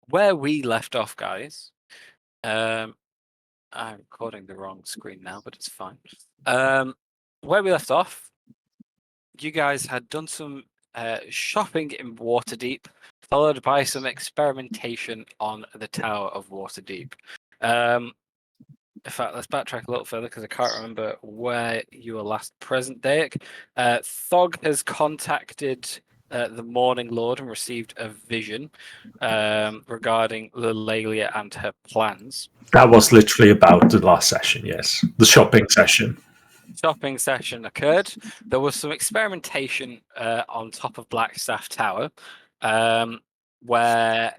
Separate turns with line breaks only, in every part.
where we left off, guys. I'm recording the wrong screen now, but it's fine. Where we left off, you guys had done some shopping in Waterdeep, followed by some experimentation on the Tower of Waterdeep. In fact, let's backtrack a little further because I can't remember where you were last present, Dayak. Thog has contacted the Morning Lord and received a vision regarding Lelalia and her plans.
That was literally about the last session, yes. The shopping session.
Shopping session occurred. There was some experimentation on top of Blackstaff Tower where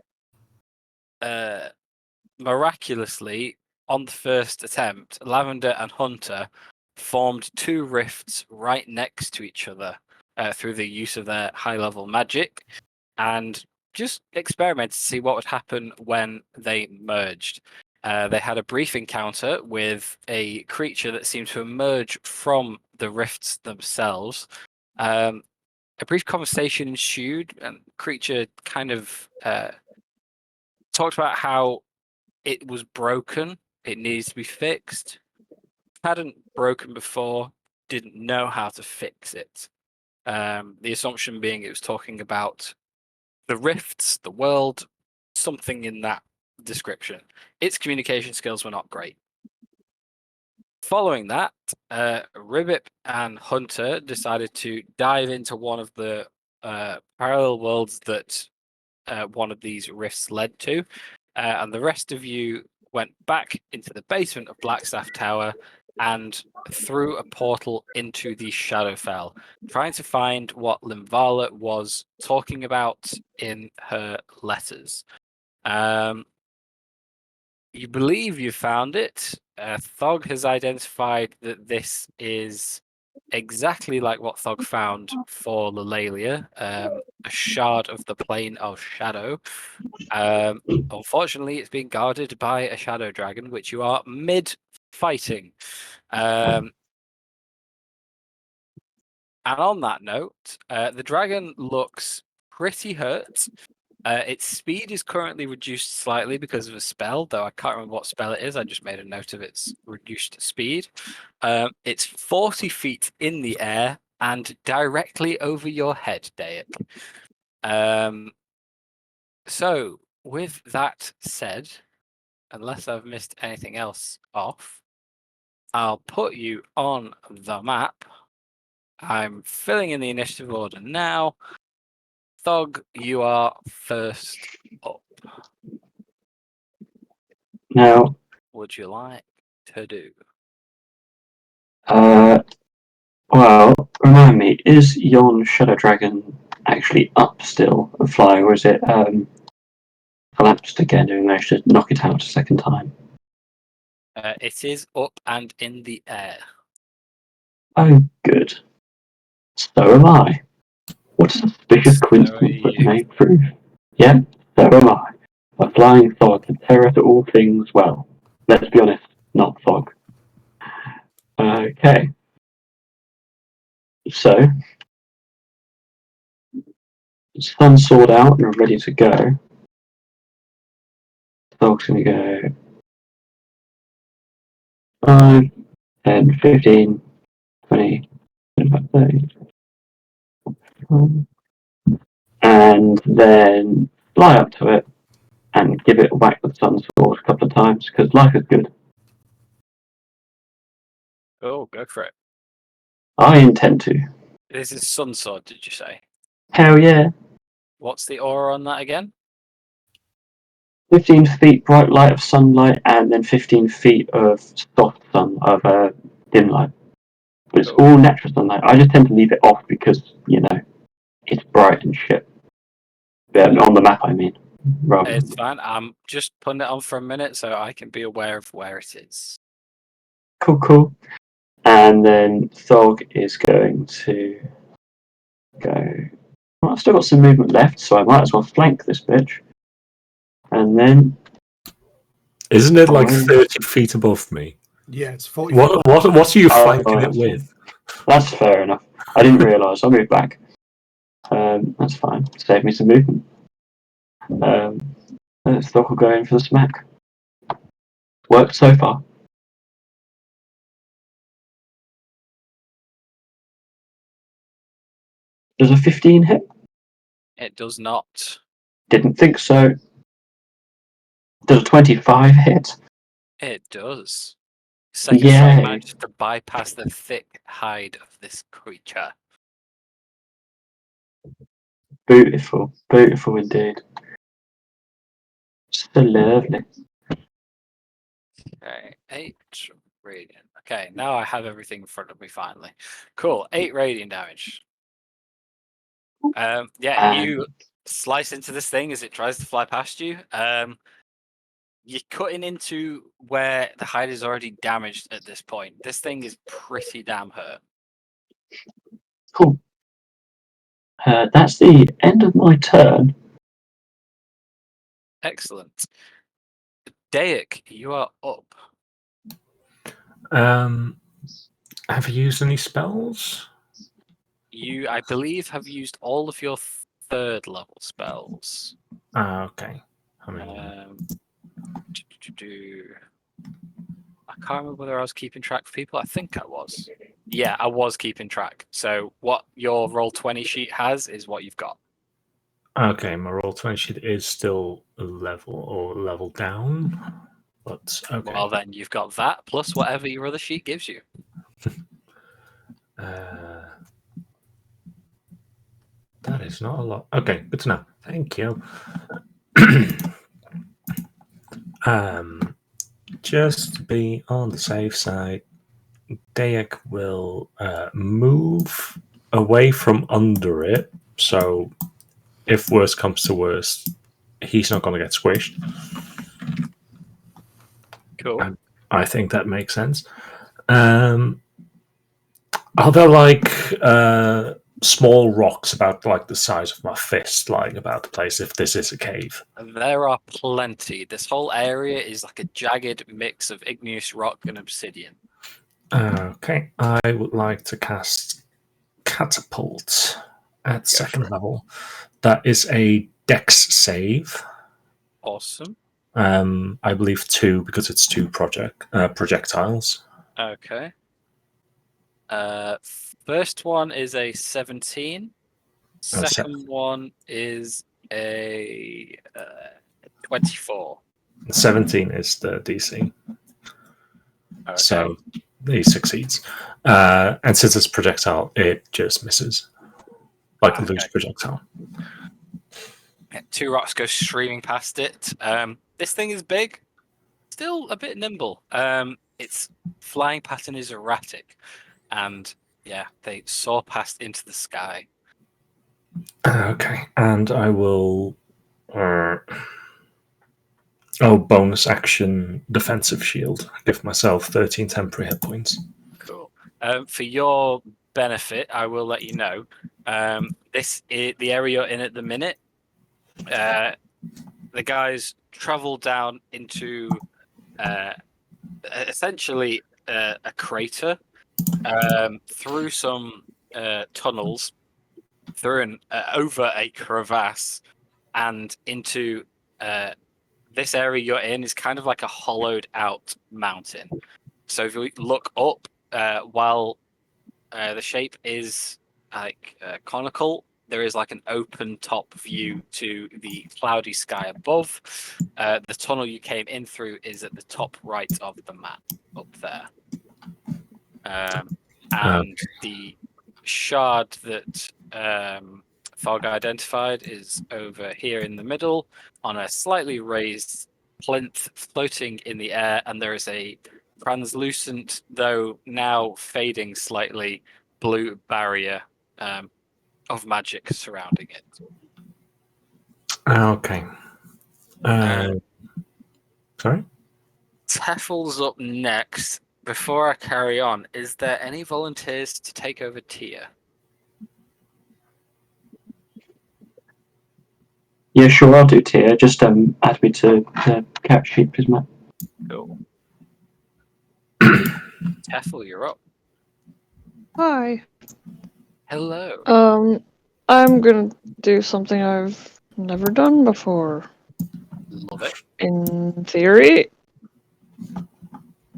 miraculously, on the first attempt, Lavender and Hunter formed two rifts right next to each other through the use of their high-level magic, and just experimented to see what would happen when they merged. They had a brief encounter with a creature that seemed to emerge from the rifts themselves. A brief conversation ensued, and the creature kind of talked about how it was broken. It needs to be fixed. Hadn't broken before, didn't know how to fix it. The assumption being it was talking about the rifts, the world, something in that description. Its communication skills were not great. Following that, Ribbit and Hunter decided to dive into one of the parallel worlds that one of these rifts led to, and the rest of you went back into the basement of Blackstaff Tower and through a portal into the Shadowfell, trying to find what Limvala was talking about in her letters. You believe you found it. Thog has identified that this is exactly like what Thog found for Lelalia, a shard of the plane of shadow. Unfortunately, it's being guarded by a shadow dragon, which you are mid-fighting. And on that note, the dragon looks pretty hurt. Its speed is currently reduced slightly because of a spell, though I can't remember what spell it is. I just made a note of its reduced speed. It's 40 feet in the air and directly over your head, Dayak. So, with that said, unless I've missed anything else off, I'll put you on the map. I'm filling in the initiative order now. Thog, you are first up.
Now,
Would you like to do?
well, remind me, is yon Shadow Dragon actually up still and flying, or is it collapsed again and managed to knock it out a second time?
It is up and in the air.
Oh, good. So am I. What a suspicious coincidence that may prove. Yep, so am I. A flying Thog, a terror to all things well. Let's be honest, not Thog. Okay. So, Sun sword out and ready to go. Thog's gonna go 5, 10, 15, 20, 25, 30. And then fly up to it and give it a whack with the Sun sword a couple of times, because life is good.
Oh, go for it.
I intend to.
This is Sun Sword, did you say?
Hell yeah.
What's the aura on that again?
15 feet bright light of sunlight, and then 15 feet of soft sun, of dim light. But it's all natural sunlight. I just tend to leave it off because, it's bright and shit. Yeah, on the map, I mean. Rather.
It's fine. I'm just putting it on for a minute so I can be aware of where it is.
Cool. And then Thog is going to go. Well, I've still got some movement left, so I might as well flank this bitch. And then.
Isn't it like 30 feet above me?
Yeah, it's 40
What are you flanking it with?
That's fair enough. I didn't realise. I'll move back. That's fine. Save me some movement. Stock will go in for the smack. Worked so far. Does a 15 hit?
It does not.
Didn't think so. Does a 25 hit?
It does. Second strike
Yay.
managed to bypass the thick hide of this creature.
Beautiful. Beautiful indeed. So lovely.
Okay, 8 radiant. Okay, now I have everything in front of me finally. Cool, 8 radiant damage. Yeah, you slice into this thing as it tries to fly past you. You're cutting into where the hide is already damaged at this point. This thing is pretty damn hurt.
Cool. That's the end of my turn.
Excellent. Dayak, you are up.
Have you used any spells?
You, I believe, have used all of your 3rd level spells.
Okay. I mean,
I can't remember whether I was keeping track for people. I think I was. Yeah, I was keeping track. So what your Roll20 sheet has is what you've got.
okay, my Roll20 sheet is still a level down. But okay.
Well, then you've got that plus whatever your other sheet gives you.
That is not a lot. Okay, good to know. Thank you. Just to be on the safe side, Dayak will move away from under it. So, if worse comes to worst, he's not going to get squished.
Cool.
I think that makes sense. Are there like small rocks about like the size of my fist lying about the place if this is a cave?
There are plenty. This whole area is like a jagged mix of igneous rock and obsidian.
Okay, I would like to cast Catapult at second level. That is a Dex save.
Awesome.
I believe 2 because it's 2 projectiles.
Okay. First one is a 17. Second one is a 24.
17 is the DC.
Okay.
So he succeeds. And since it's projectile, it just misses. Like a loose projectile.
2 rocks go streaming past it. This thing is big, still a bit nimble. Its flying pattern is erratic, and yeah, they soar past into the sky.
Okay, and I will. Bonus action defensive shield. Give myself 13 temporary hit points.
Cool. For your benefit, I will let you know. This is the area you're in at the minute. The guys travel down into essentially a crater through some tunnels, through and over a crevasse, and into this area you're in is kind of like a hollowed out mountain. So if you look up, while the shape is like conical, there is like an open top view to the cloudy sky above. The tunnel you came in through is at the top right of the map, up there. And the shard that Fog identified is over here in the middle on a slightly raised plinth floating in the air, and there is a translucent, though now fading slightly, blue barrier of magic surrounding it.
Okay. Sorry?
Teffel's up next. Before I carry on, is there any volunteers to take over Tia?
Yeah, sure, I'll do Tia. Just add me to the character sheet, please, Matt.
Cool. Teffel, you're up.
Hi.
Hello.
I'm gonna do something I've never done before.
Love it.
in theory.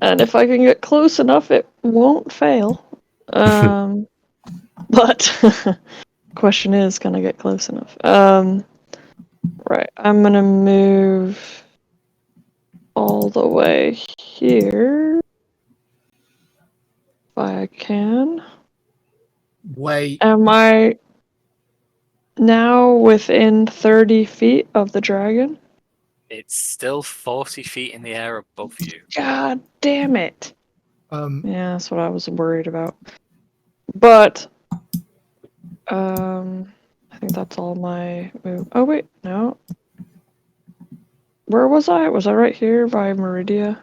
And if I can get close enough, it won't fail. But question is, can I get close enough? Right, I'm gonna move all the way here. If I can.
Wait.
Am I now within 30 feet of the dragon?
It's still 40 feet in the air above you.
God damn it.
Um,
Yeah, that's what I was worried about. But, I think that's all my move. Oh, wait, no. Where was I? Was I right here by Meridia?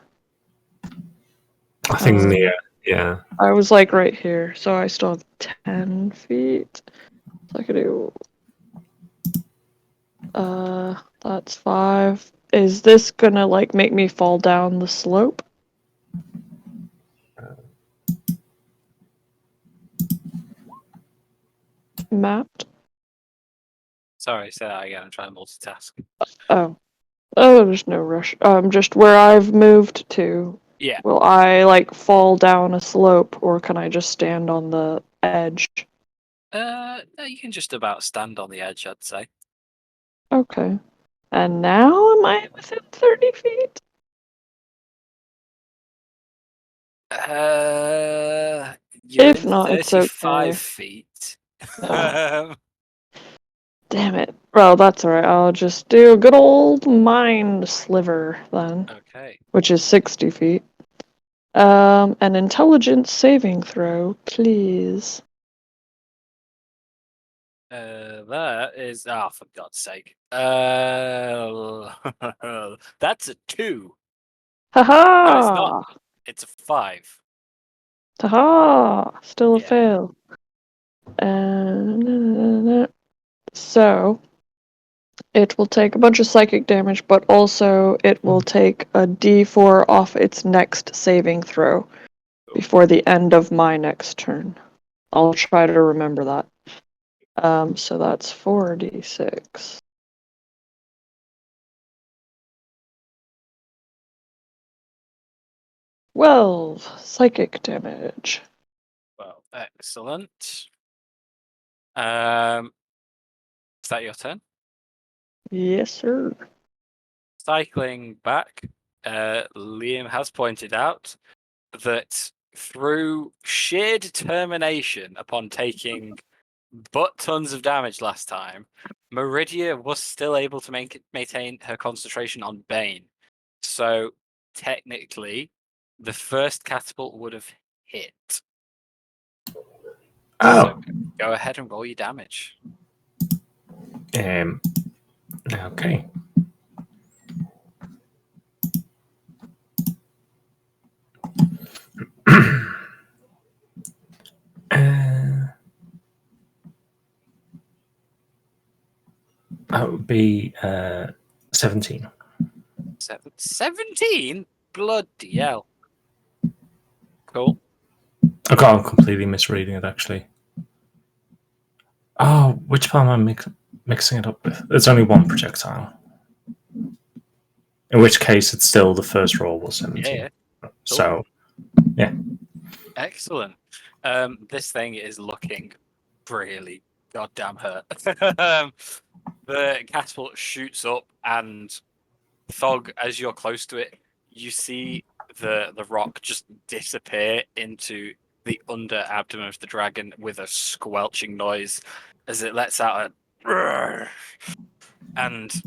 I think
Um,
near. Yeah.
I was like right here, so I still have 10 feet. So I could do. That's 5. Is this gonna like make me fall down the slope? Mapped?
Sorry, say that again. I'm trying to multitask.
Oh. Oh, there's no rush. Just where I've moved to.
Yeah.
Will I like fall down a slope, or can I just stand on the edge?
No, you can just about stand on the edge, I'd say.
Okay. And now am I within 30 feet?
You're
If
in
not, it's
35
okay.
feet.
Ah, damn it. Well, that's alright. I'll just do a good old mind sliver then,
Okay.
which is 60 feet. An intelligence saving throw, please.
That is. Oh, for God's sake. That's a 2. No, it's not.
Haha!
It's a 5.
Haha! Still a
Yeah.
fail. And so it will take a bunch of psychic damage, but also it will take a d4 off its next saving throw before the end of my next turn. I'll try to remember that. So that's 4d6. Well, psychic damage.
Well, excellent. Is that your turn?
Yes, sir.
Cycling back, Liam has pointed out that through sheer determination upon taking but tons of damage last time, Meridia was still able to maintain her concentration on Bane. So technically, the first catapult would have hit.
Oh.
So go ahead and roll your damage.
Okay. That would be 17.
17? Bloody hell. Cool.
I'm completely misreading it, actually. Oh, which part am I mixing it up with? It's only one projectile. In which case, it's still the first roll was 17.
Yeah.
So, yeah.
Excellent. This thing is looking really goddamn hurt. The catapult shoots up, and Thog, as you're close to it, you see the rock just disappear into the under abdomen of the dragon with a squelching noise as it lets out a "Rrrr," and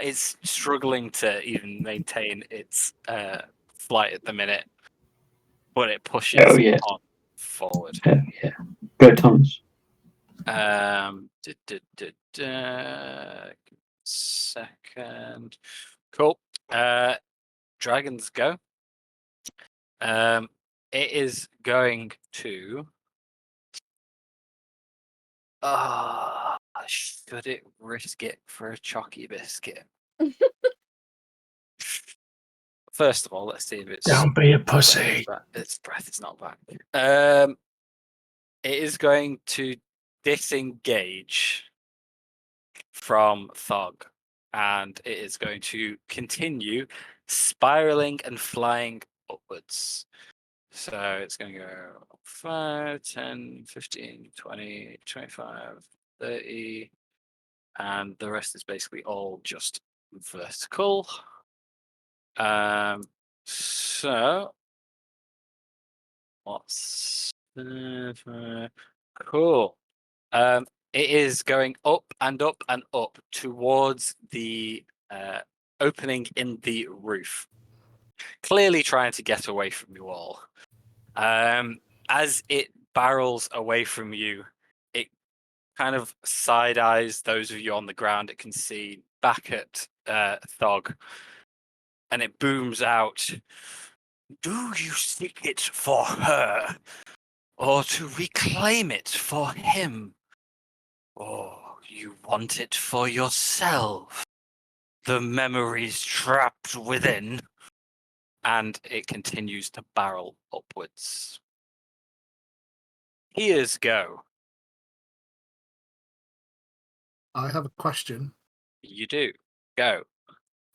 is struggling to even maintain its flight at the minute, but it pushes
Hell yeah.
on forward.
Hell yeah. Go Thomas.
Second. Cool. Dragons go. It is going to. Should it risk it for a chalky biscuit? First of all, let's see if it's.
Don't be a pussy.
Its breath is not back. It is going to disengage from Thog. and it is going to continue spiraling and flying upwards. So it's going to go 5, 10, 15, 20, 25, 30, and the rest is basically all just vertical. So what's cool? It is going up and up and up towards the opening in the roof, clearly trying to get away from you all. As it barrels away from you, it kind of side eyes those of you on the ground. It can see back at Thog, and it booms out. Do you seek it for her, or to reclaim it for him? Or you want it for yourself? The memories trapped within. And it continues to barrel upwards. Here's go.
I have a question.
You do. Go.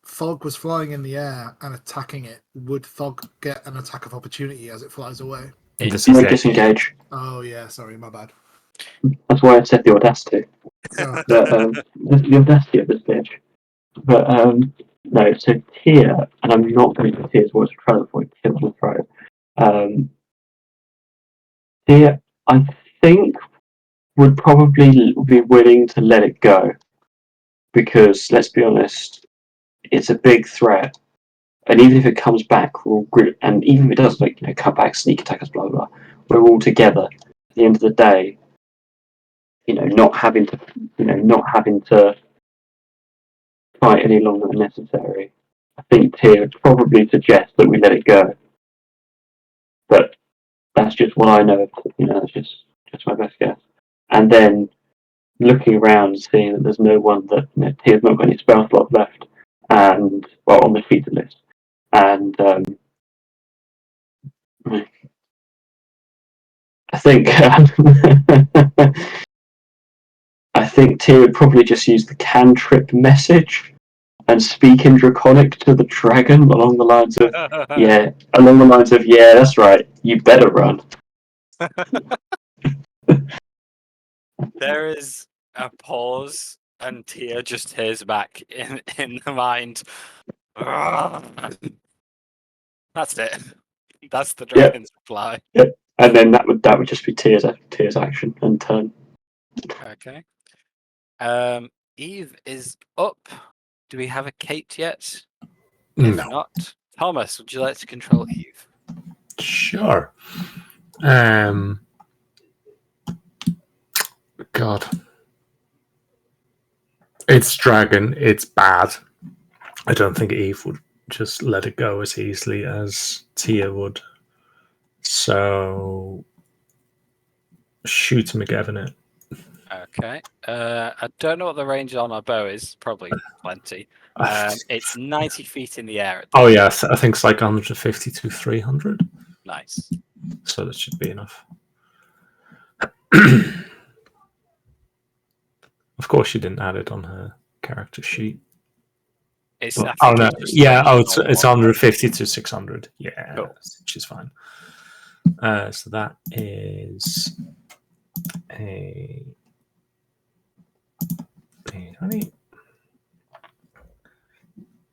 Thog was flying in the air and attacking it. Would Thog get an attack of opportunity as it flies away?
This
No
is it.
disengage.
Oh yeah, sorry, my bad.
That's why I said the audacity.
Oh,
But the audacity at this stage. But no, so Tia, and I'm not going to use Tia's voice to try to avoid Tia on the throat. Tia, I think, would probably be willing to let it go. Because, let's be honest, it's a big threat. And even if it comes back, and even if it does, like, cut back, sneak attack us, blah, blah, blah, we're all together. At the end of the day, not having to fight any longer than necessary. I think Tia would probably suggest that we let it go. But that's just what I know. That's just my best guess. And then looking around and seeing that there's no one that Tia's not got any spell slots left, and on the defeated list. And I think I think Tia would probably just use the cantrip message and speak in Draconic to the dragon along the lines of, yeah, that's right, you better run.
There is a pause, and Tia just hears back in the mind. That's it. That's the dragon's reply.
Yep. And then that would just be Tia's action and turn.
Okay. Eve is up. Do we have a Kate yet? If
No.
not, Thomas, would you like to control Eve?
Sure. God. It's dragon. It's bad. I don't think Eve would just let it go as easily as Tia would. So shoot McGavin it.
Okay. I don't know what the range on my bow is. Probably plenty. It's 90 feet in the air.
Oh yeah, I think it's like 150 to 300.
Nice.
So that should be enough. Of course, she didn't add it on her character sheet.
It's,
But,
I think
no,
it's just
yeah.
the
It's
normal one.
150 to 600. Yeah,
Cool.
which is fine. So that is a 20.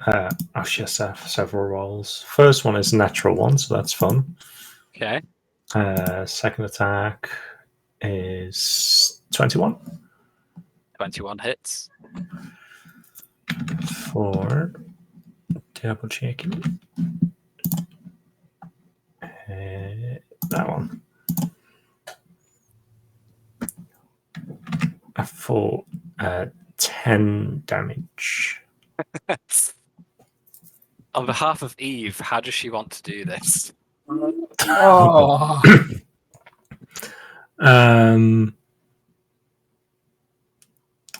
I just have several rolls. First one is natural one, so that's fun.
Okay.
Second attack is 21.
21 hits.
For double checking. That one. For 10 damage.
On behalf of Eve, how does she want to do this?
Oh,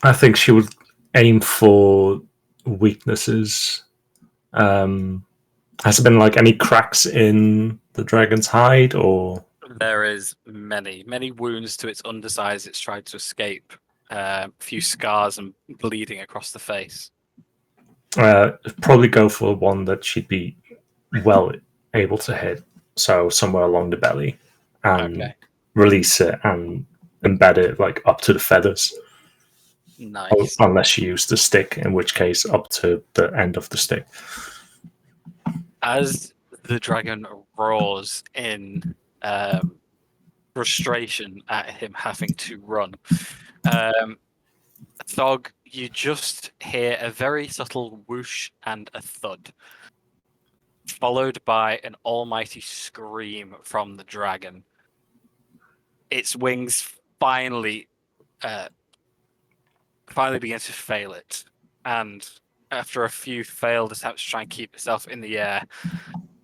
I think she would aim for weaknesses. Has there been like any cracks in the dragon's hide, or
There is many wounds to its underside as it's tried to escape. A few scars and bleeding across the face.
Probably go for one that she'd be well able to hit. So somewhere along the belly, and
Okay.
release it and embed it like up to the feathers.
Nice.
Unless you use the stick, in which case up to the end of the stick.
As the dragon roars in frustration at him having to run, Thog, you just hear a very subtle whoosh and a thud, followed by an almighty scream from the dragon. Its wings finally begin to fail it, and after a few failed attempts to try and keep itself in the air,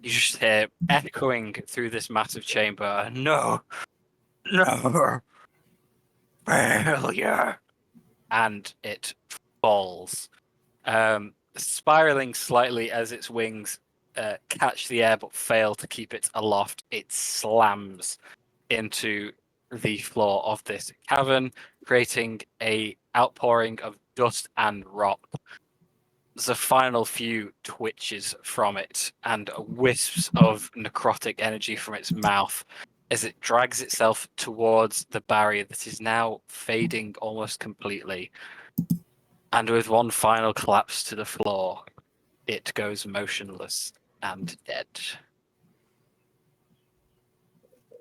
you just hear echoing through this massive chamber, "No, no, failure," and it falls, spiraling slightly as its wings catch the air but fail to keep it aloft. It slams into the floor of this cavern, creating a outpouring of dust and rock. There's a final few twitches from it and wisps of necrotic energy from its mouth as it drags itself towards the barrier that is now fading almost completely. And with one final collapse to the floor, it goes motionless and dead.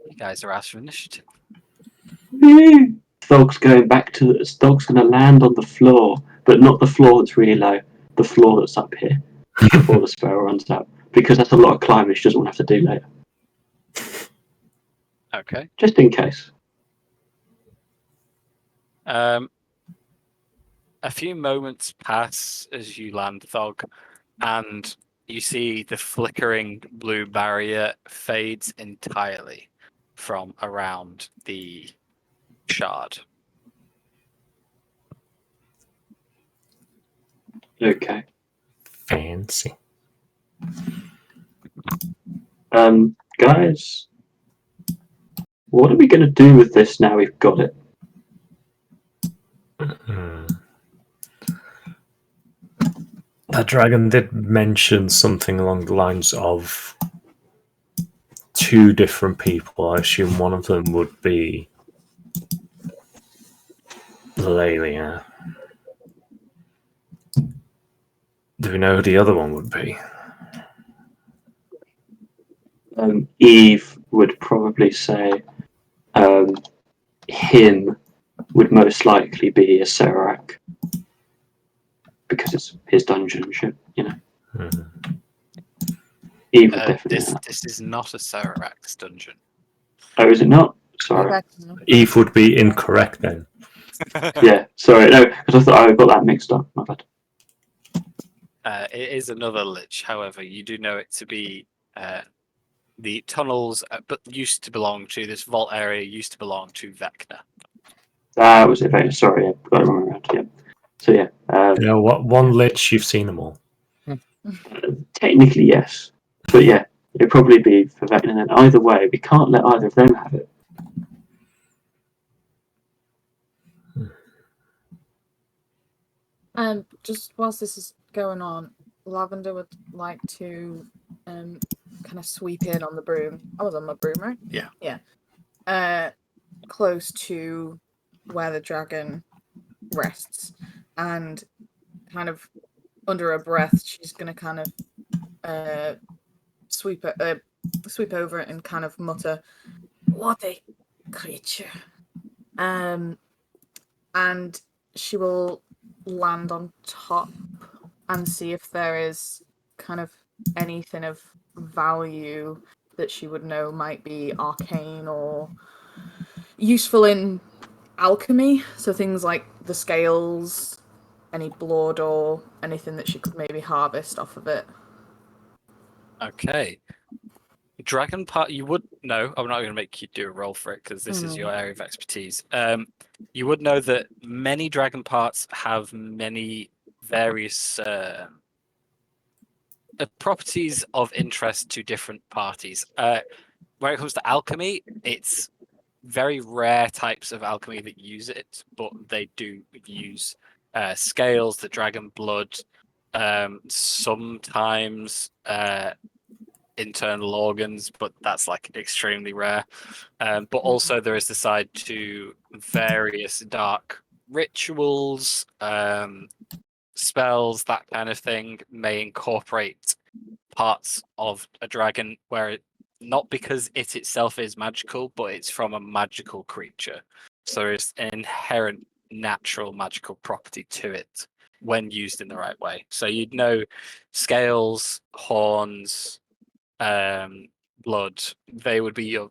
You guys are asked for initiative.
Thog's going Thog's going to land on the floor, but not the floor that's really low, the floor that's up here before the spell runs out, because that's a lot of climbing she doesn't want to have to do later.
Okay.
Just in case.
A few moments pass as you land, Thog, and you see the flickering blue barrier fades entirely from around the shard.
Okay.
Fancy.
Guys, what are we going to do with this now we've got it?
That dragon did mention something along the lines of 2 different people. I assume one of them would be Lelia. Do we know who the other one would be?
Eve would probably say him would most likely be a Serac because it's his dungeon ship, you know. Eve would definitely know that.
This is not a Sarax dungeon.
Oh, is it not? Sorry.
Eve would be incorrect then.
Yeah, sorry. No, because I thought I got that mixed up. My bad.
It is another lich, however, you do know it to be the tunnels, but used to belong to this vault area, used to belong to Vecna.
That was it. Sorry, I got it wrong around. Yeah. So yeah.
You know what? One lich, you've seen them all.
Technically, yes, but yeah, it'd probably be for Vecna. And either way, we can't let either of them have it.
Just whilst this is going on, Lavender would like to kind of sweep in on the broom. I was on my broom, right?
Yeah.
Yeah. Close to where the dragon rests, and kind of under her breath, she's gonna kind of sweep over it and kind of mutter, "What a creature!" And she will land on top and see if there is kind of anything of value that she would know might be arcane or useful in alchemy. So things like the scales, any blood, or anything that she could maybe harvest off of it.
Okay. Dragon part, you would know. I'm not going to make you do a roll for it because this is your area of expertise. You would know that many dragon parts have many various properties of interest to different parties. When it comes to alchemy, it's very rare types of alchemy that use it, but they do use scales, the dragon blood, sometimes internal organs, but that's like extremely rare. But also there is the side to various dark rituals, spells, that kind of thing may incorporate parts of a dragon where not because it itself is magical, but it's from a magical creature. So there's an inherent natural magical property to it when used in the right way. So you'd know scales, horns, blood, they would be your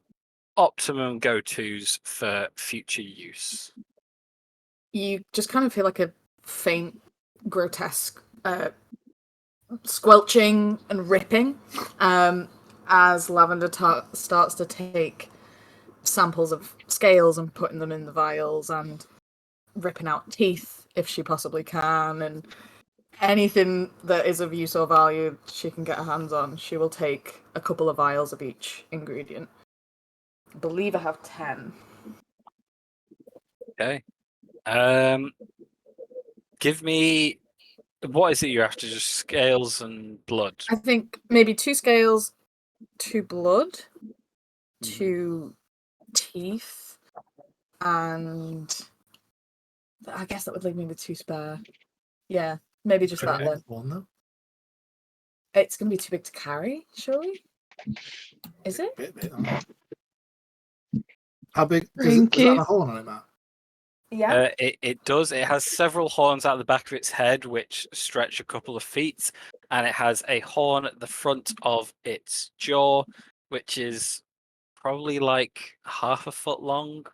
optimum go-tos for future use.
You just kind of feel like a faint, grotesque squelching and ripping as Lavender starts to take samples of scales and putting them in the vials and ripping out teeth if she possibly can, and anything that is of use or value she can get her hands on. She will take a couple of vials of each ingredient. I believe I have 10.
Okay. Give me, what is it you're after? Just scales and blood?
I think maybe 2 scales, 2 blood, 2 teeth, and I guess that would leave me with 2 spare. Yeah, maybe just that then.
One though.
It's going to be too big to carry, surely? Is it?
How big? Does it
Frankie.
have a horn on it, Matt?
Yeah.
It does. It has several horns out the back of its head, which stretch a couple of feet, and it has a horn at the front of its jaw, which is probably like half a foot long,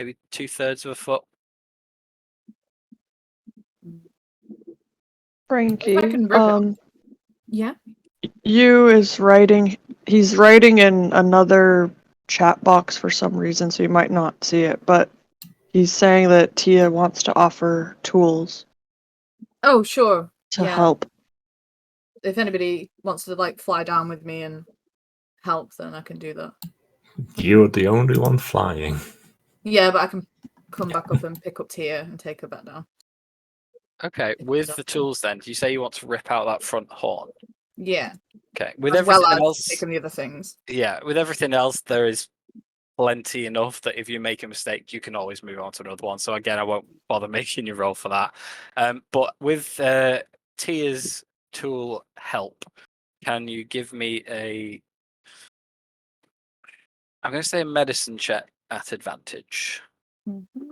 maybe 2/3 of a foot.
Frankie,
If I can rip it. Yeah.
he's writing in another chat box for some reason, so you might not see it, but he's saying that Tia wants to offer tools
Oh, sure.
to
Yeah.
help.
If anybody wants to like fly down with me and help, then I can do that.
You're the only one flying.
Yeah, but I can come back up and pick up Tia and take her back down.
Okay, with the tools then, do you say you want to rip out that front horn?
Yeah.
Okay, with
As
everything
well as
else,
taking the other things.
yeah, with everything else, there is plenty enough that if you make a mistake, you can always move on to another one. So again, I won't bother making you roll for that. But with Tia's tool help, can you give me I'm going to say a medicine check at advantage.
Mm-hmm.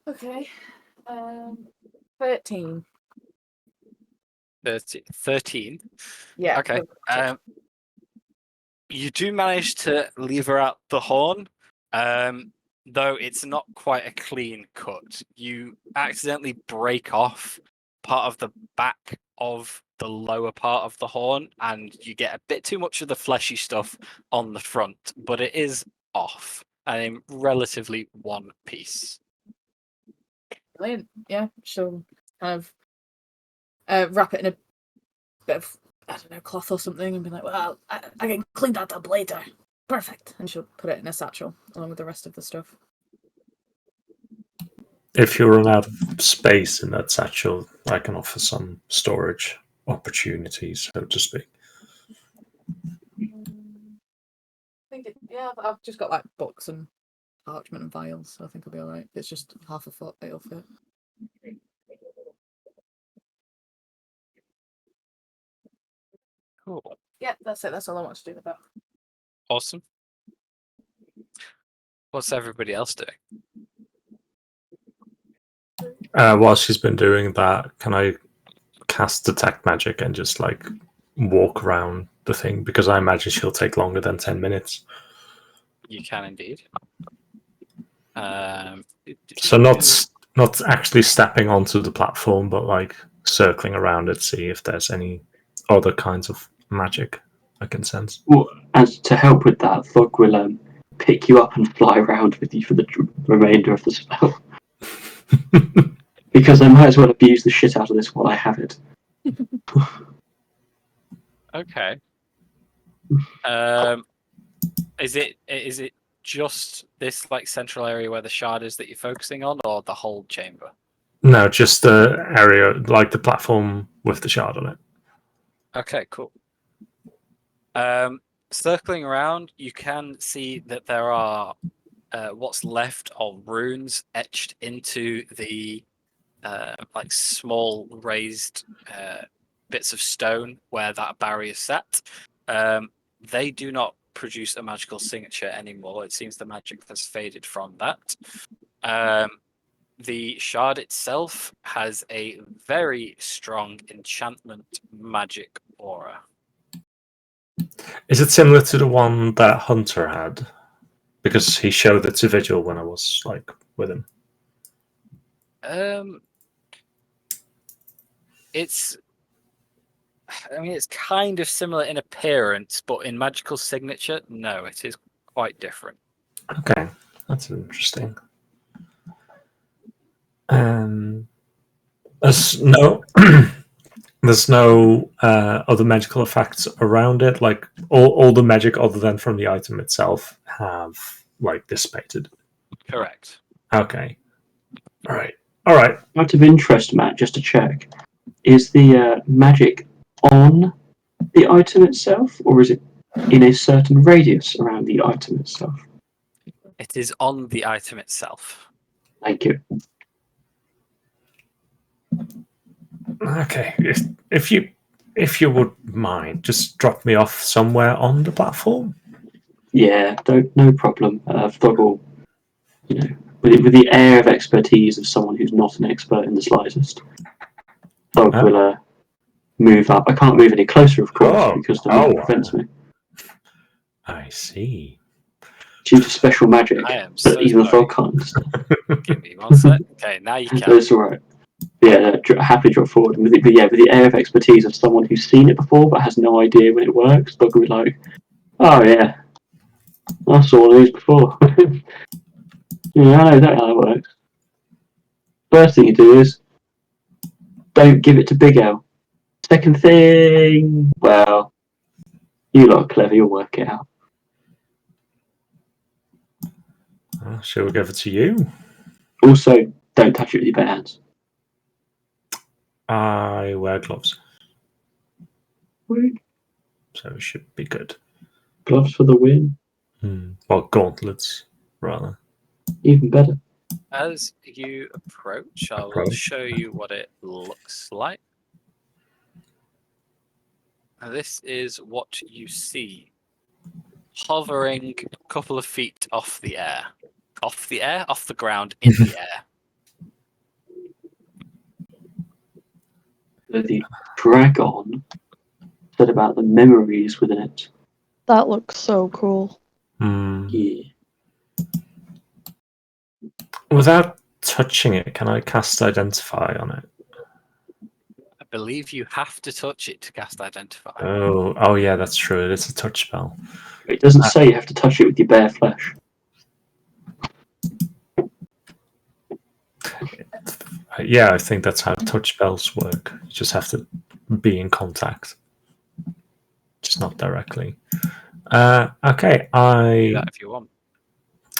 Okay. 13.
13.
Yeah.
Okay. You do manage to lever out the horn, though it's not quite a clean cut. You accidentally break off part of the back of the lower part of the horn, and you get a bit too much of the fleshy stuff on the front, but it is off and in relatively one piece.
Brilliant. Yeah. She'll kind of wrap it in a bit of, I don't know, cloth or something and be like, well, I can clean that up later. Perfect. And she'll put it in a satchel along with the rest of the stuff.
If you run out of space in that satchel, I can offer some storage opportunities, so to speak.
I think I've just got like books and parchment and files, so I think I'll be alright. It's just half a foot, it'll fit.
Cool.
Yeah, that's it. That's all I want to do with that.
Awesome. What's everybody else doing?
While she's been doing that, can I cast detect magic and just like walk around the thing? Because I imagine she'll take longer than 10 minutes.
You can indeed.
So not actually stepping onto the platform, but like circling around it, see if there's any other kinds of magic I can sense.
Well, as to help with that, Thog will pick you up and fly around with you for the remainder of the spell. Because I might as well abuse the shit out of this while I have it.
Okay. Is it just this like central area where the shard is that you're focusing on, or the whole chamber?
No, just the area, like the platform with the shard on it.
Okay, cool. Circling around, you can see that there are what's left of runes etched into the like small raised bits of stone where that barrier sat. They do not produce a magical signature anymore. It seems the magic has faded from that. The shard itself has a very strong enchantment magic aura.
Is it similar to the one that Hunter had? Because he showed it to Vigil when I was like with him.
It's kind of similar in appearance, but in magical signature, no, it is quite different.
Okay, that's interesting. There's no, there's no other magical effects around it. Like all the magic other than from the item itself have like dissipated.
Correct.
Okay. All right.
Out of interest, Matt, just to check, is the magic on the item itself, or is it in a certain radius around the item itself?
It is on the item itself.
Thank you.
Okay. If you would mind, just drop me off somewhere on the platform.
Yeah, no problem. Thoggle, with the air of expertise of someone who's not an expert in the slightest, Thog will move up. I can't move any closer, of course, because the map prevents me.
I see.
Due to special magic
I am
that
so
even
sorry.
Thog can't understand.
Give me one sec. Okay, now you
But
can.
it's alright. Yeah, happily drop forward. With the air of expertise of someone who's seen it before but has no idea when it works, Thog will be like, oh yeah, I saw one of these before. Yeah, I know exactly how it works. First thing you do is don't give it to Big L. Second thing, well, you lot are clever, you'll work it out.
Shall we give it to you?
Also, don't touch it with your bare hands.
I wear gloves,
Wait,
so it should be good.
gloves for the win,
Well, gauntlets, rather.
even better.
As you approach, I will show you what it looks like. Now, this is what you see. Hovering a couple of feet off the air. Off the ground, in the air.
The dragon said about the memories within it.
That looks so cool.
Yeah.
Without touching it, can I cast Identify on it?
I believe you have to touch it to cast Identify.
Oh yeah, that's true. It is a touch spell.
It doesn't say you have to touch it with your bare flesh.
Yeah, I think that's how touch spells work. You just have to be in contact, just not directly. Okay,
Do that if you want.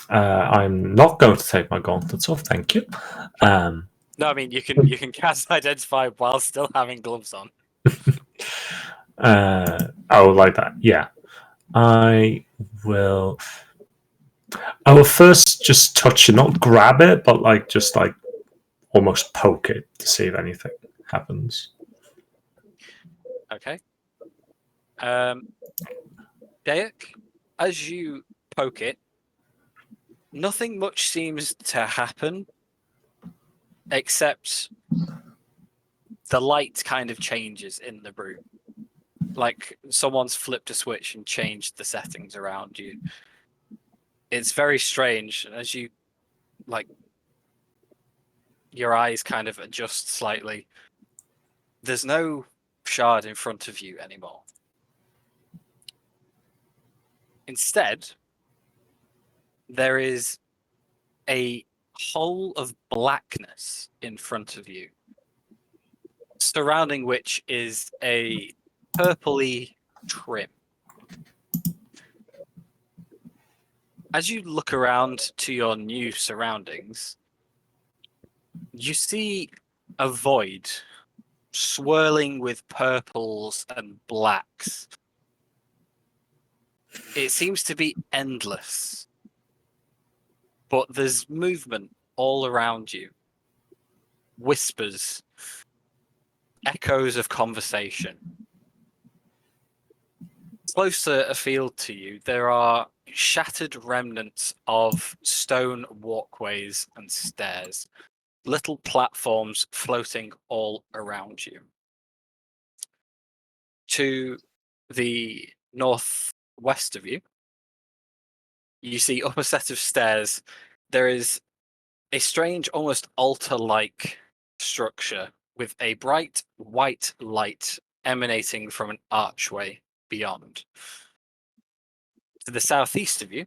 I'm not going to take my gauntlets off. Thank you.
No, I mean you can cast Identify while still having gloves on.
Like that. Yeah. I will first just touch it, not grab it, but just almost poke it to see if anything happens.
Okay. Dayak, as you poke it, nothing much seems to happen, except the light kind of changes in the room. Like someone's flipped a switch and changed the settings around you. It's very strange. As you, your eyes kind of adjust slightly, there's no shard in front of you anymore. Instead, there is a hole of blackness in front of you, surrounding which is a purpley trim. As you look around to your new surroundings, you see a void swirling with purples and blacks. It seems to be endless, but there's movement all around you. Whispers, echoes of conversation. Closer afield to you, there are shattered remnants of stone walkways and stairs, little platforms floating all around you. To the northwest of you, you see up a set of stairs. There is a strange, almost altar-like structure with a bright white light emanating from an archway beyond. To the southeast of you,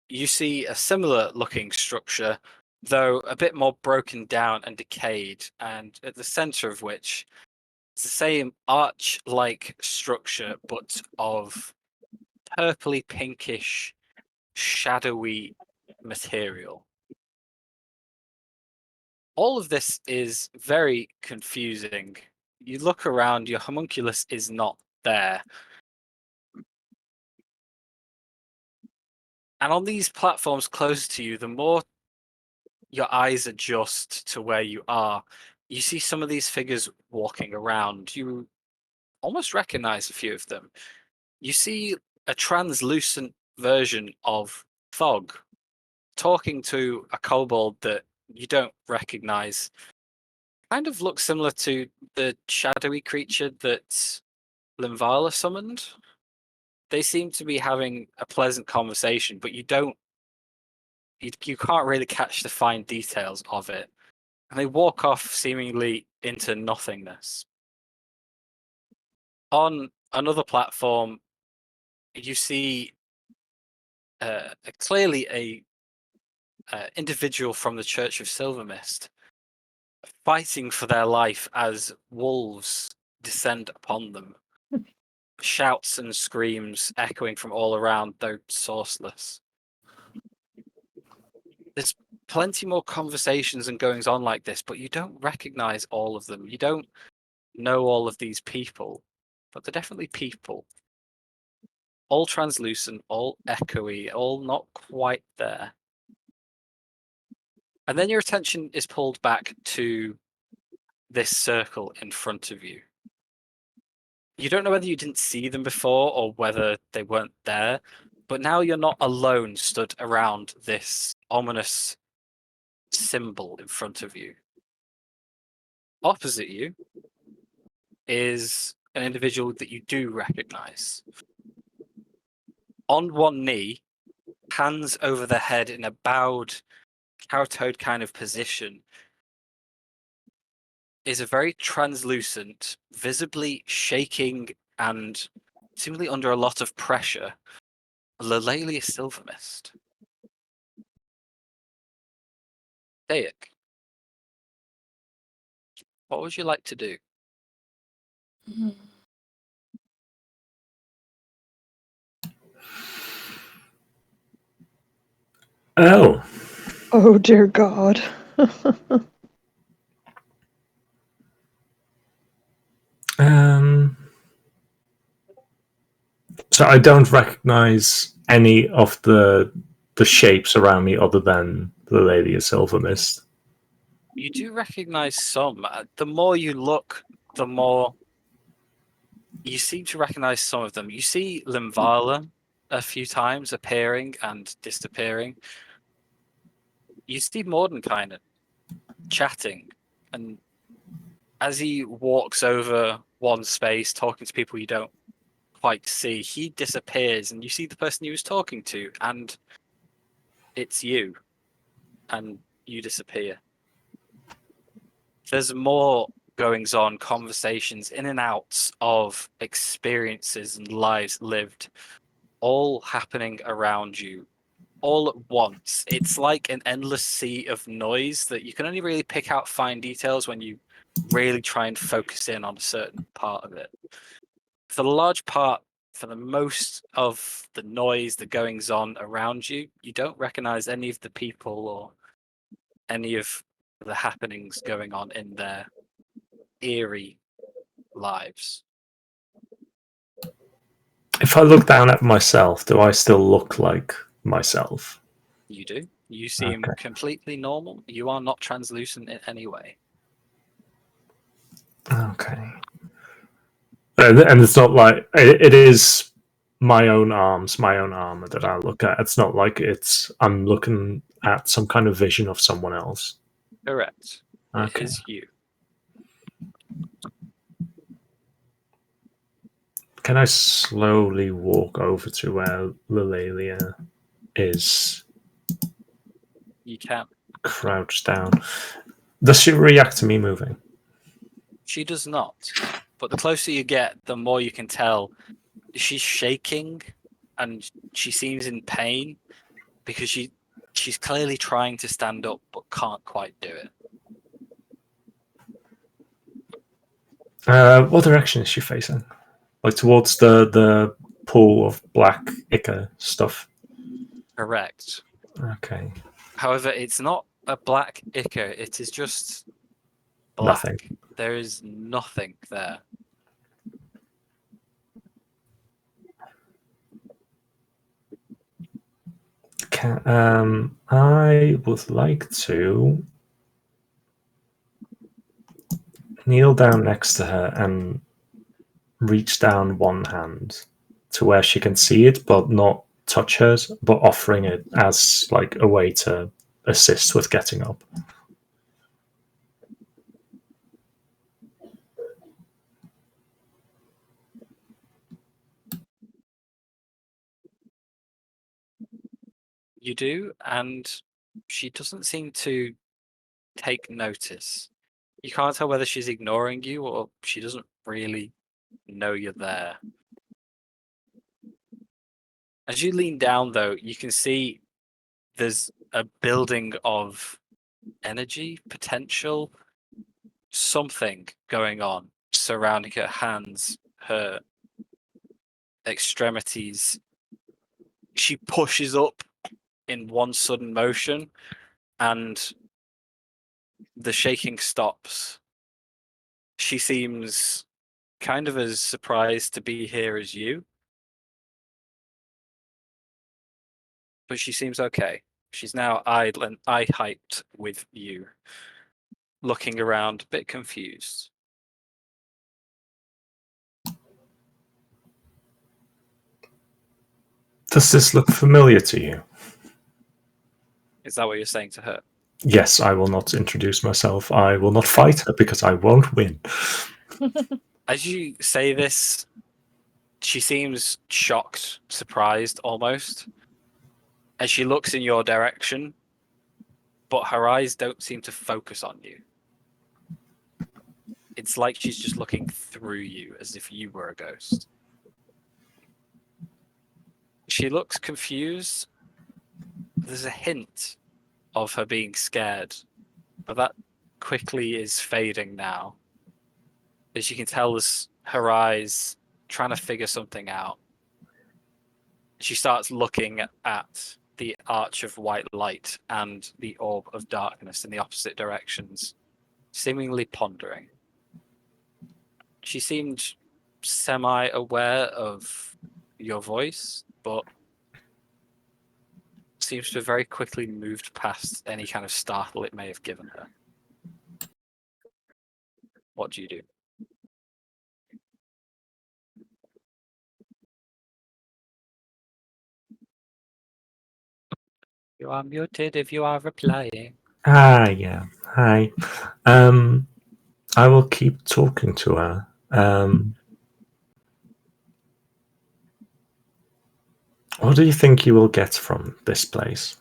you see a similar looking structure, though a bit more broken down and decayed, and at the center of which is the same arch-like structure, but of purpley pinkish, shadowy material. All of this is very confusing. You look around, your homunculus is not there. And on these platforms close to you, the more your eyes adjust to where you are, you see some of these figures walking around. You almost recognize a few of them. You see a translucent version of Thog talking to a kobold that you don't recognize. Kind of looks similar to the shadowy creature that Limvala summoned. They seem to be having a pleasant conversation, but you can't really catch the fine details of it. And they walk off seemingly into nothingness. On another platform, you see clearly a individual from the Church of Silvermist fighting for their life as wolves descend upon them. Shouts and screams echoing from all around, though sourceless. There's plenty more conversations and goings on like this, but you don't recognize all of them. You don't know all of these people, but they're definitely people. All translucent, all echoey, all not quite there. And then your attention is pulled back to this circle in front of you. You don't know whether you didn't see them before or whether they weren't there, but now you're not alone stood around this ominous symbol in front of you. Opposite you is an individual that you do recognize. On one knee, hands over their head in a bowed, cow-toed kind of position, is a very translucent, visibly shaking and seemingly under a lot of pressure, Lelalia Silvermist. Dayak, what would you like to do?
Oh,
Oh dear God.
so I don't recognize any of the shapes around me other than the Lady of Silver Mist.
You do recognize some. The more you look, the more you seem to recognize some of them. You see Limvala a few times appearing and disappearing. You see Mordenkainen chatting, and as he walks over one space talking to people you don't quite see, he disappears and you see the person he was talking to, and it's you, and you disappear. There's more goings on, conversations, in and outs of experiences and lives lived, all happening around you all at once. It's like an endless sea of noise that you can only really pick out fine details when you really try and focus in on a certain part of it. For the large part, for the most of the noise, the goings on around you, you don't recognize any of the people or any of the happenings going on in their eerie lives.
If I look down at myself, do I still look like myself?
You do. You seem
Okay.
completely normal. You are not translucent in any way.
Okay. And it's not like it is my own arms, my own armor that I look at. It's not like I'm looking at some kind of vision of someone else.
Correct. It
Okay.
is you.
Can I slowly walk over to where Lilalia is
You can.
crouched down? Does she react to me moving?
She does not. But the closer you get, the more you can tell she's shaking and she seems in pain because she's clearly trying to stand up but can't quite do it.
What direction is she facing? Like towards the pool of black ichor stuff.
Correct.
Okay.
However, it's not a black ichor, it is just black.
Nothing.
There is nothing there.
I would like to kneel down next to her and reach down one hand to where she can see it, but not touch hers, but offering it as like a way to assist with getting up.
You do, and she doesn't seem to take notice. You can't tell whether she's ignoring you or she doesn't really know you're there. As you lean down, though, you can see there's a building of energy, potential, something going on surrounding her hands, her extremities. She pushes up in one sudden motion and the shaking stops. She seems kind of as surprised to be here as you, but she seems okay. She's now eye height with you, looking around, a bit confused.
Does this look familiar to you?
Is that what you're saying to her?
Yes, I will not introduce myself. I will not fight her because I won't win.
As you say this, she seems shocked, surprised almost, as she looks in your direction, but her eyes don't seem to focus on you. It's like she's just looking through you as if you were a ghost. She looks confused. There's a hint of her being scared, but that quickly is fading now. As you can tell, there's her eyes trying to figure something out. She starts looking at the arch of white light and the orb of darkness in the opposite directions, seemingly pondering. She seemed semi-aware of your voice, but seems to have very quickly moved past any kind of startle it may have given her. What do you do? You are muted if you are replying.
Yeah. Hi. I will keep talking to her. What do you think you will get from this place?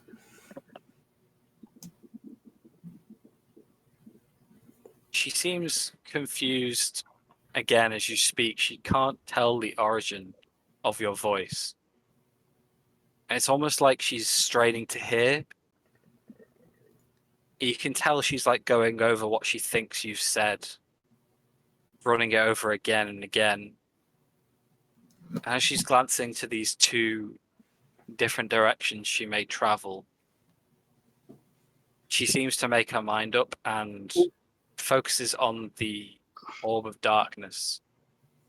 She seems confused again as you speak. She can't tell the origin of your voice. And it's almost like she's straining to hear. You can tell she's like going over what she thinks you've said, running it over again and again. As she's glancing to these two different directions she may travel, she seems to make her mind up and focuses on the orb of darkness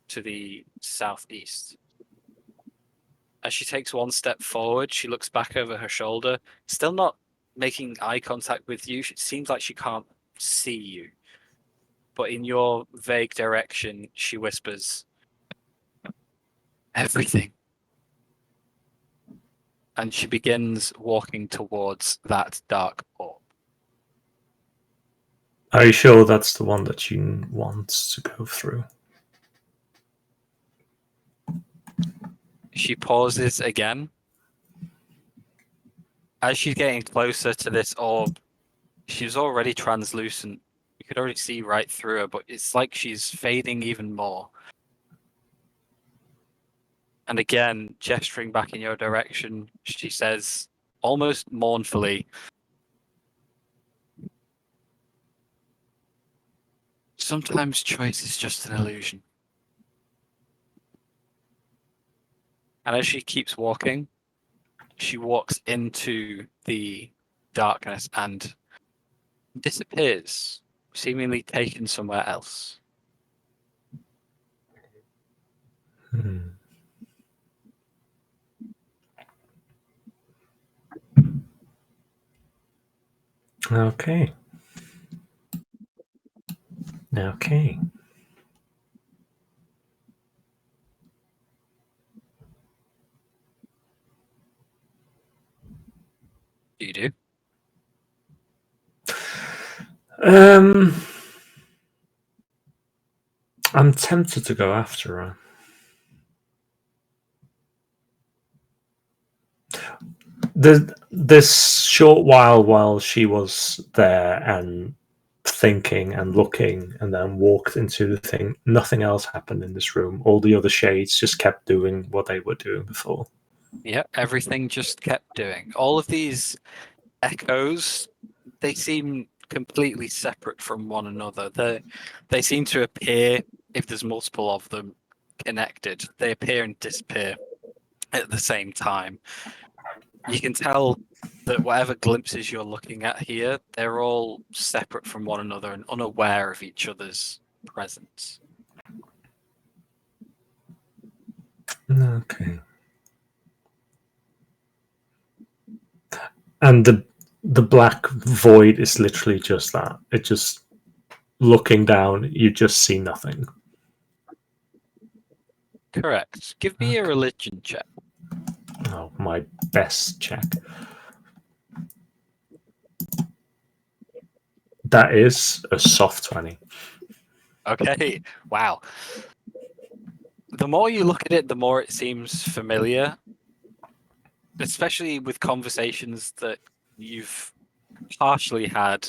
to the southeast. As she takes one step forward, she looks back over her shoulder, still not making eye contact with you. It seems like she can't see you. But in your vague direction, she whispers, "Everything." And she begins walking towards that dark orb.
Are you sure that's the one that you want to go through?
She pauses again. As she's getting closer to this orb, she's already translucent. You could already see right through her, but it's like she's fading even more. And again, gesturing back in your direction, she says, almost mournfully, "Sometimes choice is just an illusion." And as she keeps walking, she walks into the darkness and disappears, seemingly taken somewhere else.
Hmm. Okay. Okay.
Do you do?
I'm tempted to go after her. This short while she was there and thinking and looking and then walked into the thing, nothing else happened in this room. All the other shades just kept doing what they were doing before.
Yeah, everything just kept doing. All of these echoes, they seem completely separate from one another. They seem to appear, if there's multiple of them connected, they appear and disappear at the same time. You can tell that whatever glimpses you're looking at here, they're all separate from one another and unaware of each other's presence.
Okay. And the black void is literally just that. It just looking down, you just see nothing.
Correct. Give me a
Okay.
religion check.
Oh, my best check. That is a soft 20.
Okay, wow. The more you look at it, the more it seems familiar, especially with conversations that you've partially had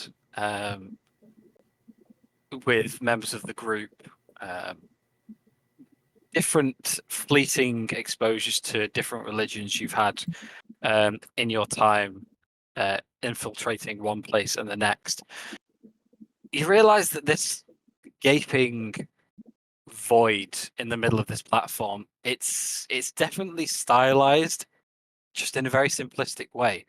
with members of the group. Different fleeting exposures to different religions you've had in your time infiltrating one place and the next. You realize that this gaping void in the middle of this platform, it's definitely stylized, just in a very simplistic way.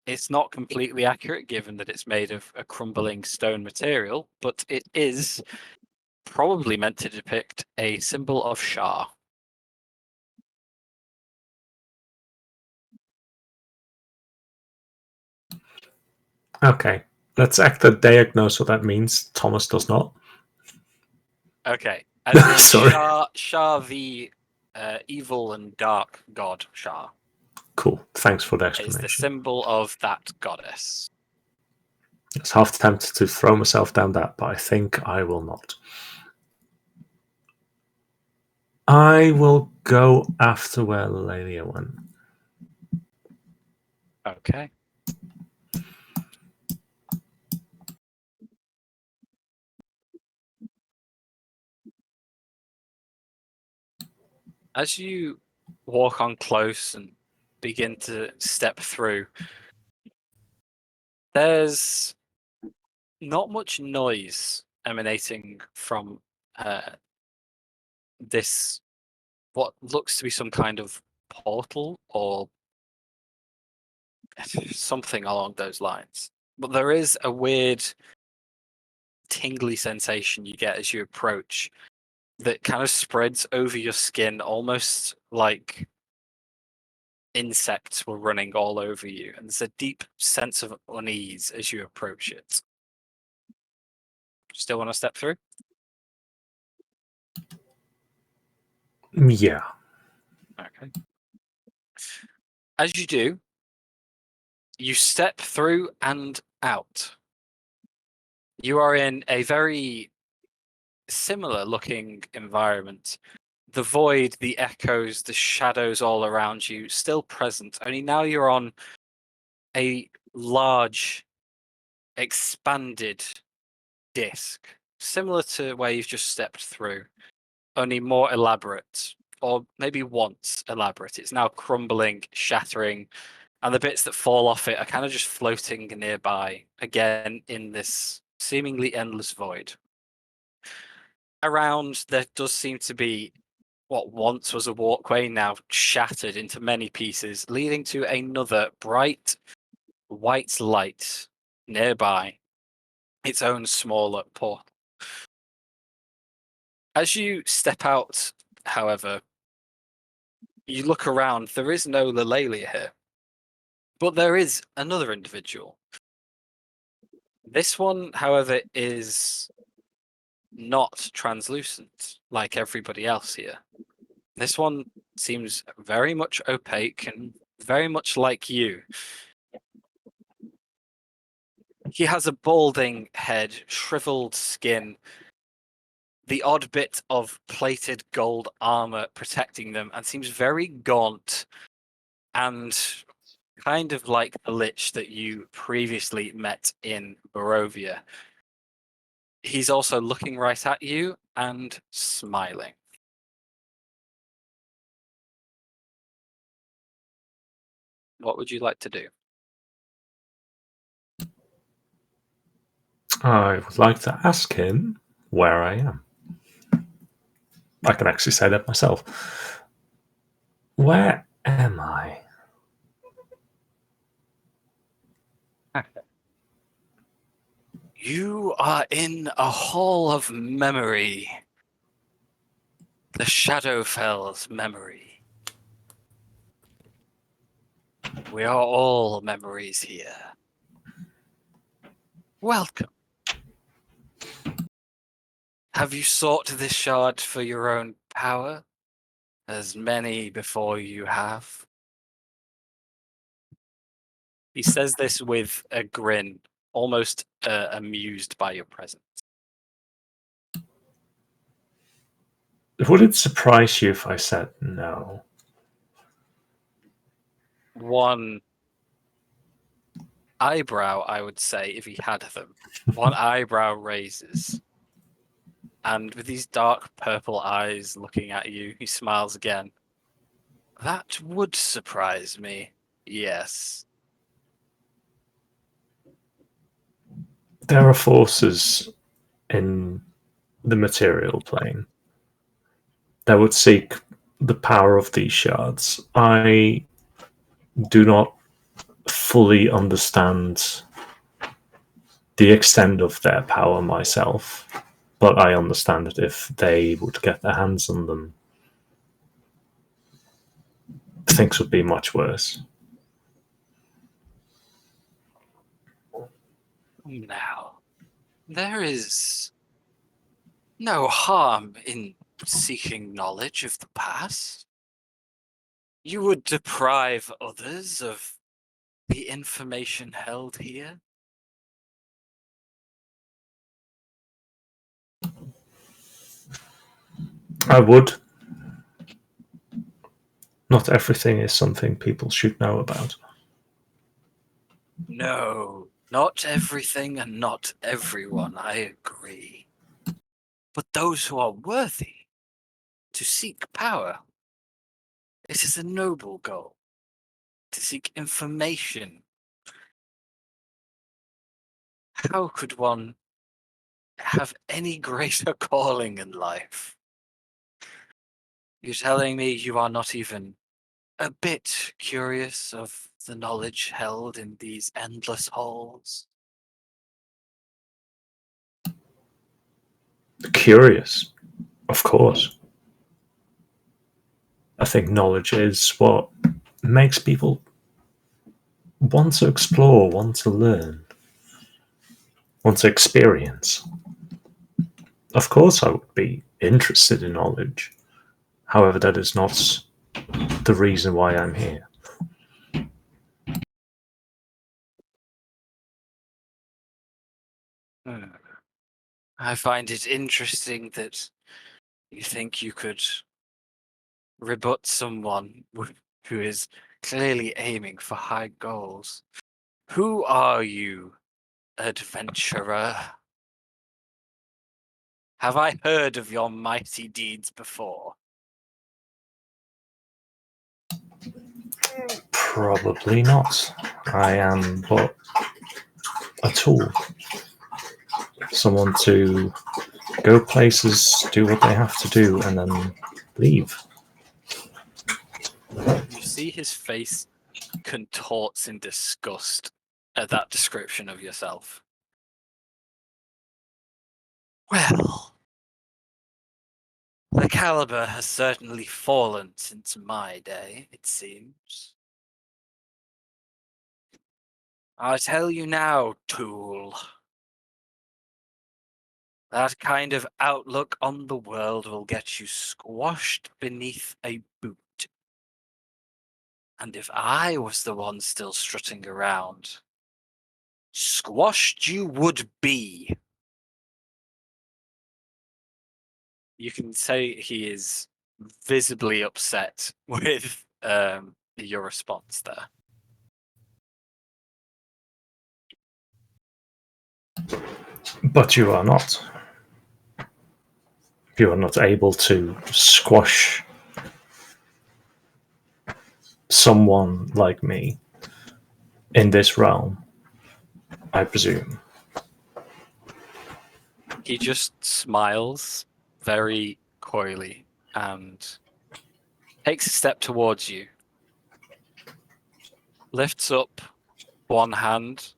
It's not completely accurate given that it's made of a crumbling stone material, but it is probably meant to depict a symbol of Shah.
Okay. Let's act that Dayak knows what that means. Thomas does not.
Okay. As in
Sorry.
Shah the evil and dark god Shah
Cool. Thanks for the
is the
explanation.
symbol of that goddess.
I was half tempted to throw myself down that, but I think I will not. I will go after where Lelia went.
Okay. As you walk on close and begin to step through, there's not much noise emanating from this what looks to be some kind of portal or something along those lines. But there is a weird tingly sensation you get as you approach that kind of spreads over your skin, almost like insects were running all over you. And there's a deep sense of unease as you approach it. Still want to step through?
Yeah.
Okay. As you do, you step through and out. You are in a very similar looking environment. The void, the echoes, the shadows all around you still present. Only now you're on a large, expanded disc, similar to where you've just stepped through, only more elaborate, or maybe once elaborate. It's now crumbling, shattering, and the bits that fall off it are kind of just floating nearby, again in this seemingly endless void. Around, there does seem to be what once was a walkway, now shattered into many pieces, leading to another bright white light nearby, its own smaller portal. As you step out, however, you look around, there is no Lelalia here, but there is another individual. This one, however, is not translucent like everybody else here. This one seems very much opaque and very much like you. He has a balding head, shriveled skin, the odd bit of plated gold armor protecting them, and seems very gaunt and kind of like the Lich that you previously met in Barovia. He's also looking right at you and smiling. What would you like to do?
I would like to ask him where I am. I can actually say that myself. Where am I?
You are in a hall of memory. The Shadowfell's memory. We are all memories here. Welcome. Have you sought this shard for your own power, as many before you have? He says this with a grin, almost amused by your presence.
Would it surprise you if I said no?
One eyebrow, I would say, if he had them. One eyebrow raises. And with these dark purple eyes looking at you, he smiles again. That would surprise me, yes.
There are forces in the material plane that would seek the power of these shards. I do not fully understand the extent of their power myself, but I understand that if they would get their hands on them, things would be much worse.
Now, there is no harm in seeking knowledge of the past. You would deprive others of the information held here.
I would. Not everything is something people should know about.
No, not everything and not everyone, I agree. But those who are worthy to seek power, it is a noble goal. To seek information. How could one have any greater calling in life? You're telling me you are not even a bit curious of the knowledge held in these endless halls?
Curious, of course. I think knowledge is what makes people want to explore, want to learn, want to experience. Of course, I would be interested in knowledge. However, that is not the reason why I'm here.
Hmm. I find it interesting that you think you could rebut someone who is clearly aiming for high goals. Who are you, adventurer? Have I heard of your mighty deeds before?
Probably not. I am but a tool. Someone to go places, do what they have to do, and then leave.
You see his face contorts in disgust at that description of yourself. Well, the caliber has certainly fallen since my day, it seems. I tell you now, tool. That kind of outlook on the world will get you squashed beneath a boot. And if I was the one still strutting around, squashed you would be. You can say he is visibly upset with your response there.
But you are not. You are not able to squash someone like me in this realm, I presume.
He just smiles very coyly and takes a step towards you, lifts up one hand,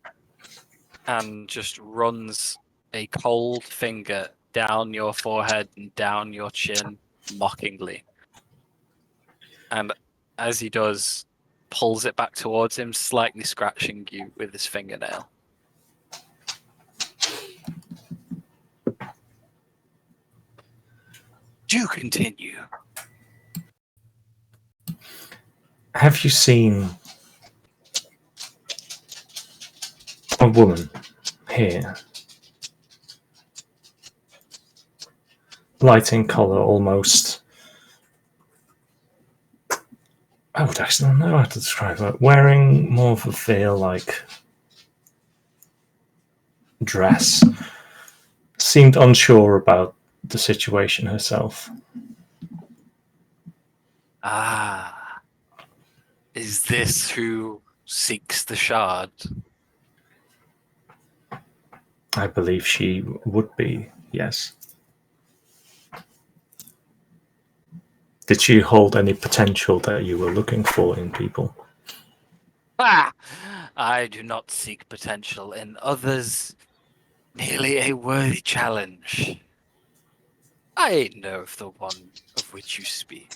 and just runs a cold finger down your forehead and down your chin mockingly. And as he does, pulls it back towards him, slightly scratching you with his fingernail. Do continue.
Have you seen a woman here? Light in colour, almost. I would actually not know how to describe her. Wearing more of a veil-like dress. Seemed unsure about the situation herself.
Ah, is this who seeks the shard?
I believe she would be, yes. Did she hold any potential that you were looking for in people?
Ah, I do not seek potential in others, merely a worthy challenge. I know of the one of which you speak.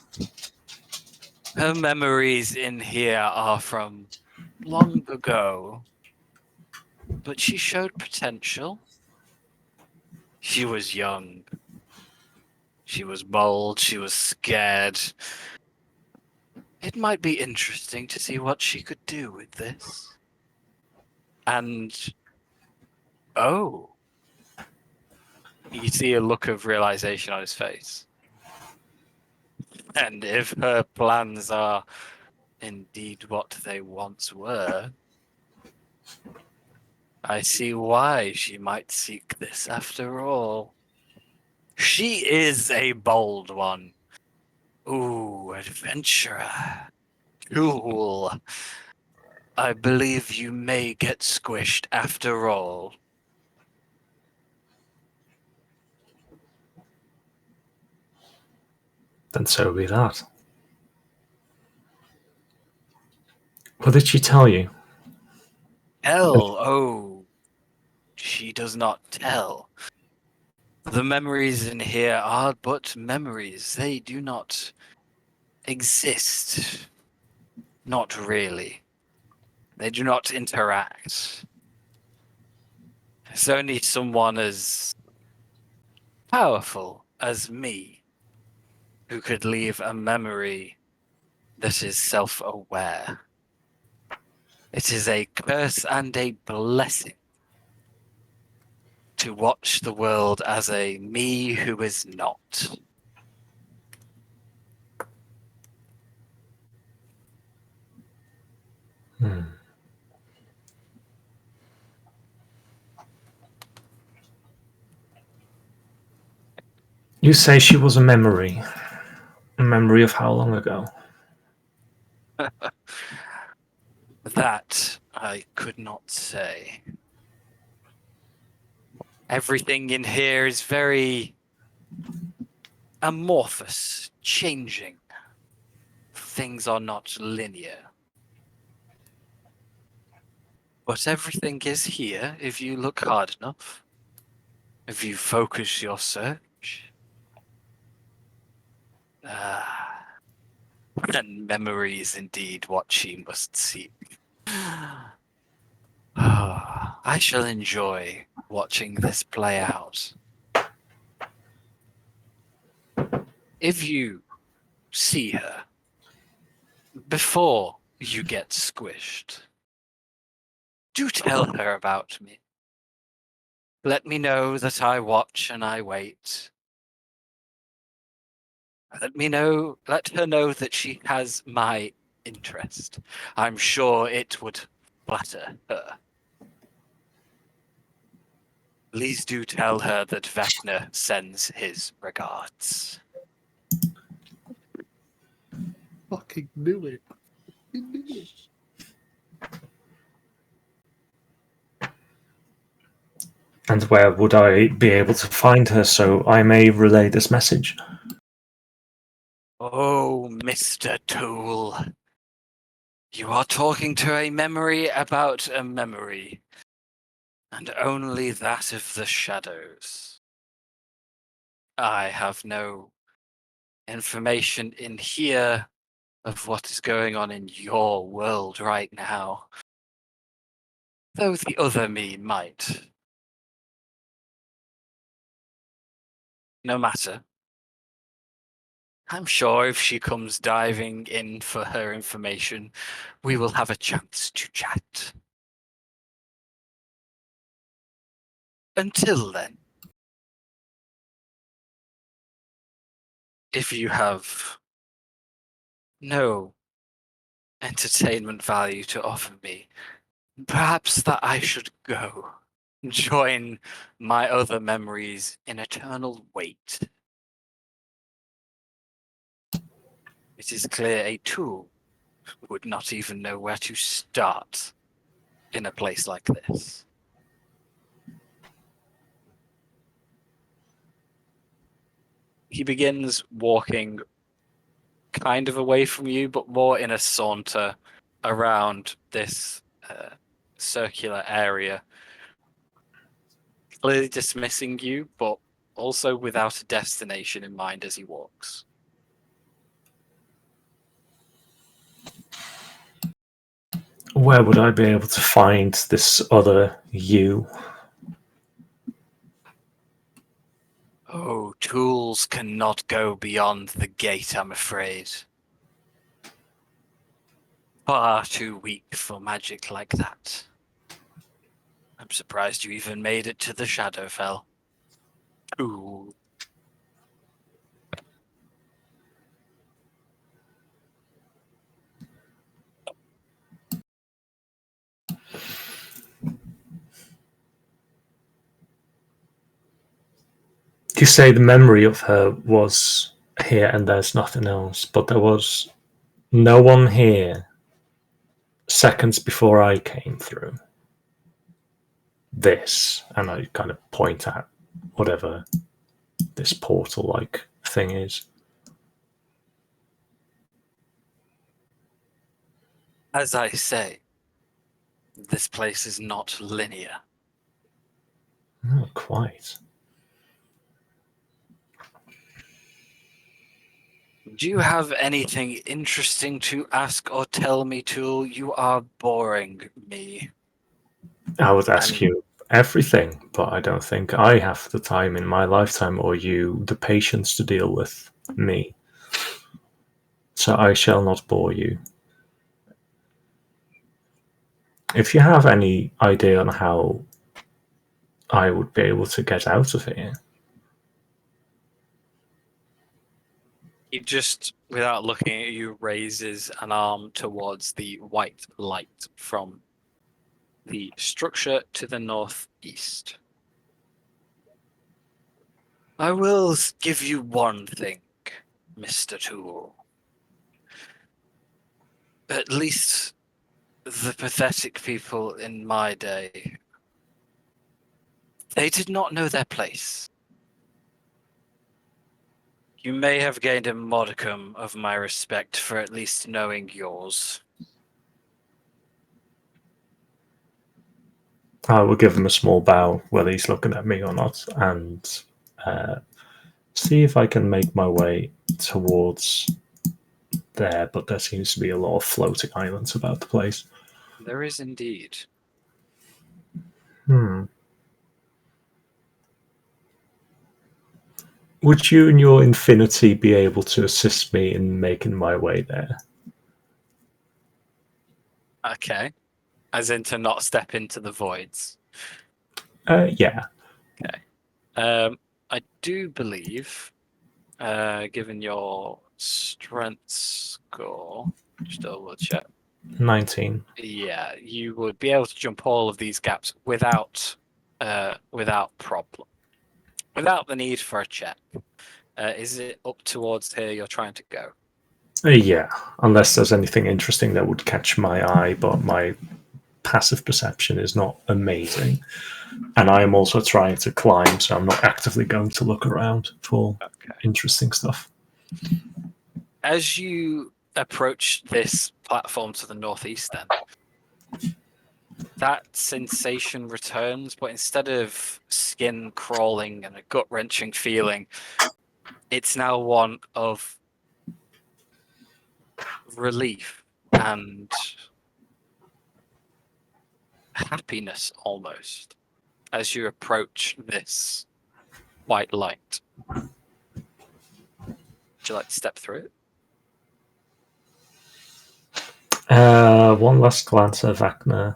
Her memories in here are from long ago, but she showed potential. She was young. She was bold. She was scared. It might be interesting to see what she could do with this. And, oh, you see a look of realization on his face. And if her plans are indeed what they once were, I see why she might seek this after all. She is a bold one. Ooh, adventurer. Cool. I believe you may get squished after all.
Then so be that. What did she tell you?
Tell? Oh, she does not tell. The memories in here are but memories. They do not exist. Not really. They do not interact. It's only someone as powerful as me who could leave a memory that is self-aware. It is a curse and a blessing to watch the world as a me who is not.
You say she was a memory. A memory of how long ago?
That I could not say. Everything in here is very amorphous, changing. Things are not linear. But everything is here if you look hard enough. If you focus your search. And memory is indeed what she must seek. I shall enjoy watching this play out. If you see her before you get squished, do tell her about me. Let me know that I watch and I wait. Let her know that she has my interest. I'm sure it would flatter her. Please do tell her that Vecna sends his regards.
Fucking knew it. He knew it.
And where would I be able to find her so I may relay this message?
Oh, Mr. Tool. You are talking to a memory about a memory, and only that of the shadows. I have no information in here of what is going on in your world right now, though the other me might. No matter. I'm sure if she comes diving in for her information, we will have a chance to chat. Until then, if you have no entertainment value to offer me, perhaps that I should go join my other memories in eternal wait. It is clear a tool would not even know where to start in a place like this. He begins walking kind of away from you, but more in a saunter around this circular area, clearly dismissing you, but also without a destination in mind as he walks.
Where would I be able to find this other you?
Oh, tools cannot go beyond the gate, I'm afraid. Far too weak for magic like that. I'm surprised you even made it to the Shadowfell. Ooh.
You say the memory of her was here and there's nothing else, but there was no one here seconds before I came through. This, and I kind of point at whatever this portal like thing is.
As I say, this place is not linear.
Not quite.
Do you have anything interesting to ask or tell me, Tool? You are boring me.
I would ask you everything, but I don't think I have the time in my lifetime or you the patience to deal with me. So I shall not bore you. If you have any idea on how I would be able to get out of here.
He just, without looking at you, raises an arm towards the white light from the structure to the northeast. I will give you one thing, Mr. Tool. At least the pathetic people in my day, they did not know their place. You may have gained a modicum of my respect for at least knowing yours.
I will give him a small bow, whether he's looking at me or not, and see if I can make my way towards there. But there seems to be a lot of floating islands about the place.
There is indeed.
Would you and your infinity be able to assist me in making my way there?
Okay. As in to not step into the voids.
Yeah.
I do believe, given your strength score, just double check.
19.
Yeah, you would be able to jump all of these gaps without problem, without the need for a check. Is it up towards here you're trying to go?
Yeah, unless there's anything interesting that would catch my eye, but my passive perception is not amazing. And I am also trying to climb, so I'm not actively going to look around for interesting stuff.
As you approach this platform to the northeast, then, that sensation returns, but instead of skin crawling and a gut-wrenching feeling, it's now one of relief and happiness almost as you approach this white light. Would you like to step through it?
One last glance at Wagner.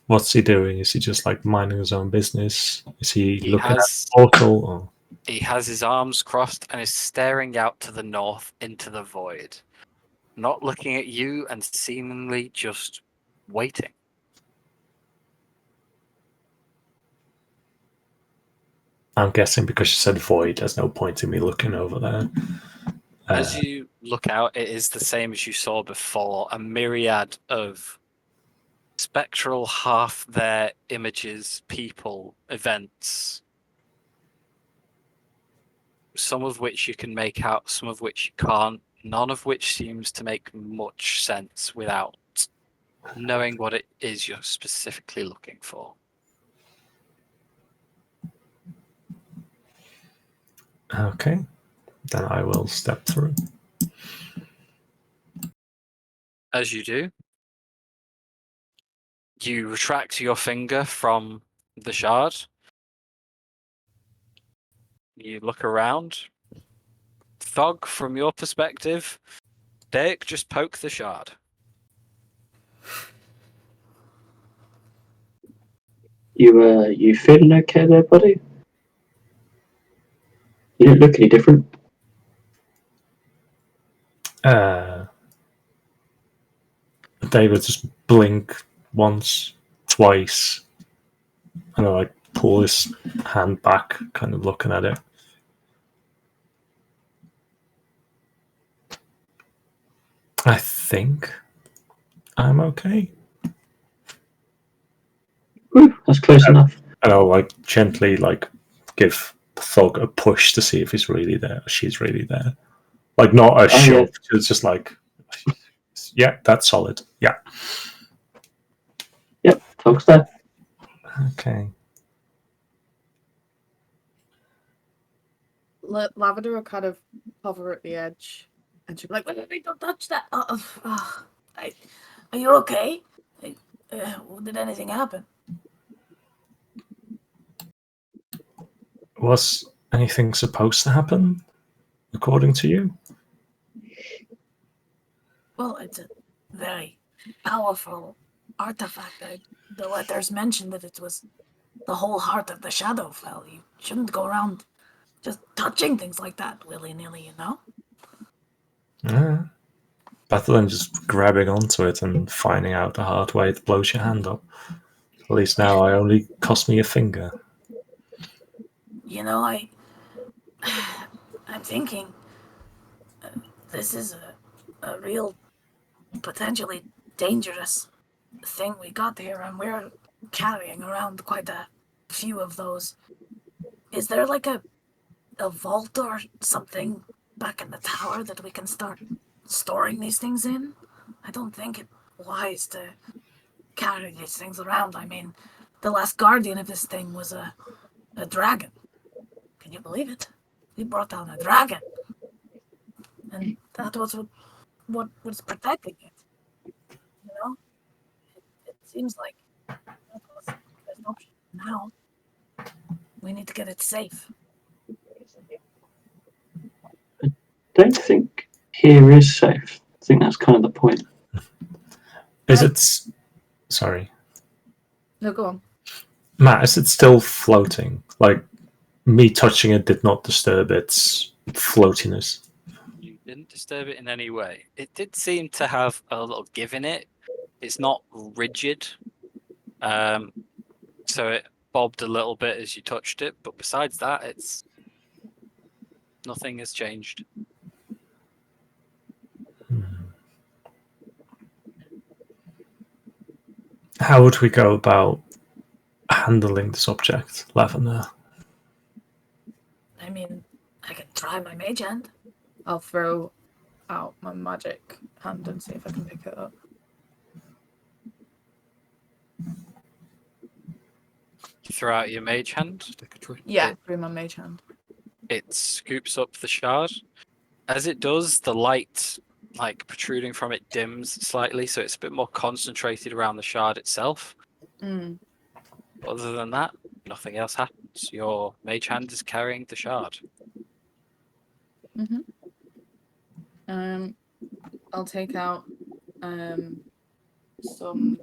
What's he doing? Is he just like minding his own business? Is he looking at the portal? Or?
He has his arms crossed and is staring out to the north into the void, not looking at you and seemingly just waiting.
I'm guessing because you said void, there's no point in me looking over there.
As you look out, it is the same as you saw before, a myriad of spectral, half there images, people, events, some of which you can make out, some of which you can't, none of which seems to make much sense without knowing what it is you're specifically looking for.
Okay, then I will step through.
As you do, you retract your finger from the shard. You look around. Thog, from your perspective, Derek just poke the shard.
You feeling okay there, buddy? You don't look any different.
David just blink once, twice, and then pull his hand back, kind of looking at it. I think I'm okay.
Whew, that's close enough.
And I'll gently give Thog a push to see if he's really there or she's really there. Not a shove. Yeah. It's just Yeah, that's solid. Yeah.
Yep, Thug's there.
Okay.
Lavender will kind of hover at the edge, and she'll be like, "Wait, don't touch that! Are you okay? Did anything happen?"
Was anything supposed to happen, according to you?
Well, it's a very powerful artifact. The letters mentioned that it was the whole heart of the Shadowfell. You shouldn't go around just touching things like that willy-nilly, you know?
Yeah. Better than just grabbing onto it and finding out the hard way it blows your hand up. At least now I only cost me a finger.
You know, I'm thinking this is a real, potentially dangerous thing we got here, and we're carrying around quite a few of those. Is there like a vault or something back in the tower that we can start storing these things in? I don't think it's wise to carry these things around. I mean, the last guardian of this thing was a dragon. Can you believe it? He brought down a dragon. And that was what was protecting it. You know? It seems like that was an option. Now, we need to get it safe.
Don't think here is safe. I think that's kind of the point.
Is it... Sorry.
No, go on.
Matt, is it still floating? Like, me touching it did not disturb its floatiness.
You didn't disturb it in any way. It did seem to have a little give in it. It's not rigid. So it bobbed a little bit as you touched it, but besides that, nothing has changed.
How would we go about handling this object, Lavender?
I mean, I can try my mage hand.
I'll throw out my magic hand and see if I can pick it up.
You throw out your mage hand.
Take a tree.
Yeah, through my mage hand.
It scoops up the shard. As it does, the light, like protruding from it, dims slightly, so it's a bit more concentrated around the shard itself.
Mm.
Other than that, nothing else happens. Your mage hand is carrying the shard.
Mm-hmm. I'll take out some.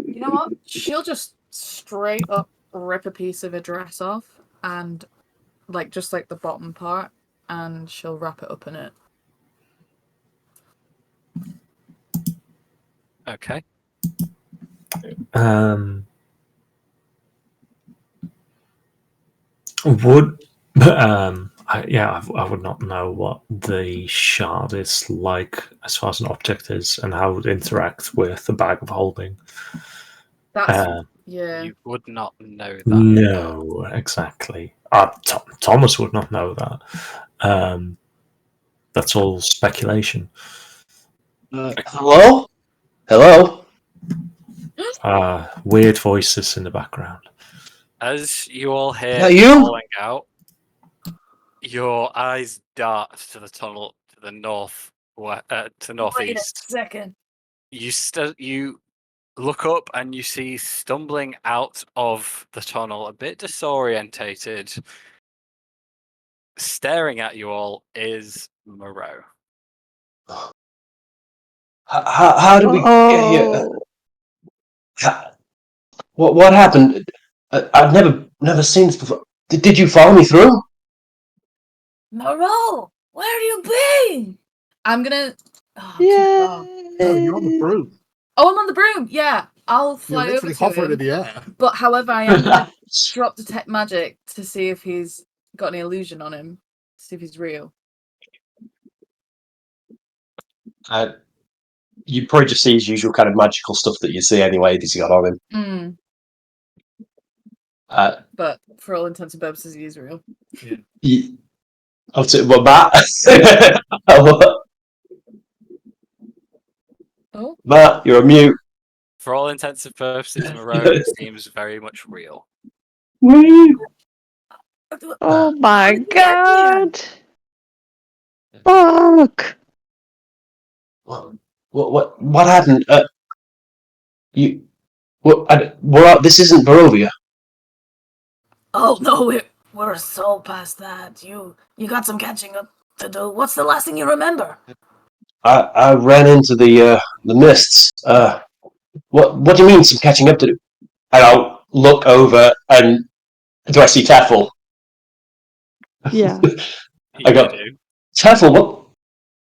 You know what? She'll just straight up rip a piece of a dress off and just the bottom part, and she'll wrap it up in it.
Okay.
I would not know what the shard is like as far as an object is, and how it would interact with the bag of holding.
That's yeah.
You would not know that.
No, exactly. Thomas would not know that. That's all speculation.
Hello? Hello?
Weird voices in the background.
As you all hear
Is that you?
calling out, your eyes dart to the tunnel to the northeast.
Wait a second.
You look up and you see stumbling out of the tunnel, a bit disorientated, staring at you all, is Moreau.
How did we get here? What happened? I've never seen this before. Did you follow me through?
Moreau, where have you been?
I'm gonna. Oh,
Yay!
No, you're on the broom.
Oh, I'm on the broom. Yeah, I'll
You're
fly over
literally
to
hovering
him.
in the air.
But however, I am gonna drop detect magic to see if he's got any illusion on him. See if he's real.
You probably just see his usual kind of magical stuff that you see anyway that he's got on him.
But for all intents and purposes, he is real.
Yeah. Well, Matt.
Oh,
Matt, you're a mute.
For all intents and purposes, Moreau seems very much real.
Oh
How
my
did we get here?
god! Fuck!
What happened? You. This isn't Barovia.
Oh no, we're so past that. You got some catching up to do. What's the last thing you remember?
I ran into the mists. What do you mean some catching up to do? And I'll look over and do I see Taffel?
Yeah.
I go, Taffel,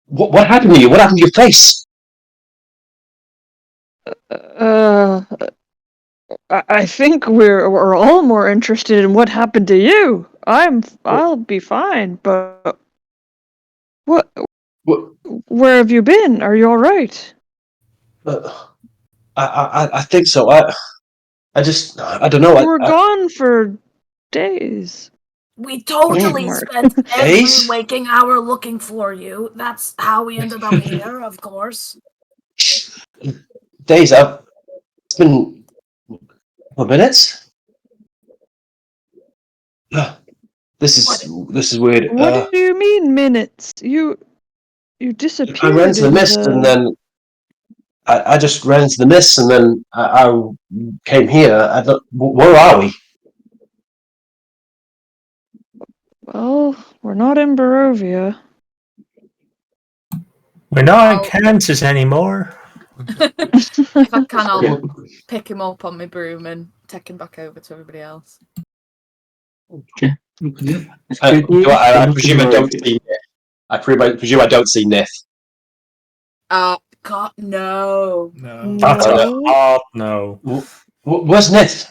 what happened to you? What happened to your face?
Uh, I think we're all more interested in what happened to you. I'll be fine, but what?
What,
Where have you been? Are you all right?
I think so. I don't know.
You were gone for days.
We
Question
totally
mark.
spent every
Days?
waking hour looking for you. That's how we ended up here, of course.
Days. It's been minutes. This is weird.
What do you mean minutes? You
I
disappeared
ran into the mist and then I just ran into the mist and then I came here. Where are we?
Well, we're not in Barovia.
We're not in
I'll-
Kansas anymore.
If I can, I'll
Yeah.
pick him up on my broom and take him back over to everybody else.
I presume I don't see. I presume I don't see Nith.
God, no.
No.
That's a
No.
hard no.
Where's Nith?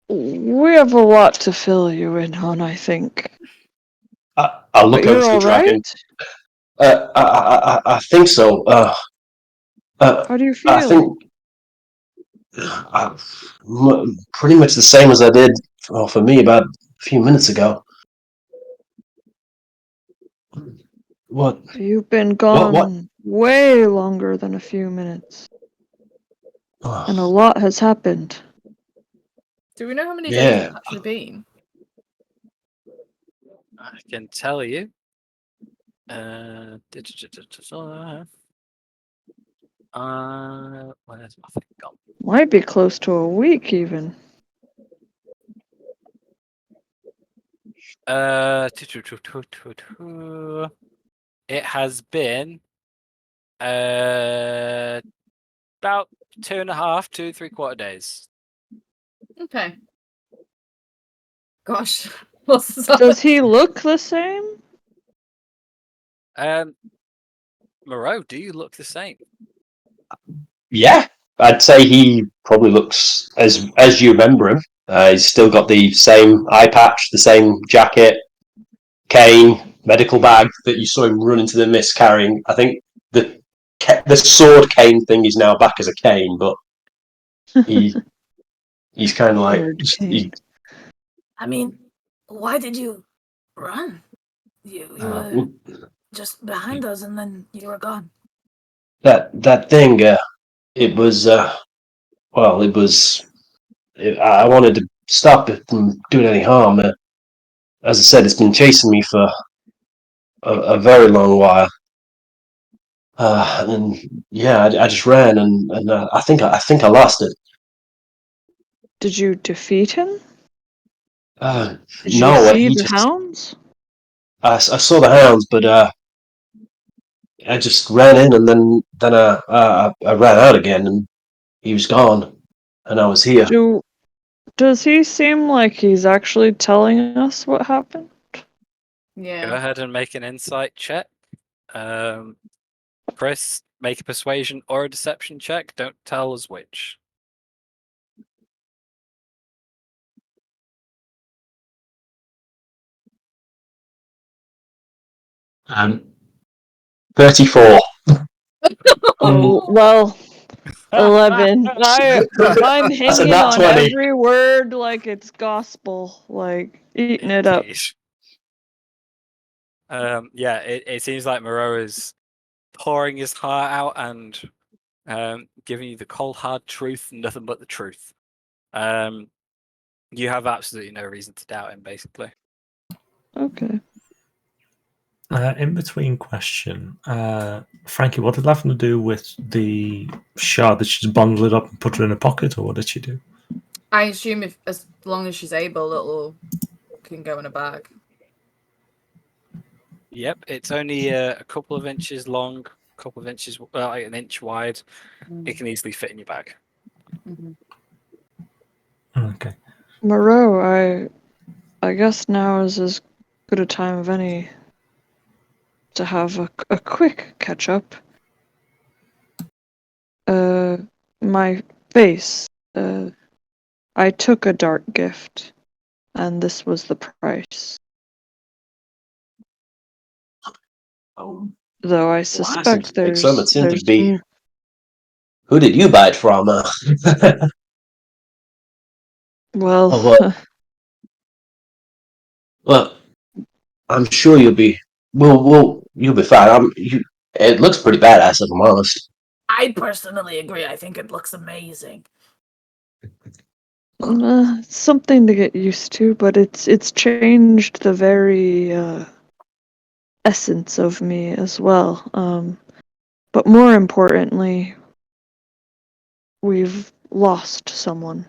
We have a lot to fill you in on, I think.
I'll look
But
over
you're
to
all
the dragon.
right?
I think so.
How do you feel?
I think pretty much the same as I did for me about a few minutes ago. What?
You've been gone
What?
way longer than a few minutes, and a lot has happened.
Do we know how many days
Yeah.
it's actually been?
I can tell you. Where's my thing gone?
Might be close to a week, even.
It has been about 2.5 to 3/4 days.
Okay. Gosh. What's that?
Does he look the same?
Moreau, do you look the same?
Yeah, I'd say he probably looks as you remember him. He's still got the same eye patch, the same jacket, cane, medical bag that you saw him run into the mist carrying. I think the sword cane thing is now back as a cane, but he's kind of like
Sword cane.
I mean, why did you run? You were just behind us and then you were gone.
that thing. It was well, it was. I wanted to stop it from doing any harm. As I said, it's been chasing me for a very long while. And yeah, I just ran, and I think I lost it.
Did you defeat him?
Did
Did
no,
you see
he
the
just.
hounds?
I saw the hounds, but I just ran in, and then I ran out again, and he was gone, and I was here.
Does he seem like he's actually telling us what happened?
Go
Yeah.
ahead and make an insight check. Chris, make a persuasion or a deception check. Don't tell us which.
34.
Oh, well, 11. I'm
That's a
hanging
nat
on
20.
every word like it's gospel. Like, Eating it up.
Indeed. Yeah, it seems like Moreau is pouring his heart out and giving you the cold hard truth, nothing but the truth. You have absolutely no reason to doubt him, basically.
Okay.
In between question, Frankie, what did Lavender do with the shard? Did she just bundle it up and put it in a pocket, or what did she do?
I assume if as long as she's able, it'll can go in a bag.
Yep, it's only a couple of inches long, a couple of inches, like an inch wide. It can easily fit in your bag.
Mm-hmm.
Okay.
Moreau, I guess now is as good a time of any to have a quick catch up. My face. I took a dark gift, and this was the price.
Oh,
Though I
well,
suspect
big sum. It seemed to
there's
be. Who did you buy it from?
well,
Oh, well, I'm sure you'll be. You'll be fine. It looks pretty badass, if I'm honest.
I personally agree. I think it looks amazing.
something to get used to, but it's changed the very essence of me as well. But more importantly, we've lost someone.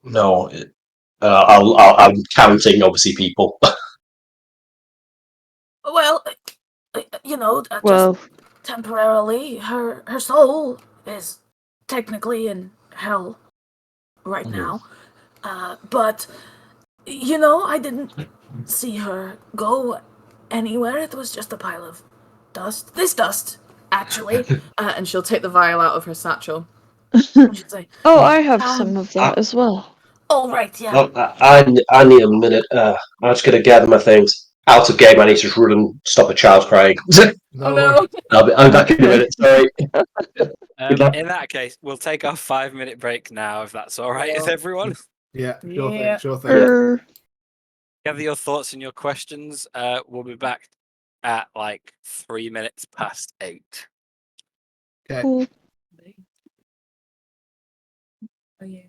No, I'm counting obviously people.
Well, just
Well,
temporarily, her soul is technically in hell right now. But I didn't see her go anywhere. It was just a pile of dust. This dust, actually.
And she'll take the vial out of her satchel. And she'll say,
oh, I have some of that as well.
"All right, yeah."
Oh, I need a minute. I'm just gonna gather my things. Out of game, I need to just run and stop a child crying.
No,
"Oh no!"
I'll be back in a
Okay.
minute. Sorry. Good luck.
In that case, we'll take our 5-minute break now, if that's all right with everyone.
yeah, sure
Yeah.
thing, sure thing.
Gather your thoughts and your questions. We'll be back at like 3 minutes past 8.
Okay.
Cool.
Oh yeah.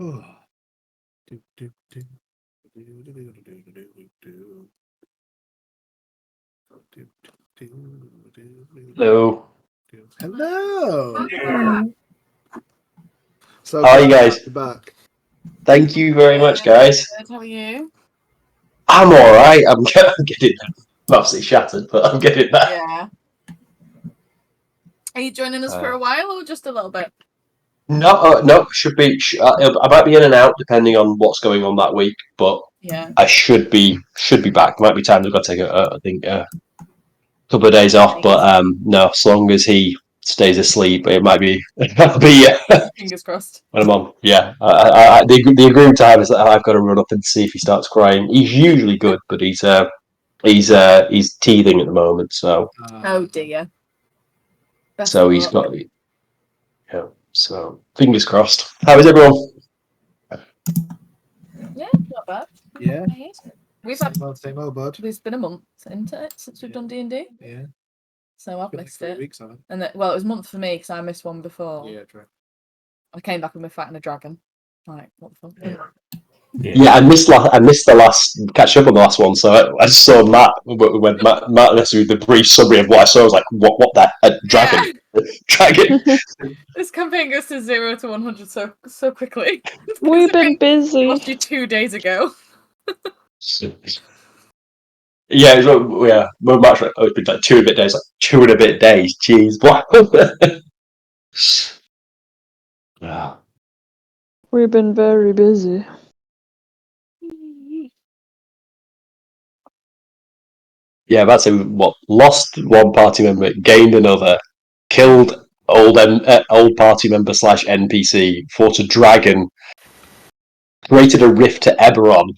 Oh.
Hello.
Hello. So
How are you
glad
guys?
you're back.
Thank you very much, guys.
How are you?
I'm all right. I'm getting absolutely shattered, but I'm getting there.
Yeah. Are you joining us for a while or just a little bit?
No, should be. I might be in and out depending on what's going on that week, but
Yeah.
I should be back. Might be times I've got to take I think a couple of days off, but no, as long as he stays asleep, it might be. I'll be
Fingers crossed.
when I'm on. Yeah, the agreed time is that I've got to run up and see if he starts crying. He's usually good, but he's teething at the moment, so
Oh dear. Best
so
of
he's
luck.
got. Yeah, so fingers crossed. How is everyone?
Yeah, not bad.
Yeah.
We've had
Same old, bud.
it's been a month, isn't it, since we've done D&D?
Yeah.
So I've
Been like
missed
3
it.
weeks, haven't
And well, it was a month for me because I missed one before.
Yeah, true.
I came back and we're fighting a dragon. Like, what the fuck?
Yeah, I missed the last catch up on the last one, so I just saw Matt when Matt messaged with the brief summary of what I saw. I was like, what that dragon, dragon.
This campaign goes to 0 to 100 so quickly.
We've been
I
busy.
lost you 2 days ago.
Yeah, we're much. It's been like 2 and a bit days, like 2 and a bit days. Jeez, wow. Yeah.
We've been very busy.
Yeah, that's it. What, lost one party member, gained another, killed old party member / NPC, fought a dragon, created a rift to Eberron.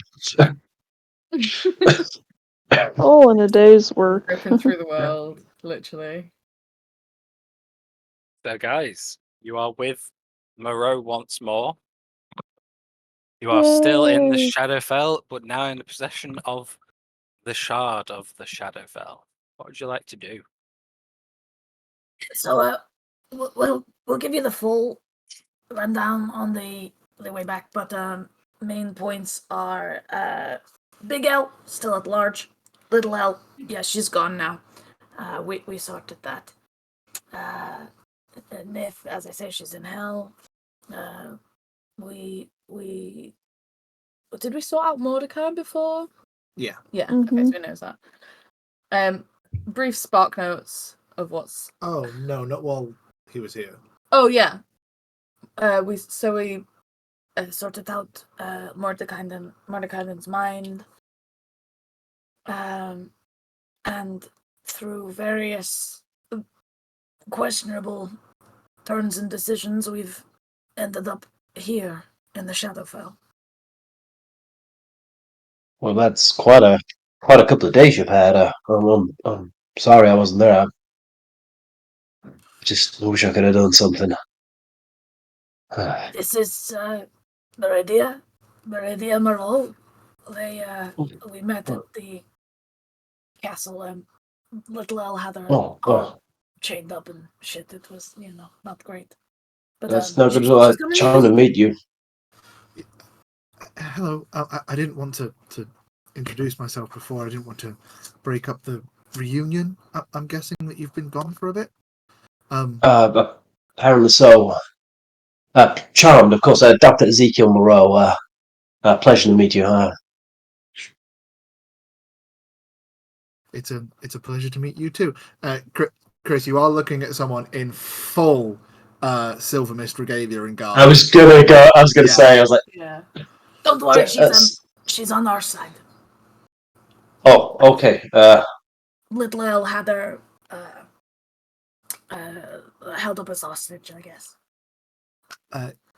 All in a day's work.
Ripping through the world, literally.
So, guys, you are with Moreau once more. You are still in the
Yay.
Shadowfell, but now in the possession of the Shard of the Shadowfell. What would you like to do?
So, we'll give you the full rundown on the way back, but main points are Big L still at large, Little L, yeah, she's gone now. We sorted that. Nif, as I say, she's in hell. We did we sort out Mordecai before?
Yeah.
Yeah.
Mhm.
Okay, so we knows that. Brief spark notes of what's.
Oh no, not while he was here.
Oh yeah. We sorted out Mordecai's mind. And through various questionable turns and decisions, we've ended up here in the Shadowfell.
Well, that's quite a couple of days you've had. I'm sorry I wasn't there. I just wish I could have done something.
This is Meridia Moreau. We met at the castle, and Little L had her all chained up and shit. It was, not great. But
That's not good.
she's gonna
Trying to meet you.
Hello. I didn't want to introduce myself before. I didn't want to break up the reunion. I'm guessing that you've been gone for a bit.
Apparently so. Charmed, of course. Dr. Ezekiel Moreau. Pleasure to meet you.
It's a pleasure to meet you too. Chris, you are looking at someone in full Silver Mist regalia and garb.
I was gonna say. I was like,
Yeah.
Don't worry, she's on our side.
oh, okay.
Little L had her held up as hostage, I guess.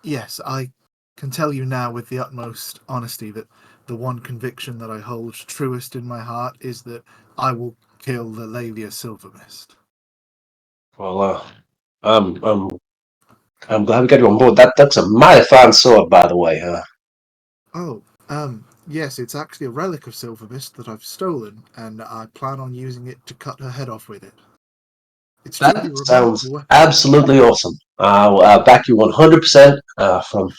Yes, I can tell you now with the utmost honesty that the one conviction that I hold truest in my heart is that I will kill the Laelia Silvermist.
Well, I'm glad we got you on board. That's a mighty fine sword, by the way.
Oh, yes, it's actually a relic of Silvermist that I've stolen, and I plan on using it to cut her head off with it. It's truly
That
remarkable
sounds
weapon.
absolutely awesome. I'll back you 100%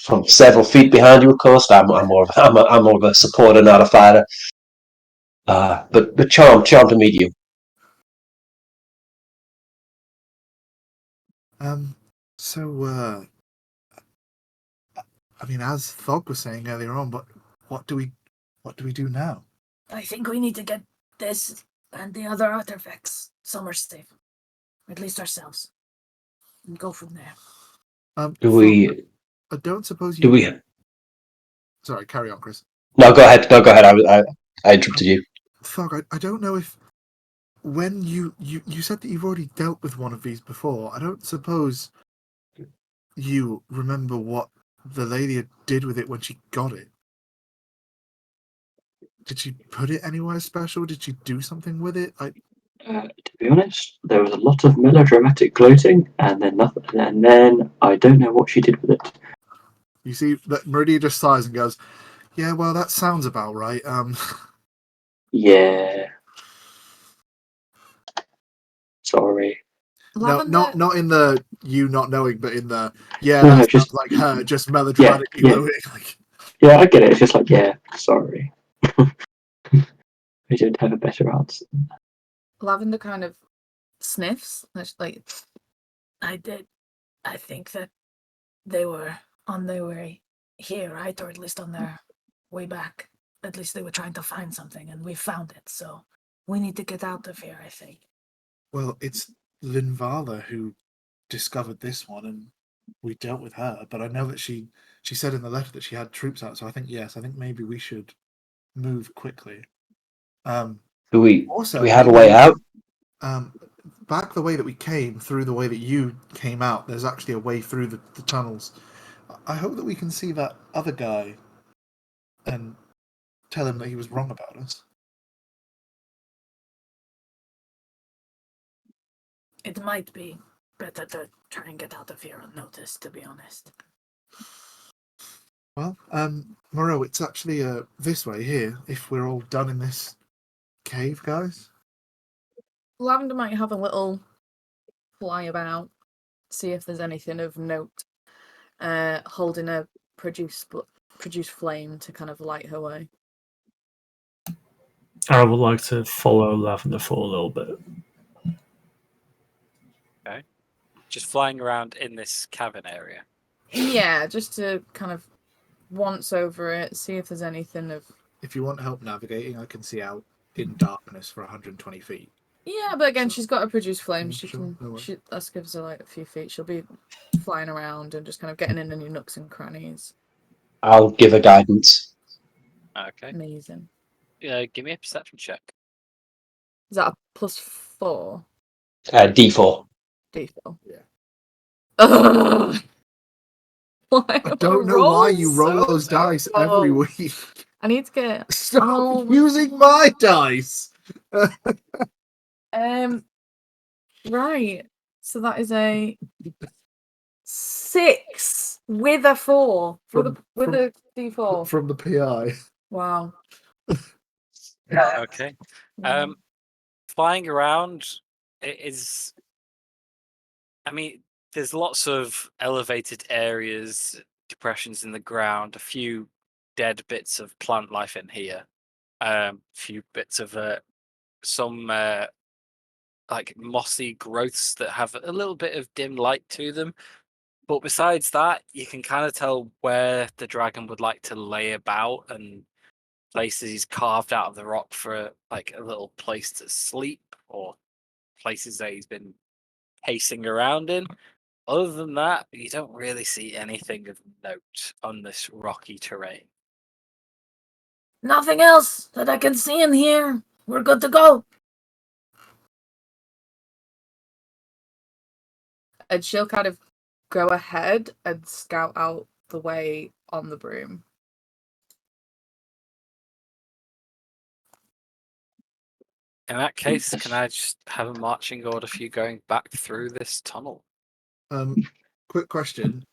from several feet behind you, of course. I'm more of a supporter, not a fighter. But charmed to meet you.
So, I mean, as Thog was saying earlier on, but what do we do now?
I think we need to get this and the other artifacts somewhere safe. At least ourselves. And go from there.
Do
Thog,
we?
I don't suppose you.
Do we?
Sorry, carry on, Chris.
No, go ahead. No, go ahead. I interrupted you.
Thog, I don't know if when you said that you've already dealt with one of these before. I don't suppose you remember what the lady did with it when she got it. Did she put it anywhere special? Did she do something with it?
To be honest, there was a lot of melodramatic gloating, and then nothing. And then I don't know what she did with it.
You see that Meridia just sighs and goes, "Yeah, well, that sounds about right."
Yeah. Sorry.
No, not in the you not knowing, but in the
No,
that sounds
just
like her just melodramatically
yeah.
gloating. Like,
Yeah, I get it. It's just like, yeah, sorry. I don't have a better answer.
Lavender kind of sniffs. Like,
I did. I think that they were on their way here, right? Or at least on their way back. At least they were trying to find something, and we found it. So we need to get out of here, I think.
well, it's Linvala who discovered this one, and we dealt with her. But I know that she said in the letter that she had troops out. So I think yes, I think maybe we should move quickly.
Do we
Also,
have a way out?
Back the way that we came, through the way that you came out, there's actually a way through the tunnels. I hope that we can see that other guy and tell him that he was wrong about us.
It might be better to try and get out of here unnoticed, to be honest.
Well, Moreau, it's actually this way here, if we're all done in this cave, guys.
Lavender might have a little fly about, see if there's anything of note. Holding a produce flame to kind of light her way.
I would like to follow Lavender for a little bit.
Okay. Just flying around in this cavern area.
Yeah, just to kind of once over it, see if there's anything of.
If you want help navigating, I can see out in darkness for 120 feet.
Yeah, but again,
So-
she's got a produce flame.
Mm,
She
sure,
can.
no worries.
That gives her like a few feet. She'll be flying around and just kind of getting in any nooks and crannies.
I'll give her guidance.
Okay.
Amazing.
Give me a perception check.
Is that a +4?
D4.
D4.
Yeah.
Ugh. Why
I
am
don't know why you roll
so
those dice
terrible?
every week.
I need to get.
Stop using my dice.
Right. So that is a 6 with a 4 with a D4.
From the PI.
Wow.
Okay.
Wow.
Flying around, it is. I mean, there's lots of elevated areas, depressions in the ground, a few dead bits of plant life in here, a few bits of some like mossy growths that have a little bit of dim light to them. But besides that, you can kind of tell where the dragon would like to lay about, and places he's carved out of the rock for like a little place to sleep, or places that he's been pacing around in. Other than that, you don't really see anything of note on this rocky terrain.
Nothing else that I can see in here. We're good to go.
And she'll kind of go ahead and scout out the way on the broom.
In that case, can I just have a marching order for you going back through this tunnel?
Quick question.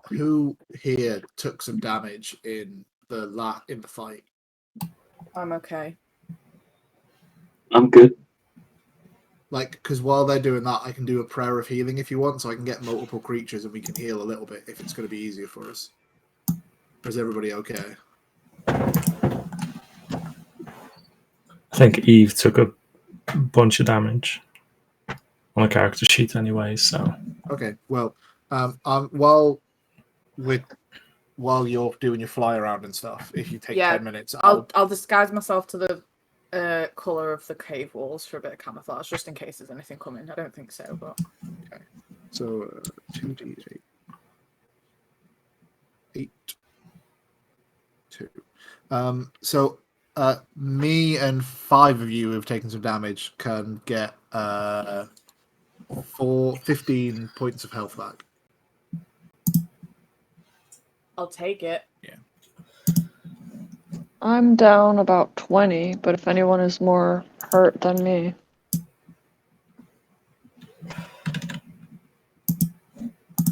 Who here took some damage in the fight?
I'm okay.
I'm good.
because while they're doing that, I can do a prayer of healing if you want, so I can get multiple creatures and we can heal a little bit if it's going to be easier for us. Or is everybody okay?
I think Eve took a bunch of damage on a character sheet anyway, so.
Okay, well, while you're doing your fly around and stuff, if you take 10 minutes,
I'll disguise myself to the colour of the cave walls for a bit of camouflage, just in case there's anything coming. I don't think so, but
okay. So 2d8, 8, 2. So me and 5 of you who've taken some damage can get 15 points of health back.
I'll take it.
Yeah.
I'm down about 20, but if anyone is more hurt than me.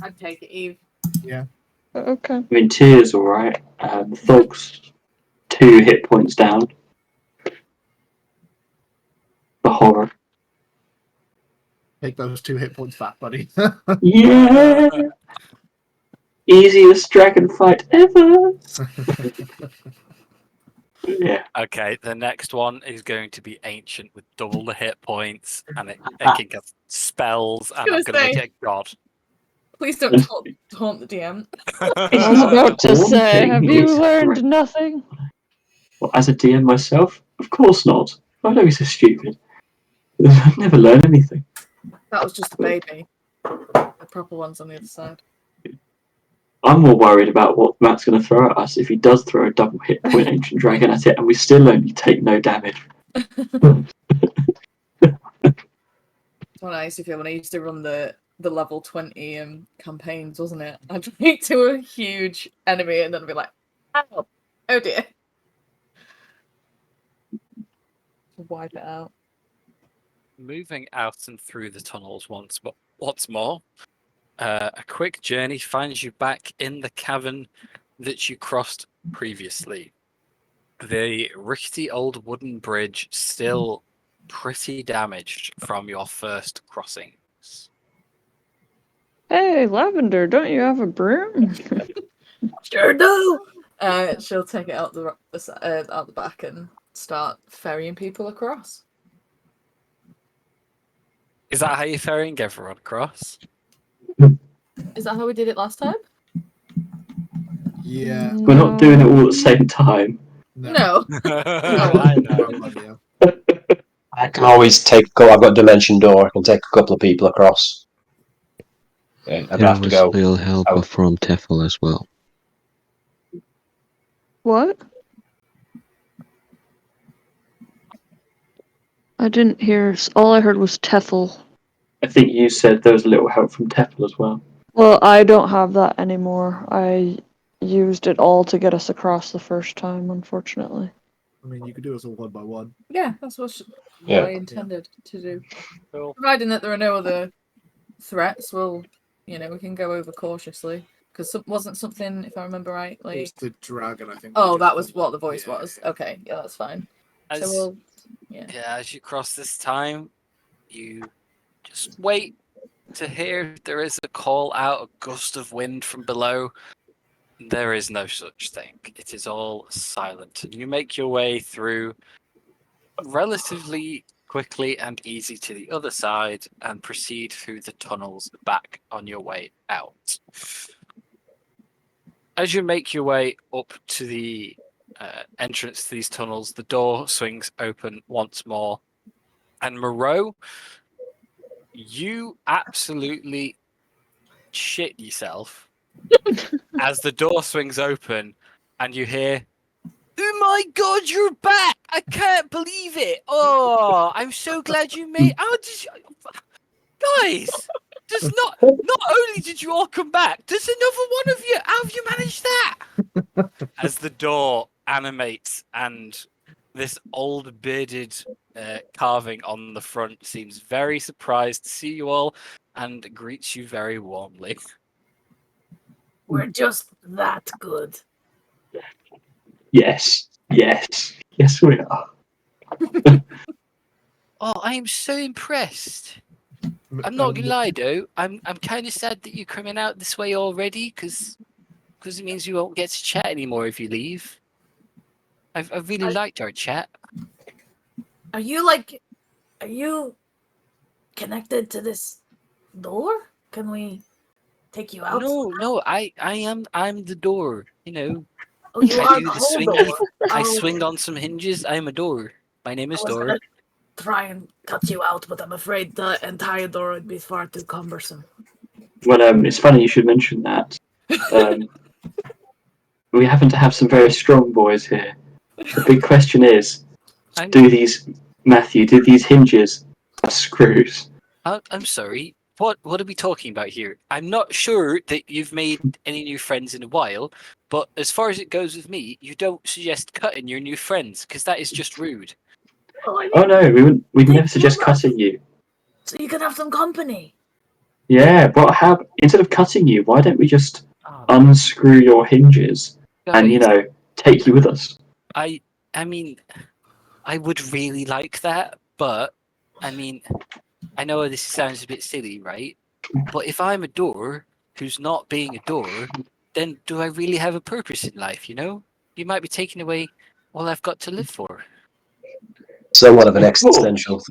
I'd take it, Eve.
Yeah.
Okay.
I mean, Tyr's alright. The Thug's 2 hit points down. The horror.
Take those 2 hit points back, buddy.
Yeah! Easiest dragon fight ever! Yeah.
Okay, the next one is going to be ancient with double the hit points, and it can get spells, and I'm going to make it God.
Please don't taunt the DM.
I was about to say, have you
It's
learned
correct.
nothing?
Well, as a DM myself, of course not. I know he's so stupid. I never learn anything.
That was just a baby. The proper one's on the other side.
I'm more worried about what Matt's going to throw at us if he does throw a double hit point ancient dragon at it and we still only take no damage.
It's what I used to feel when I used to run the level 20 campaigns, wasn't it? I'd make to a huge enemy and then I'd be like, ow, oh dear. Wipe it out.
Moving out and through the tunnels once more, a quick journey finds you back in the cavern that you crossed previously. The rickety old wooden bridge still pretty damaged from your first crossings.
Hey, Lavender, don't you have a broom?
Sure do. She'll take it out the back and start ferrying people across.
Is that how you're ferrying everyone across?
Is that how we did it last time?
Yeah.
We're not doing it all at the same time.
No.
I know.
I can always I've got a dimension door. I can take a couple of people across. Yeah, I don't have to
was
go.
little help
out.
from Tefl as well.
What? I didn't hear. All I heard was Tefl.
I think you said there was a little help from Tefl as well.
Well, I don't have that anymore. I used it all to get us across the first time, unfortunately.
I mean, you could do us all one by one.
Yeah, that's what
Yeah.
I intended to do.
Cool.
Providing that there are no other threats, we can go over cautiously. Because wasn't something, if I remember right,
It was
like...
the dragon, I think.
Oh, that was what the voice was. Okay, yeah, that's fine. So
as you cross this time, you just wait to hear if there is a call out, a gust of wind from below. There is no such thing. It is all silent. And you make your way through relatively quickly and easy to the other side and proceed through the tunnels back on your way out. As you make your way up to the entrance to these tunnels, the door swings open once more. And Moreau, you absolutely shit yourself as the door swings open and you hear, "Oh my god, you're back! I can't believe it! Oh, I'm so glad you made... Guys! Not only did you all come back, there's another one of you! How have you managed that?" As the door animates and this old bearded carving on the front seems very surprised to see you all and greets you very warmly.
We're just that good.
Yes, we are.
Oh, I am so impressed. I'm not gonna lie though. I'm kind of sad that you're coming out this way already, because it means you won't get to chat anymore if you leave. I've really liked our chat.
Are you connected to this door? Can we take you out?
No, I'm the door. You know,
Oh, you
I
are
do
the
the
whole
swingy.
door.
I
Oh,
swing on some hinges. I'm a door. My name
I
is
was
Door.
gonna try and cut you out, but I'm afraid the entire door would be far too cumbersome.
Well, it's funny you should mention that. We happen to have some very strong boys here. The big question is,
I'm
do these hinges have screws?
I'm sorry. What are we talking about here? I'm not sure that you've made any new friends in a while, but as far as it goes with me, you don't suggest cutting your new friends because that is just rude.
Oh, I
Oh
mean,
no, we'd
take
never suggest
you out
cutting you.
so you can have some company.
Yeah, but how? Instead of cutting you, why don't we just
Oh,
unscrew your hinges and
guys,
take you with us?
I mean, I would really like that, but I mean, I know this sounds a bit silly, right? But if I'm a door who's not being a door, then do I really have a purpose in life, you know? You might be taking away all I've got to live for.
Somewhat of an
Cool.
existential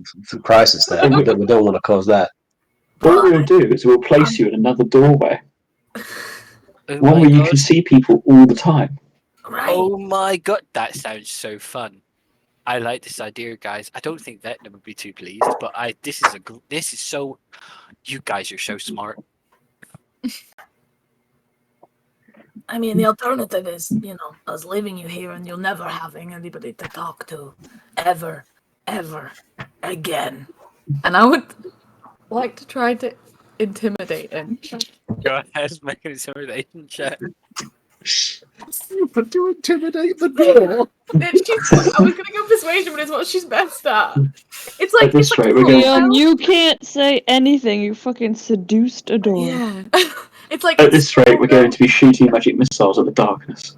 crisis there
And
that we don't want to cause that.
What we'll do is we'll place you in another doorway,
Oh
one
my
where you
god.
can see people all the time.
Right.
Oh my god, that sounds so fun. I like this idea, guys. I don't think Vecna would be too pleased, but this is so. You guys are so smart.
I mean, the alternative is, us leaving you here and you'll never having anybody to talk to. Ever again.
And I would like to try to intimidate him.
Go ahead, make an intimidation check.
But to intimidate the door.
I was gonna go persuasion, but it's what she's best at. It's
At this rate, we're going
Leon,
to.
you can't say anything. You fucking seduced a door.
Yeah. It's like
At this rate, we're going to be shooting magic missiles at the darkness.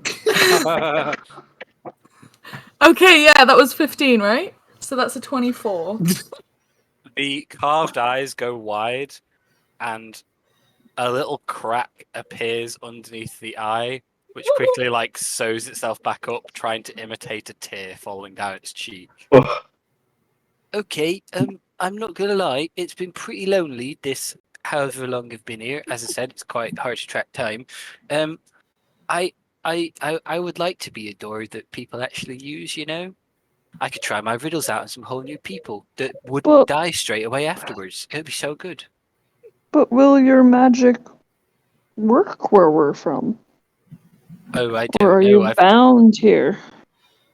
Okay, yeah, that was 15, right? So that's a 24.
The carved eyes go wide, and a little crack appears underneath the eye, which quickly sews itself back up, trying to imitate a tear falling down its cheek.
Oh,
Okay, I'm not gonna lie, it's been pretty lonely this however long I've been here. As I said, it's quite hard to track time. I I would like to be a door that people actually use, you know? I could try my riddles out on some whole new people that wouldn't
Well-
die straight away afterwards. It'd be so good.
But will your magic work where we're from?
Oh, I
Or
don't
are
know.
you bound here?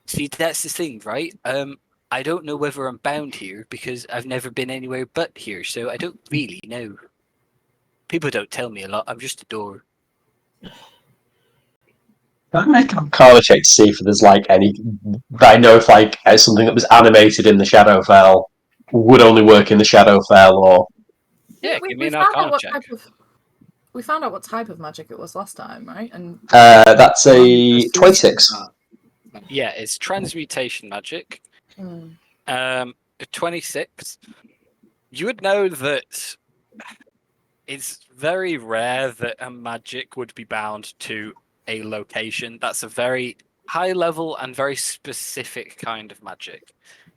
See, that's the thing, right? I don't know whether I'm bound here because I've never been anywhere but here, so I don't really know. People don't tell me a lot. I'm just a door.
Can I make a Arcana check to see if there's any that I know if something that was animated in the Shadowfell would only work in the Shadowfell, or
Yeah,
we,
give me
we
an
found out
Arcana
what
check.
type of we found out what type of magic it was last time, right? And
that's a 26.
Yeah, it's transmutation magic. A 26. You would know that it's very rare that a magic would be bound to a location. That's a very high level and very specific kind of magic,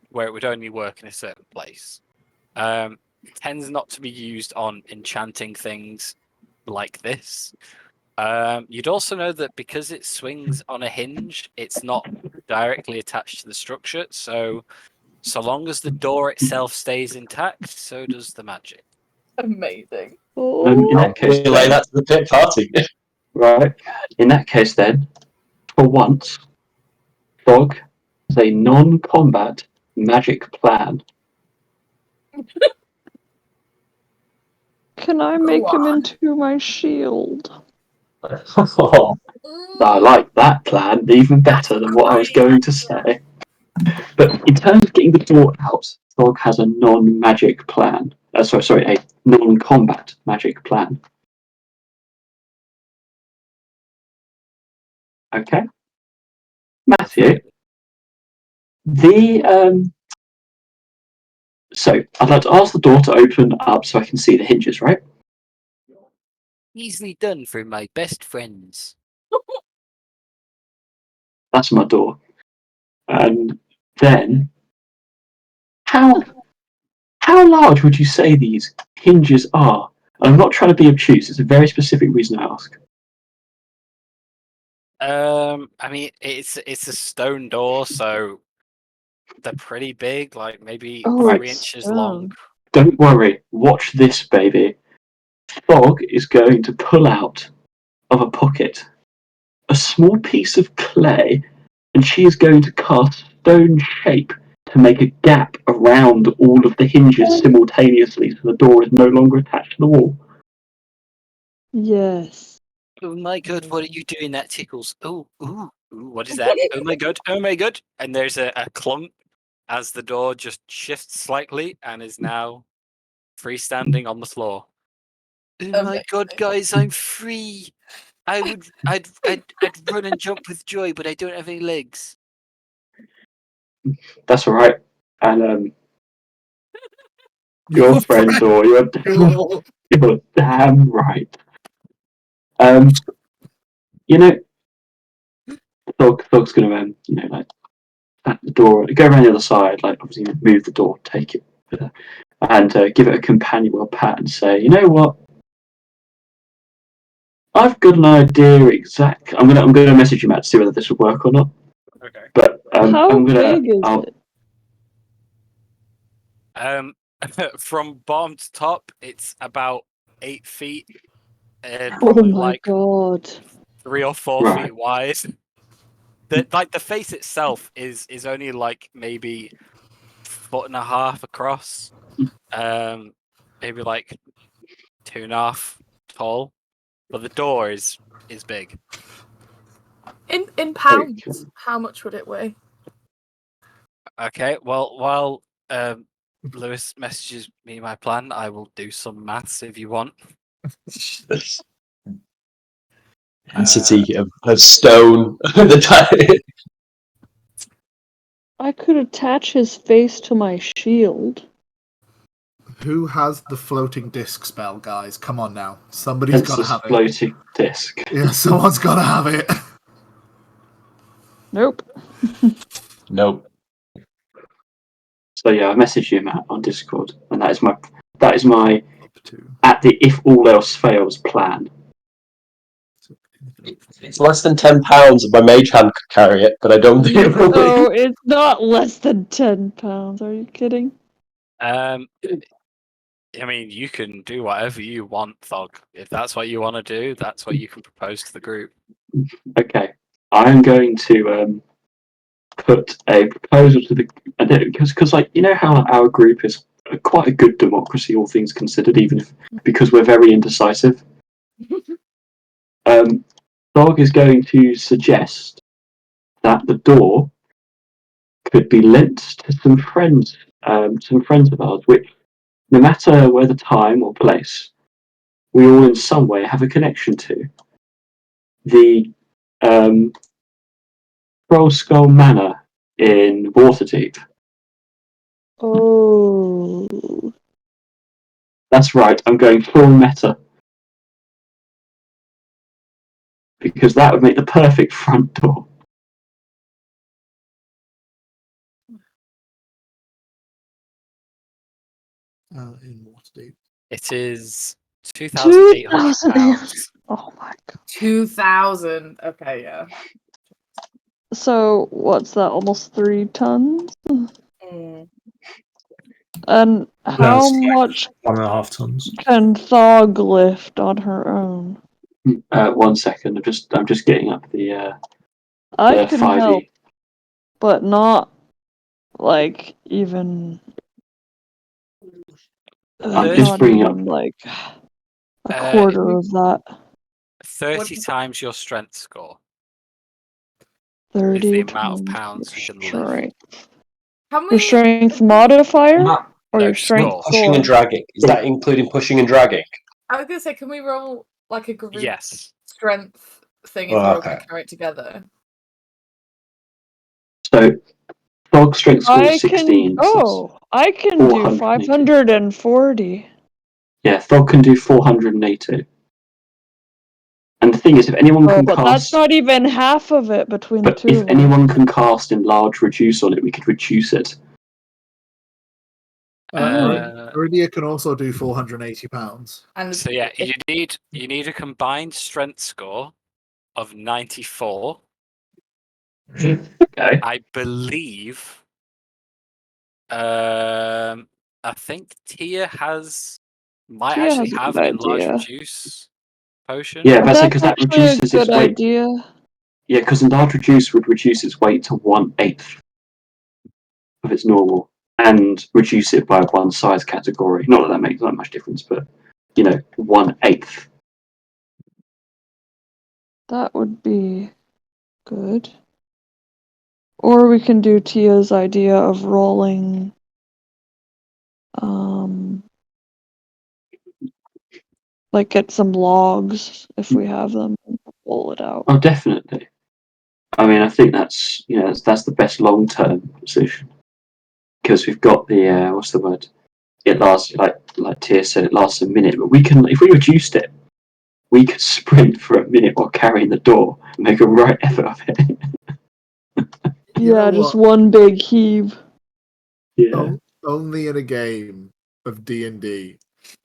where it would only work in a certain place. It tends not to be used on enchanting things like this. You'd also know that because it swings on a hinge, it's not directly attached to the structure. So long as the door itself stays intact, so does the magic.
amazing.
in that case,
Relay that to the pit party.
right. In that case, then, for once, Fog has a non-combat magic plan.
Can I make him into my shield?
I like that plan even better than what I was going to say. But in terms of getting the door out, Fog has a non-magic plan. A non-combat magic plan. Okay, Matthew. The So I'd like to ask the door to open up so I can see the hinges, right?
Easily done through my best friends.
That's my door. And then, how large would you say these hinges are? I'm not trying to be obtuse. It's a very specific reason I ask.
I mean, it's a stone door, so they're pretty big, like maybe
Oh,
3 inches long.
Don't worry. Watch this, baby. Fog is going to pull out of a pocket a small piece of clay, and she is going to cast stone shape to make a gap around all of the hinges simultaneously, so the door is no longer attached to the wall.
Yes.
Oh my god, what are you doing? That tickles. Oh, ooh, what is that? Oh my god, oh my god. And there's a clunk as the door just shifts slightly and is now freestanding on the floor. Oh my god, guys, I'm free. I'd run and jump with joy, but I don't have any legs.
That's all right. And your friend, or you're damn right. You know, Thug's gonna like at the door, go around the other side, like obviously move the door, take it, and give it a companionable pat and say, you know what? I've got an idea exact. I'm gonna message you, Matt, to see whether this will work or not.
Okay.
But
How
I'm gonna.
big is it?
From bottom to top, it's about 8 feet.
Oh
Probably
my
like
god.
3 or 4
Right.
feet wide. The face itself is only like maybe 1.5 across. Maybe like 2.5 tall. But the door is big.
In pounds, how much would it weigh?
Okay, well while Lewis messages me my plan, I will do some maths if you want.
Density of stone.
I could attach his face to my shield.
Who has the floating disc spell, guys? Come on now. Somebody's got to have it.
Floating disc.
Yeah, someone's got to have it.
Nope.
Nope.
So yeah, I messaged you, Matt, on Discord, and that is my
Up to.
at the if all else fails plan.
It's less than £10, and my mage hand could carry it, but I don't think it will.
Oh, it's not less than 10 pounds. Are you kidding?
I mean, you can do whatever you want, Thog. If that's what you want to do, that's what you can propose to the group.
Okay, I'm going to put a proposal to the because like you know how our group is quite a good democracy, all things considered, even if because we're very indecisive. Dog is going to suggest that the door could be lent to some friends of ours, which no matter whether time or place, we all in some way have a connection to. The Troll Skull Manor in Waterdeep.
Oh.
That's right, I'm going full meta. Because that would make the perfect front door.
In Waterdeep.
It is £2,800.
Oh my god.
2,000. Okay, yeah.
So, what's that? Almost 3 tons?
Mm.
And how
it's like
much
1.5 tons.
can Thog lift on her own?
1 second, I'm just getting up the
I can
5e.
help, but not like even.
I'm just
Not
bringing
even
up.
like a quarter of that.
30 times your strength score.
30
is the amount of
times
pounds you can lift.
strength.
Can
Your
we?
strength modifier
Not
or
No,
your strength
score.
pushing and
score?
dragging. Is that including pushing and dragging?
I was gonna say, can we roll like a group
Yes.
strength thing if
Oh,
we're all
okay.
gonna carry it together?
So Dog strength score
I
is 16.
can.
so that's
Oh, I can do
480.
540.
Yeah, Thog can do 480. And the thing is, if anyone
Oh,
can
but that's
cast,
not even half of it between the
but
two
if
of us.
anyone can cast enlarge reduce on it, we could reduce it.
Iridia can also do 480 pounds.
And
So yeah, you need a combined strength score of 94.
Okay.
I believe. I think Tia might
Tia
actually
has a
have
good
enlarged
idea.
reduce potion.
Yeah,
Oh,
that's
that's
because that
actually a
reduces its
good
weight.
idea.
Yeah, because enlarge reduce would reduce its weight to 1/8 of its normal, and reduce it by one size category. Not that makes not much difference, but 1/8.
That would be good. Or we can do Tia's idea of rolling. Like get some logs if we have them, and roll it out.
Oh, definitely. I mean, I think that's that's the best long term solution because we've got the what's the word? It lasts like Tia said, it lasts a minute, but we can if we reduced it, we could sprint for a minute while carrying the door and make a right effort of it.
You know
Yeah, just
what?
one big heave.
Yeah.
Only in a game of D&D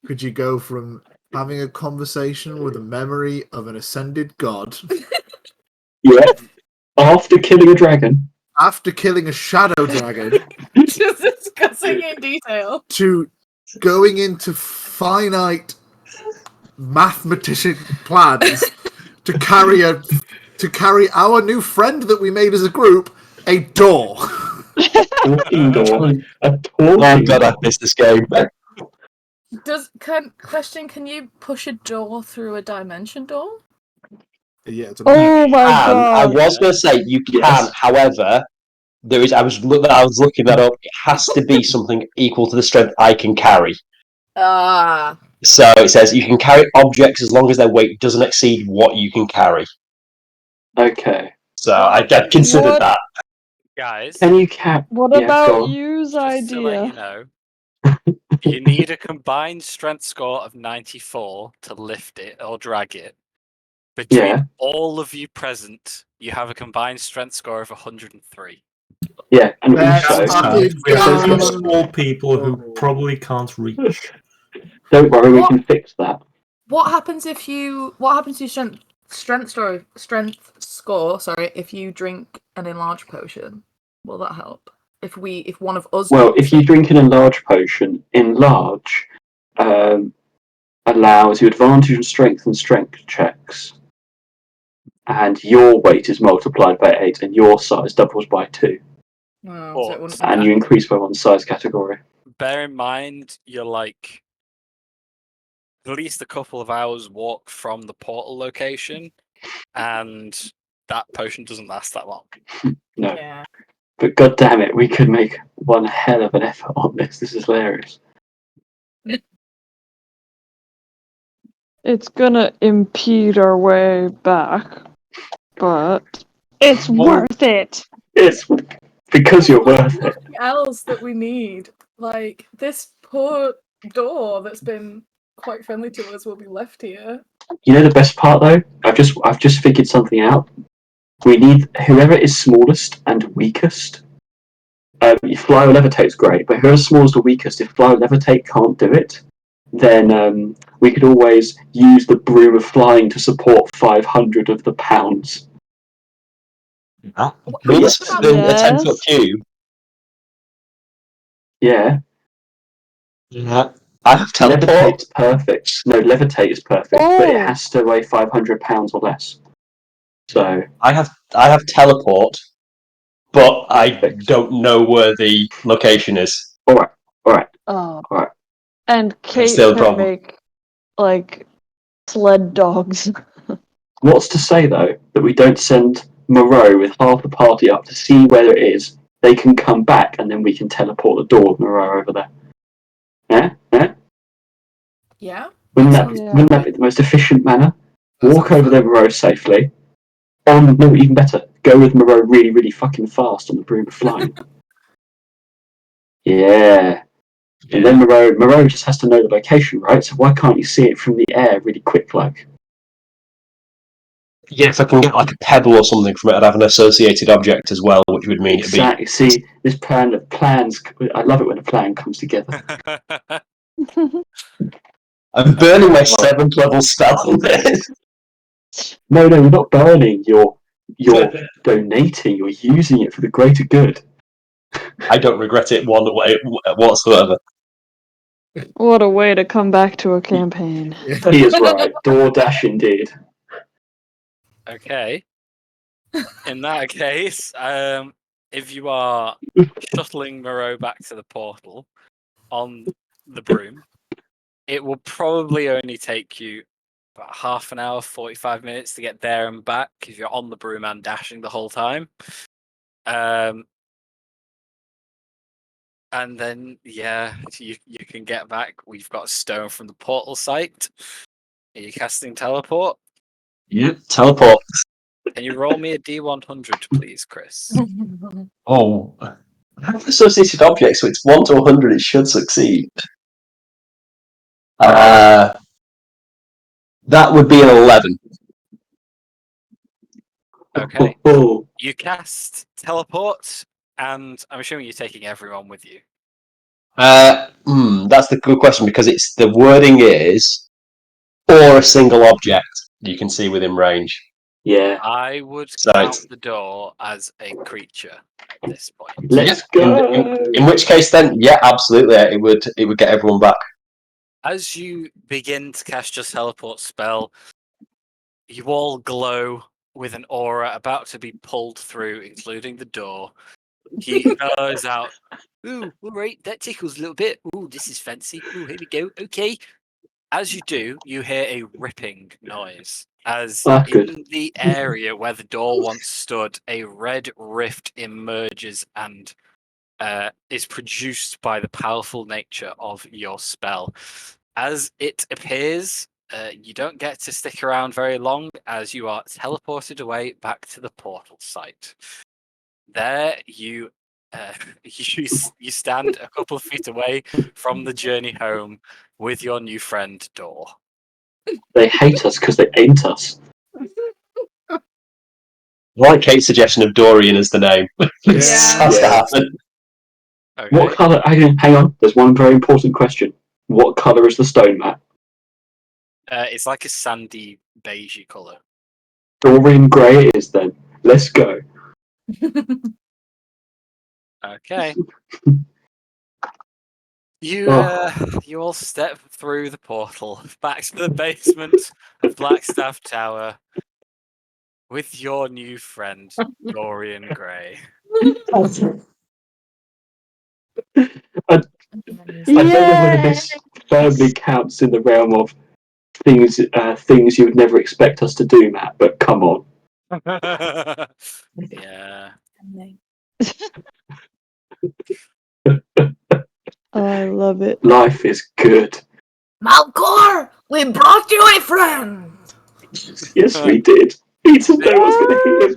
could you go from having a conversation with a memory of an ascended god
Yeah. After killing a dragon.
after killing a shadow dragon
just discussing in detail.
to going into finite mathematician plans to carry our new friend that we made as a group a door.
Talking door. A
Oh
talking
god, I
door.
missed this game.
Can you push a door through a dimension door?
Yeah, it's a
Oh my
I
god!
was going to say you can.
Yes.
However, there is. I was looking that up. It has to be something equal to the strength I can carry.
Ah.
So it says you can carry objects as long as their weight doesn't exceed what you can carry.
Okay.
So I considered
What?
that.
Guys,
Can you cap?
What
Yeah,
about
go on.
you's
just to let you
idea?
know, you need a combined strength score of 94 to lift it or drag it. Between
Yeah.
all of you present, you have a combined strength score of 103.
Yeah, and
That's
also
fucking
We have a few
dumb.
small people who probably can't reach.
don't worry, we
What?
can fix that.
What happens to your strength score? Sorry, if you drink an enlarged potion, will that help? If one of us.
Well,
drinks
if you
it?
drink an enlarged potion, enlarge allows you advantage on strength and strength checks, and your weight is multiplied by 8, and your size doubles by 2,
Oh, so it wouldn't
and you increase by one size category.
Bear in mind, you're like at least a couple of hours walk from the portal location, and that potion doesn't last that long.
No,
Yeah.
but god damn it, we could make one hell of an effort on this. This is hilarious.
It's gonna impede our way back, but it's
Well,
worth it.
It's because you're worth it.
Nothing else that we need. Like this poor door that's been quite friendly to us will be left here.
You know the best part though? I've just figured something out. We need whoever is smallest and weakest. If fly or levitate's great, but whoever's smallest or weakest, if fly or levitate can't do it, then we could always use the broom of flying to support 500 of the pounds.
Well,
But
this is
yes,
a 10-foot
Yes.
cube.
yeah,
Yeah. I have teleport.
levitate's perfect. No, levitate is perfect, but it
Oh,
has to weigh 500 pounds or less. So
I have teleport, but I
perfect.
don't know where the location is.
All right, all right,
oh,
all right.
and
That's
Kate
still a
can
problem.
make like sled dogs.
What's to say though that we don't send Moreau with half the party up to see where it is? They can come back, and then we can teleport the door of Moreau over there. Yeah, yeah.
Yeah.
Yeah.
Wouldn't that be the most efficient manner?
That
Walk
sounds
over there, Moreau safely. No, even better. Go with Moreau really, really fucking fast on the broom of flying. Yeah. And then Moreau just has to know the location, right? So why can't you see it from the air really quick like?
Yeah, if I can get like a pebble or something from it, I'd have an associated object as well, which would mean it'd be.
Exactly. See, this plan of plans, I love it when a plan comes together.
I'm burning my 7th level spell on this.
No, you're not burning. You're donating. You're using it for the greater good.
I don't regret it one way whatsoever.
What a way to come back to a campaign.
He is right. DoorDash indeed.
Okay. In that case, if you are shuttling Moreau back to the portal on the broom, it will probably only take you about half an hour, 45 minutes to get there and back if you're on the broom and dashing the whole time. And then, yeah, you can get back. We've got a stone from the portal site. Are you casting teleport?
Yep, teleport.
Can you roll me a D100, please, Chris?
Oh. I have associated objects, so it's 1 to 100, it should succeed. That would be an 11.
Okay.
Oh,
You cast teleport, and I'm assuming you're taking everyone with you.
That's the good question, because it's the wording is, or a single object you can see within range.
yeah.
I would
So
count
it's,
the door as a creature at this point.
Let's
yeah,
go.
in which case, then, yeah, absolutely, it would get everyone back.
As you begin to cast your teleport spell, you all glow with an aura about to be pulled through, including the door. He bellows out, "Ooh, all right, that tickles a little bit. Ooh, this is fancy. Ooh, here we go. Okay." As you do, you hear a ripping noise. As
That's good.
in the area where the door once stood, a red rift emerges and is produced by the powerful nature of your spell. As it appears, you don't get to stick around very long as you are teleported away back to the portal site. There you you stand a couple of feet away from the journey home with your new friend Dor.
They hate us because they ain't us.
I like Kate's suggestion of Dorian as the name. This
Yeah.
has to
Yeah.
happen.
Okay.
What colour? Hang on. There's one very important question. What colour is the stone mat?
It's like a sandy beigey color.
Dorian grey it is then. Let's go.
Okay. You
Oh.
you all step through the portal back to the basement of Blackstaff Tower with your new friend Dorian Gray.
I don't know whether this firmly counts in the realm of things you would never expect us to do, Matt. But come on.
Yeah.
I love it.
Life is good.
Malcor, we brought you a friend.
Yes, we did. He doesn't know what's going to hit him.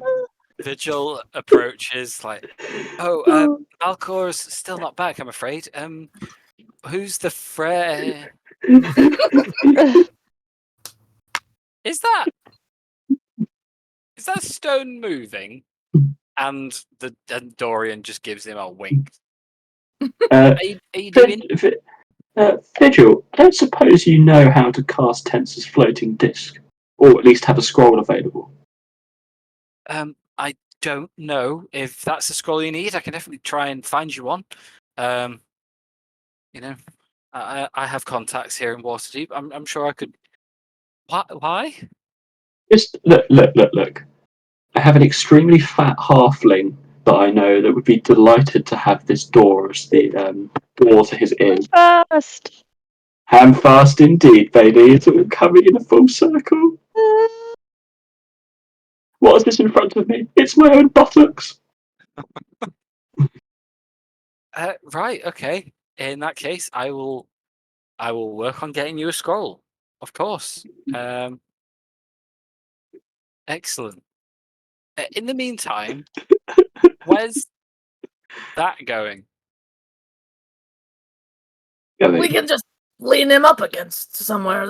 Vigil approaches like, "Oh, Alcor's still not back, I'm afraid. Who's the Frey? Is that stone moving?" And Dorian just gives him a wink.
Uh,
Are you doing?
Vigil, I don't suppose you know how to cast Tensor's floating disc, or at least have a scroll available.
I don't know if that's a scroll you need. I can definitely try and find you one. You know, I have contacts here in Waterdeep. I'm sure I could. Why?
Just look. I have an extremely fat halfling that I know that would be delighted to have this door as the door to his inn.
Fast.
Handfast indeed, baby. It's all coming in a full circle. What is this in front of me? It's my own buttocks.
Right. Okay. In that case, I will work on getting you a scroll. Of course. Excellent. In the meantime, where's that going?
We can just lean him up against somewhere.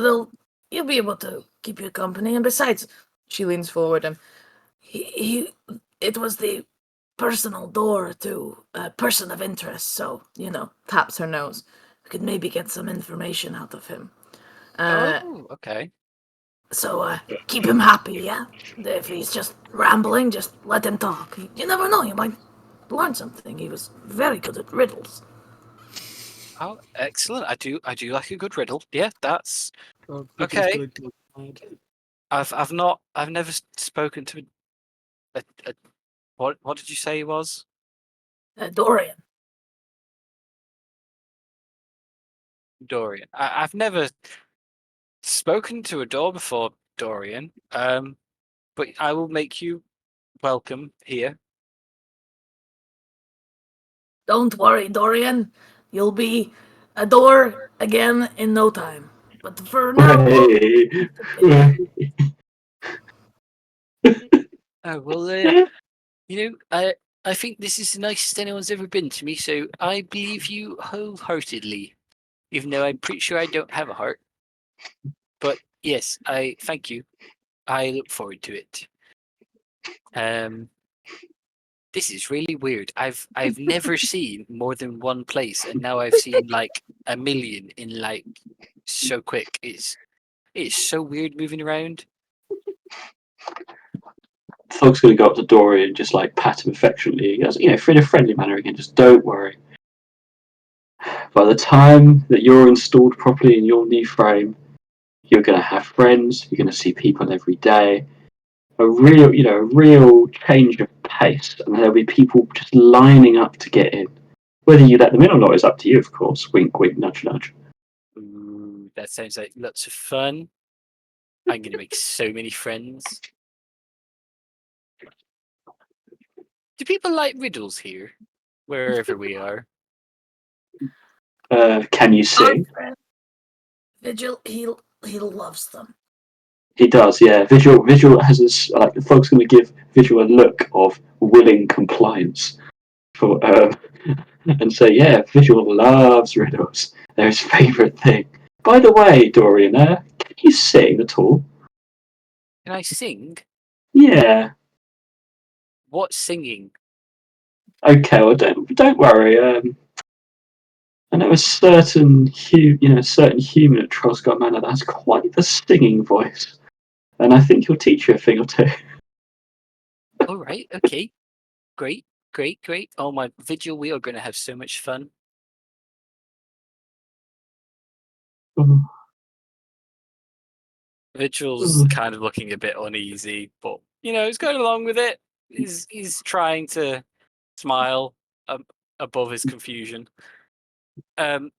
He'll be able to keep you company. And besides,
She leans forward and
it was the personal door to a person of interest. So
taps her nose.
we could maybe get some information out of him.
Oh, okay.
So keep him happy, yeah? If he's just rambling, just let him talk. You never know, you might learn something. He was very good at riddles.
Oh, excellent. I do like a good riddle. Yeah, that's
Riddle's
okay.
good to find.
I've never spoken to a what did you say he was?
Dorian.
Dorian. I've never spoken to a door before, Dorian. But I will make you welcome here.
Don't worry, Dorian. You'll be a door again in no time. But for now,
Oh well, I think this is the nicest anyone's ever been to me, so I believe you wholeheartedly. Even though I'm pretty sure I don't have a heart. But yes, I thank you. I look forward to it. This is really weird. I've never seen more than one place, and now I've seen like a million in like so quick. It's so weird moving around.
Fog's going to go up to Dory and just like pat him affectionately. He goes, in a friendly manner again. Just don't worry. By the time that you're installed properly in your new frame, you're going to have friends. You're going to see people every day. A real change of pace, and there'll be people just lining up to get in. Whether you let them in or not is up to you, of course. Wink, wink, nudge, nudge.
Ooh, that sounds like lots of fun. I'm gonna make so many friends. Do people like riddles here, wherever we are?
Can you sing?
Vigil, he loves them.
He does, yeah. Visual has this like the Fog's going to give Visual a look of willing compliance for and say, yeah, Visual loves riddles. They're his favourite thing. By the way, Dorian, can you sing at all?
Can I sing?
Yeah.
What singing?
Okay, well don't worry. I know a certain human at Troscott Manor that has quite the singing voice, and I think he'll teach you a thing or two.
All right, okay, great. Oh my Vigil, we are gonna have so much fun. Vigil's kind of looking a bit uneasy, but he's going along with it. He's trying to smile above his confusion. Guys,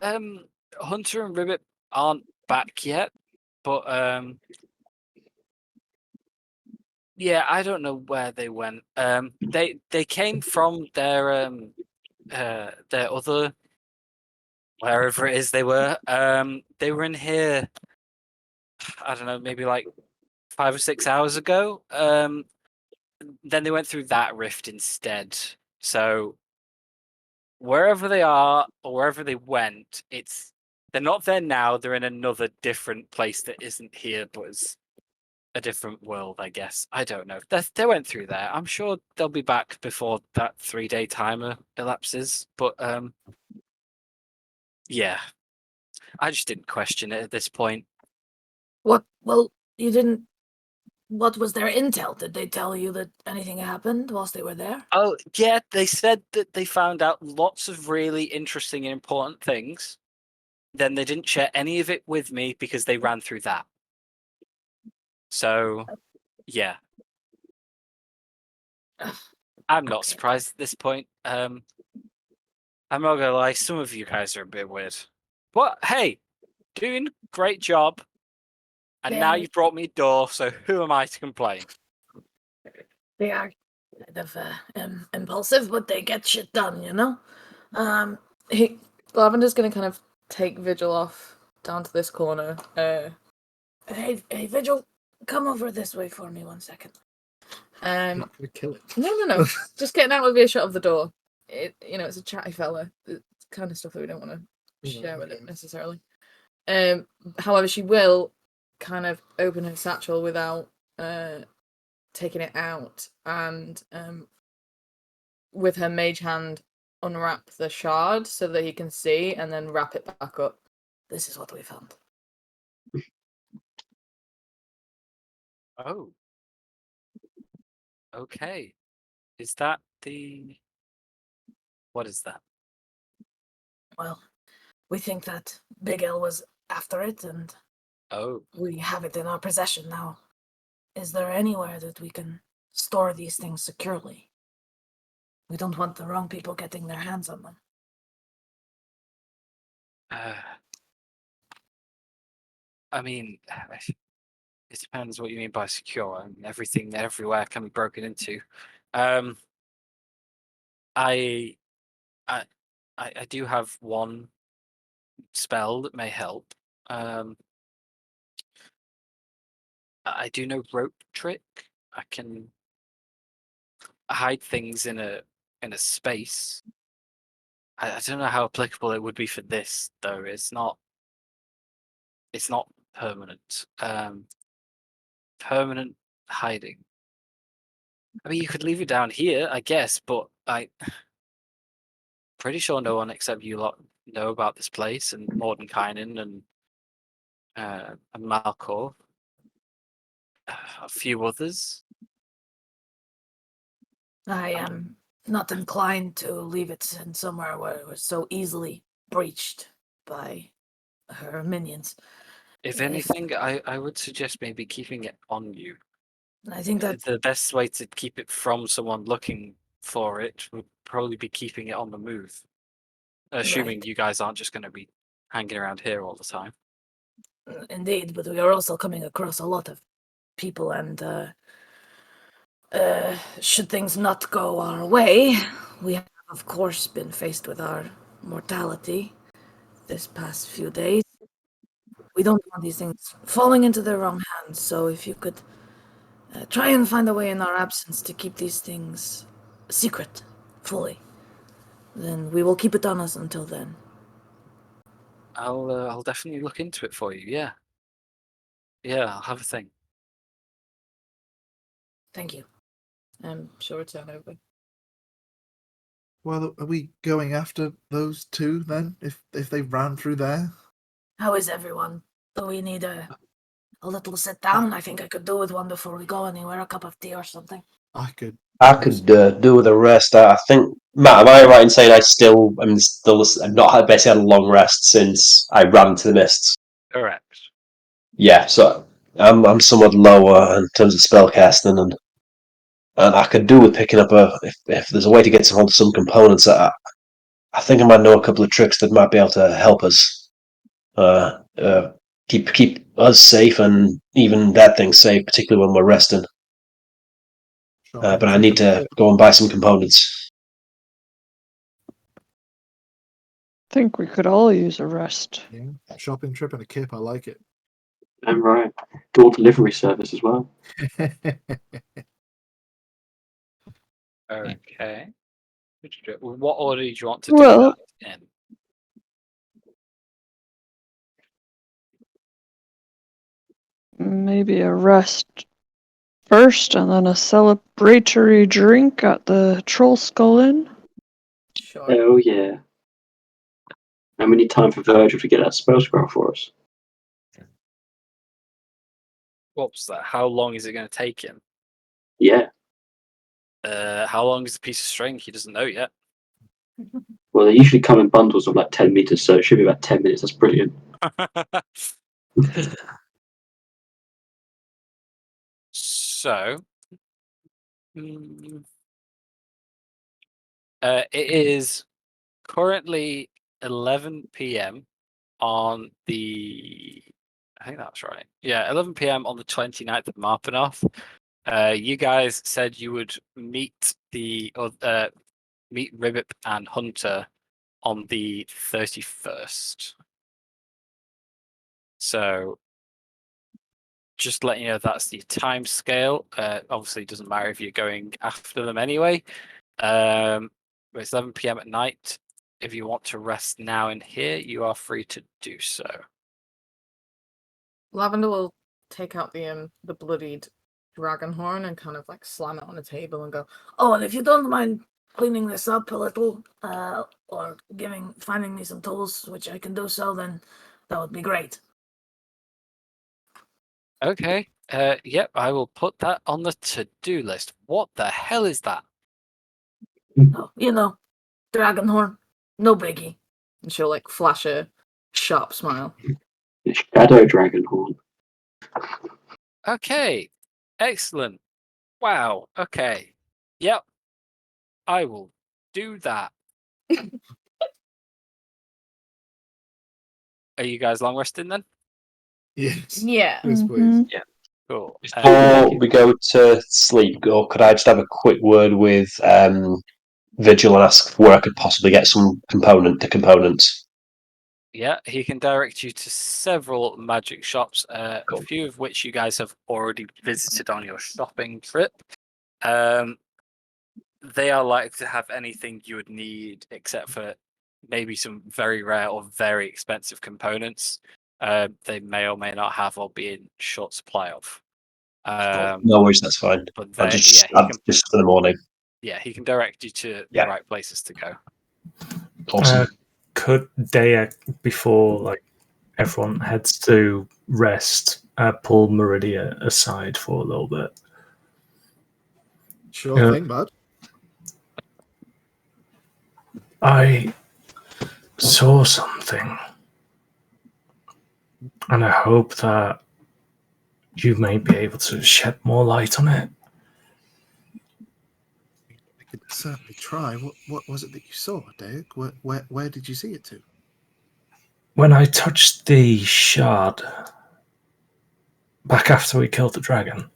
Hunter and Ribbit aren't back yet, but yeah, I don't know where they went. They came from their other wherever it is they were. They were in here. I don't know, maybe like 5 or 6 hours ago. Then they went through that rift instead. So wherever they are or wherever they went, they're not there now. They're in another different place that isn't here, but is a different world, I guess. I don't know. They went through there. I'm sure they'll be back before that 3-day timer elapses. But yeah, I just didn't question it at this point.
What? Well, you didn't. What was their intel? Did they tell you that anything happened whilst they were there?
Oh, yeah, they said that they found out lots of really interesting and important things. Then they didn't share any of it with me because they ran through that. So, yeah. I'm not surprised at this point. I'm not gonna lie, some of you guys are a bit weird. But hey, doing great job. And now you've brought me a door, so who am I to complain?
They are kind of impulsive, but they get shit done,
Lavender's gonna kind of take Vigil off down to this corner.
Hey, Vigil, come over this way for me 1 second.
I'm not gonna kill it.
No. Just getting out of earshot of the door. it's a chatty fella. It's kind of stuff that we don't want to share with him necessarily. However, she will kind of open her satchel without taking it out, and with her mage hand unwrap the shard so that he can see, and then wrap it back up.
This is what we found.
Oh. Okay. Is that the... What is that?
Well, we think that Big L was after it, and
Oh.
we have it in our possession now. Is there anywhere that we can store these things securely? We don't want the wrong people getting their hands on them.
I mean, it depends what you mean by secure. I mean, everything everywhere can be broken into. I do have one spell that may help. I do know rope trick. I can hide things in a space. I don't know how applicable it would be for this though. It's not permanent. Permanent hiding. I mean, you could leave it down here, I guess, but pretty sure no one except you lot know about this place, and Mordenkainen and Malkor. A few others.
I am not inclined to leave it in somewhere where it was so easily breached by her minions.
If anything, I would suggest maybe keeping it on you.
I think that
The best way to keep it from someone looking for it would probably be keeping it on the move. Assuming
Right.
you guys aren't just going to be hanging around here all the time.
Indeed, but we are also coming across a lot of people, and should things not go our way, we have, of course, been faced with our mortality this past few days. We don't want these things falling into the wrong hands, so if you could try and find a way in our absence to keep these things secret, fully, then we will keep it on us until then.
I'll definitely look into it for you. Yeah. Yeah, I'll have a think.
Thank you.
She'll return over.
Well, are we going after those two then? If they ran through there?
How is everyone? Do we need a little sit down? I think I could do with one before we go anywhere, a cup of tea or something.
I could.
I could do with a rest. I think, Matt, am I right in saying I've not had basically had a long rest since I ran to the mists?
Correct.
Yeah, so I'm somewhat lower in terms of spellcasting, and I could do with picking up if there's a way to get hold of some components. I think I might know a couple of tricks that might be able to help us keep us safe, and even that thing safe, particularly when we're resting.
Shopping,
But I
trip,
need
and
to
kip.
go and buy some components.
Think we could all use a rest.
Yeah. Shopping trip and a kip. I like it.
And right, door delivery service as well.
Okay. What order do you want to do
Well-
that in?
Maybe a rest first and then a celebratory drink at the Troll Skull Inn.
Sure.
Oh yeah. And we need time for Virgil to get that spell scroll for us.
What's that? How long is it going to take him?
Yeah.
How long is a piece of string? He doesn't know yet.
Well, they usually come in bundles of like 10 meters, so it should be about 10 minutes. That's brilliant.
So, it is currently 11 p.m. on the... I think that's right. Yeah, 11 p.m. on the 29th of Marpanoff. You guys said you would meet meet Ribbit and Hunter on the 31st. So, just letting you know that's the time scale. Obviously, it doesn't matter if you're going after them anyway. It's 11 p.m. at night. If you want to rest now in here, you are free to do so.
Lavender will take out the bloodied dragon horn and kind of like slam it on the table and go,
Oh, and if you don't mind cleaning this up a little, or finding me some tools, which I can do so, then that would be great.
Okay. Yep, I will put that on the to-do list. What the hell is that?
Oh, dragon horn, no biggie.
and she'll like flash a sharp smile.
The shadow dragon horn.
Okay. Excellent. Wow. Okay. Yep. I will do that. Are you guys long resting then?
Yes.
Yeah.
Yes, please.
Mhm.
Cool.
Before we go to sleep, or could I just have a quick word with Vigil and ask where I could possibly get some components?
Yeah, he can direct you to several magic shops, a
Cool.
few of which you guys have already visited on your shopping trip. They are likely to have anything you would need except for maybe some very rare or very expensive components. They may or may not have or be in short supply of.
No worries, that's fine.
But
I'll
they,
just
yeah,
just for the morning.
he can direct you to the
Yeah.
right places to go.
Awesome.
Could Daya, before like everyone heads to rest, pull Meridia aside for a little bit?
Sure
Yeah.
thing, bud.
I saw something, and I hope that you may be able to shed more light on it.
I could certainly try. What was it that you saw, Dave? Where did you see it to?
When I touched the shard back after we killed the dragon,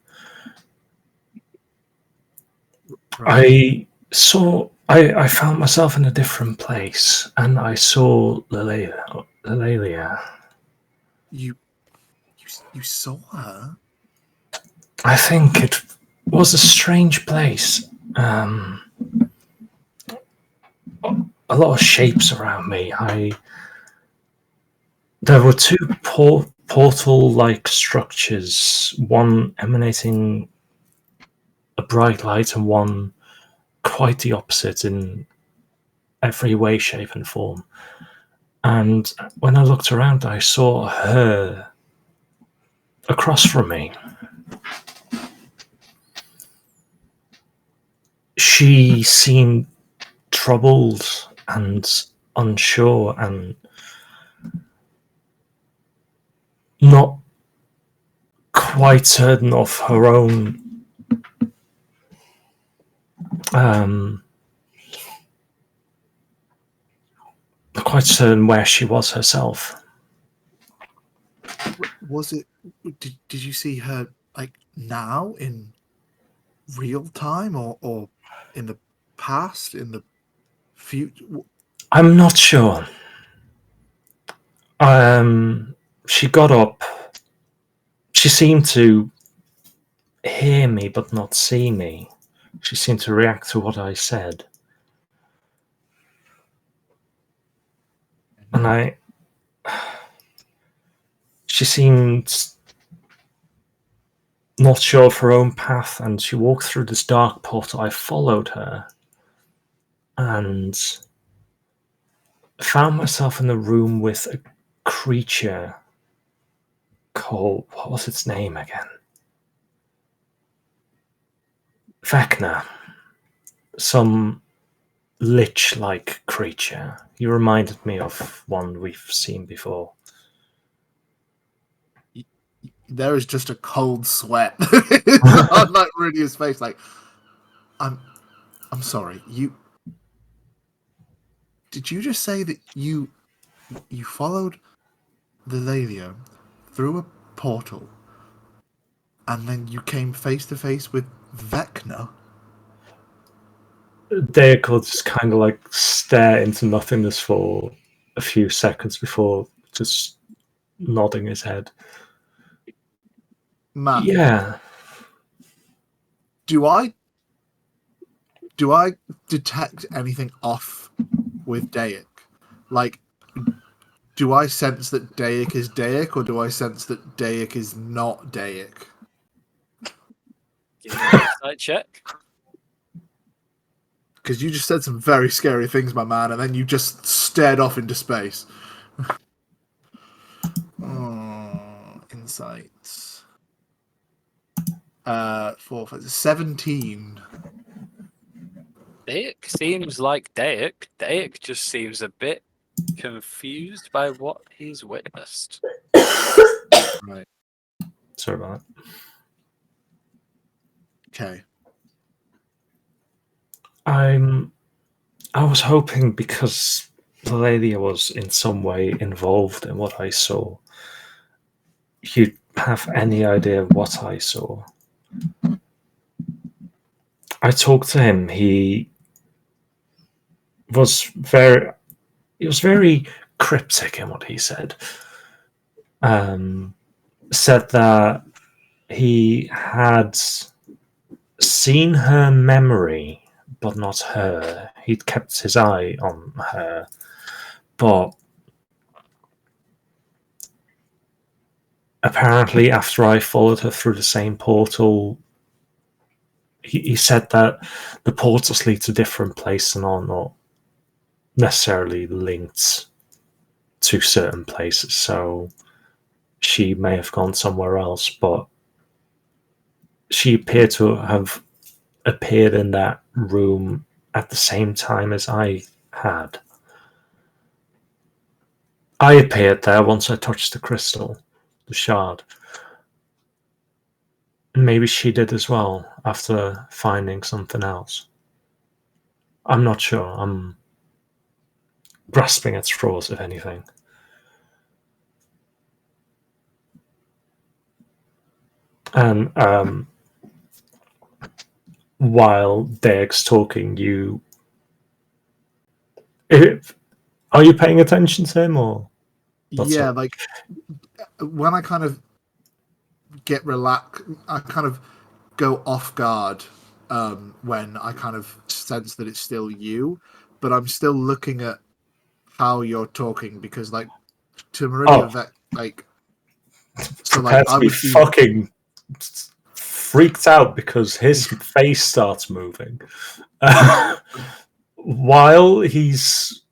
Right.
I found myself in a different place, and I saw Lelalia.
You saw her?
I think it was a strange place. A lot of shapes around me. There were two portal-like structures, one emanating a bright light and one quite the opposite in every way, shape, and form. And when I looked around, I saw her across from me. She seemed troubled and unsure and not quite certain of her own quite certain where she was herself.
Was it? Did you see her like now in real time, or in the past, in the future?
I'm not sure. She got up. She seemed to hear me but not see me. She seemed to react to what I said. And she seemed not sure of her own path, and she walked through this dark portal. I followed her and found myself in a room with a creature called, what was its name again? Vecna. Some lich-like creature. You reminded me of one we've seen before.
There is just a cold sweat on like Rudia's face. Like, I'm sorry. Did you just say that you followed the Lelio through a portal, and then you came face to face with Vecna?
Deacle just kind of like stare into nothingness for a few seconds before just nodding his head.
Matt,
Yeah.
do I do I detect anything off with Dayak? Like, do I sense that Dayak is Dayak, or do I sense that Dayak is not Dayak?
Give me an insight check.
Because you just said some very scary things, my man, and then you just stared off into space. Insights. 17.
Dayak seems like Dayak. Dayak just seems a bit confused by what he's witnessed.
Right.
Sorry about that.
Okay.
I was hoping, because the lady was in some way involved in what I saw, you'd have any idea of what I saw. I talked to him. He was very cryptic in what he said. Said that he had seen her memory, but not her. He'd kept his eye on her, but apparently after I followed her through the same portal, he said that the portals lead to different places and are not necessarily linked to certain places, so she may have gone somewhere else, but she appeared to have appeared in that room at the same time as I had. I appeared there once I touched the crystal, the shard. And maybe she did as well after finding something else. I'm not sure. I'm grasping at straws, if anything. And while Derek's talking, are you paying attention to him, or?
Yeah, like when I kind of get relaxed, I kind of go off guard when I kind of sense that it's still you, but I'm still looking at how you're talking, because, like, to Meridia, that, like, so, like,
Prepare to
I
be
would be.
fucking freaked out because his face starts moving. While he's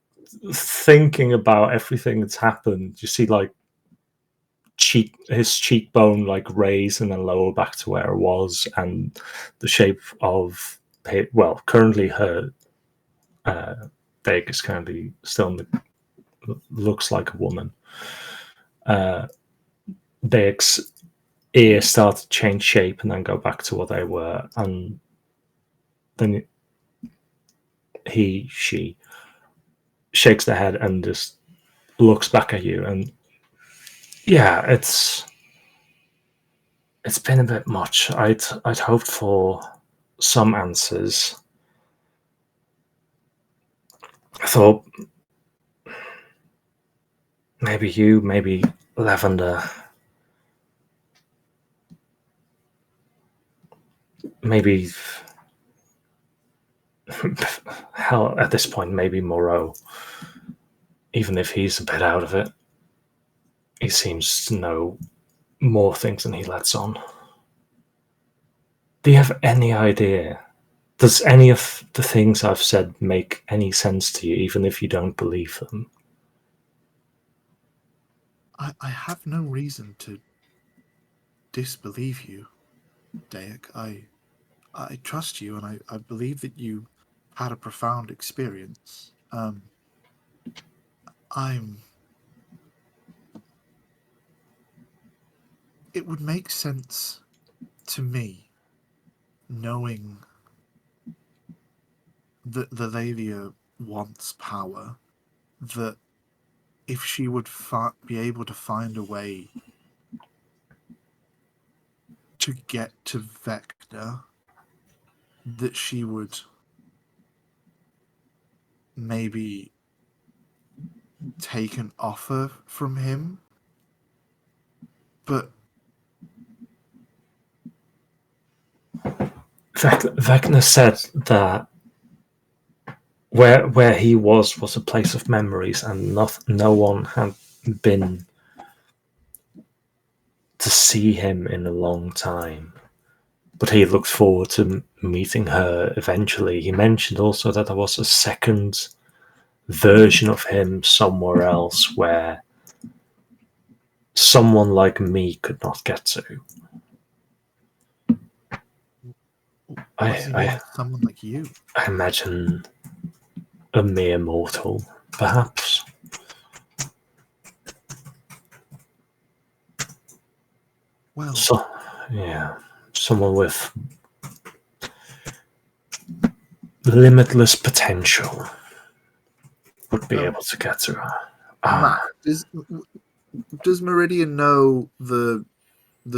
thinking about everything that's happened, you see, like, his cheekbone like raise and then lower back to where it was, and the shape of currently her Vega is currently still looks like a woman. Vega's ears start to change shape and then go back to what they were, and then she shakes their head and just looks back at you, and yeah, it's been a bit much. I'd hoped for some answers. I thought maybe you, maybe Lavender, maybe hell, at this point, maybe Moreau. Even if he's a bit out of it, he seems to know more things than he lets on. Do you have any idea? Does any of the things I've said make any sense to you, even if you don't believe them?
I have no reason to disbelieve you, Dayak. I trust you, and I believe that you had a profound experience. It would make sense to me, knowing that the Lelia wants power, that if she would be able to find a way to get to Vector, that she would maybe take an offer from him. But
Vecna said that where he was a place of memories, and no one had been to see him in a long time. But he looked forward to meeting her eventually. He mentioned also that there was a second version of him somewhere else where someone like me could not get to.
What does he mean,
I
someone like you?
imagine a mere mortal, perhaps.
Well,
So, yeah, someone with limitless potential would be able to get to her.
Matt, does Meridian know the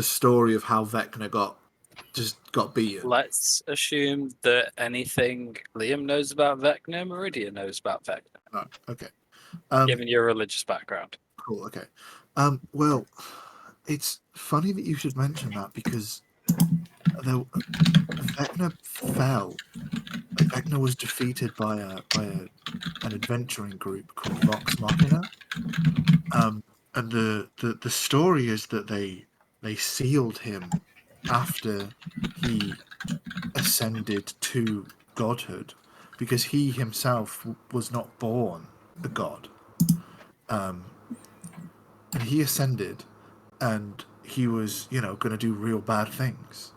story of how Vecna got beaten?
Let's assume that anything Liam knows about Vecna, Meridian knows about Vecna,
Oh, okay.
given your religious background.
Cool. Okay. Well, it's funny that you should mention that because Vecna fell. Vecna was defeated by an adventuring group called Vox Machina. And the story is that they sealed him after he ascended to godhood, because he himself was not born a god. And he ascended, and he was, going to do real bad things.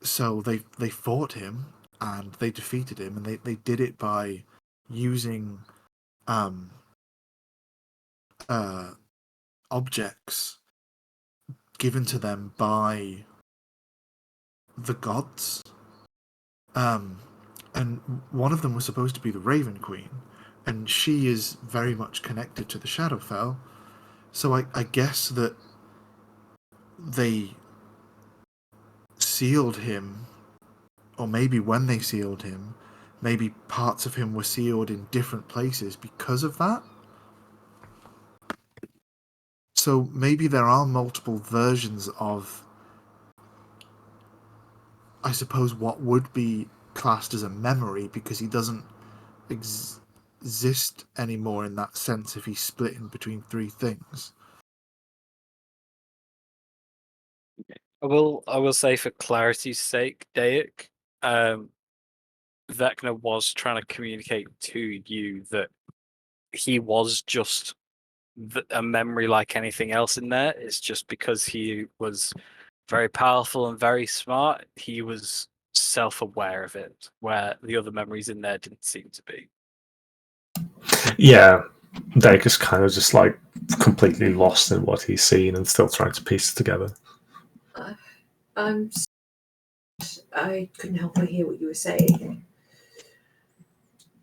So they fought him and they defeated him, and they did it by using um, objects given to them by the gods. And one of them was supposed to be the Raven Queen, and she is very much connected to the Shadowfell. So I guess that they sealed him, or maybe when they sealed him, maybe parts of him were sealed in different places because of that. So maybe there are multiple versions of, I suppose, what would be classed as a memory, because he doesn't exist anymore in that sense if he's split in between three things.
I will say, for clarity's sake, Daik, Vecna was trying to communicate to you that he was just a memory like anything else in there. It's just because he was very powerful and very smart, he was self-aware of it, where the other memories in there didn't seem to be.
Yeah, Dake is kind of just like completely lost in what he's seen and still trying to piece it together.
I couldn't help but hear what you were saying.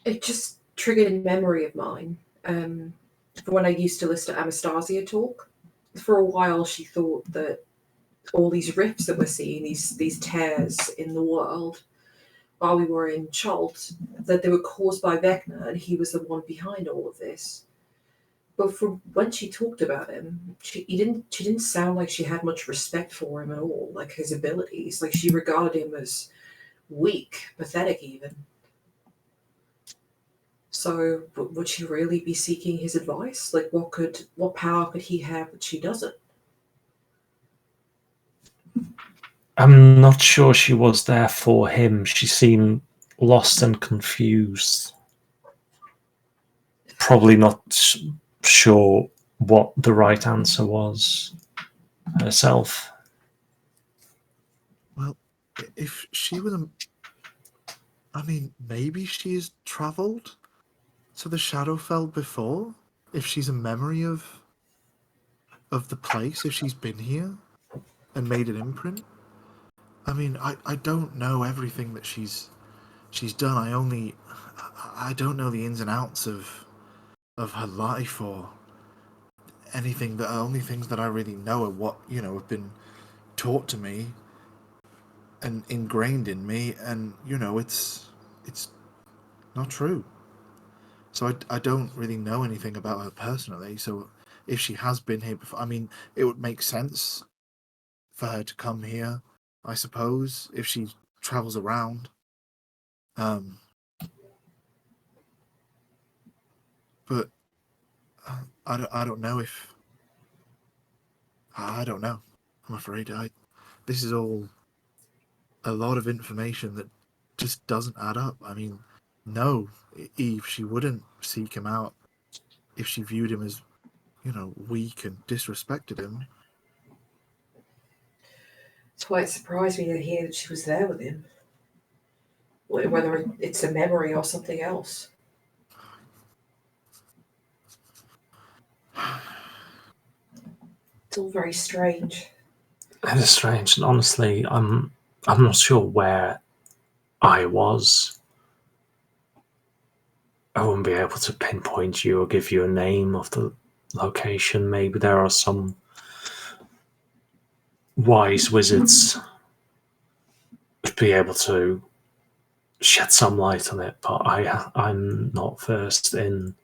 It just triggered a memory of mine. For when I used to listen to Anastasia talk, for a while she thought that all these rifts that we're seeing, these tears in the world, while we were in Chult, that they were caused by Vecna, and he was the one behind all of this. But from when she talked about him, she didn't sound like she had much respect for him at all, like his abilities. Like she regarded him as weak, pathetic even. So would she really be seeking his advice? Like what power could he have that she doesn't?
I'm not sure she was there for him. She seemed lost and confused. Probably not sure what the right answer was herself.
Well, if she was I mean, maybe she's travelled to the Shadowfell before? If she's a memory of the place, if she's been here and made an imprint? I mean, I don't know everything that she's done. I don't know the ins and outs of her life or anything. The only things that I really know are what, have been taught to me and ingrained in me, and it's not true. So I don't really know anything about her personally. So if she has been here before, I mean, it would make sense for her to come here, I suppose, if she travels around. But I don't know if I don't know. I'm afraid this is all a lot of information that just doesn't add up. I mean, no, Eve, she wouldn't seek him out if she viewed him as, weak and disrespected him.
That's why it surprised me to hear that she was there with him. Whether it's a memory or something else. It's all very strange.
It is strange, and honestly, I'm not sure where I was. I wouldn't be able to pinpoint you or give you a name of the location. Maybe there are some wise wizards would be able to shed some light on it, but I'm not versed in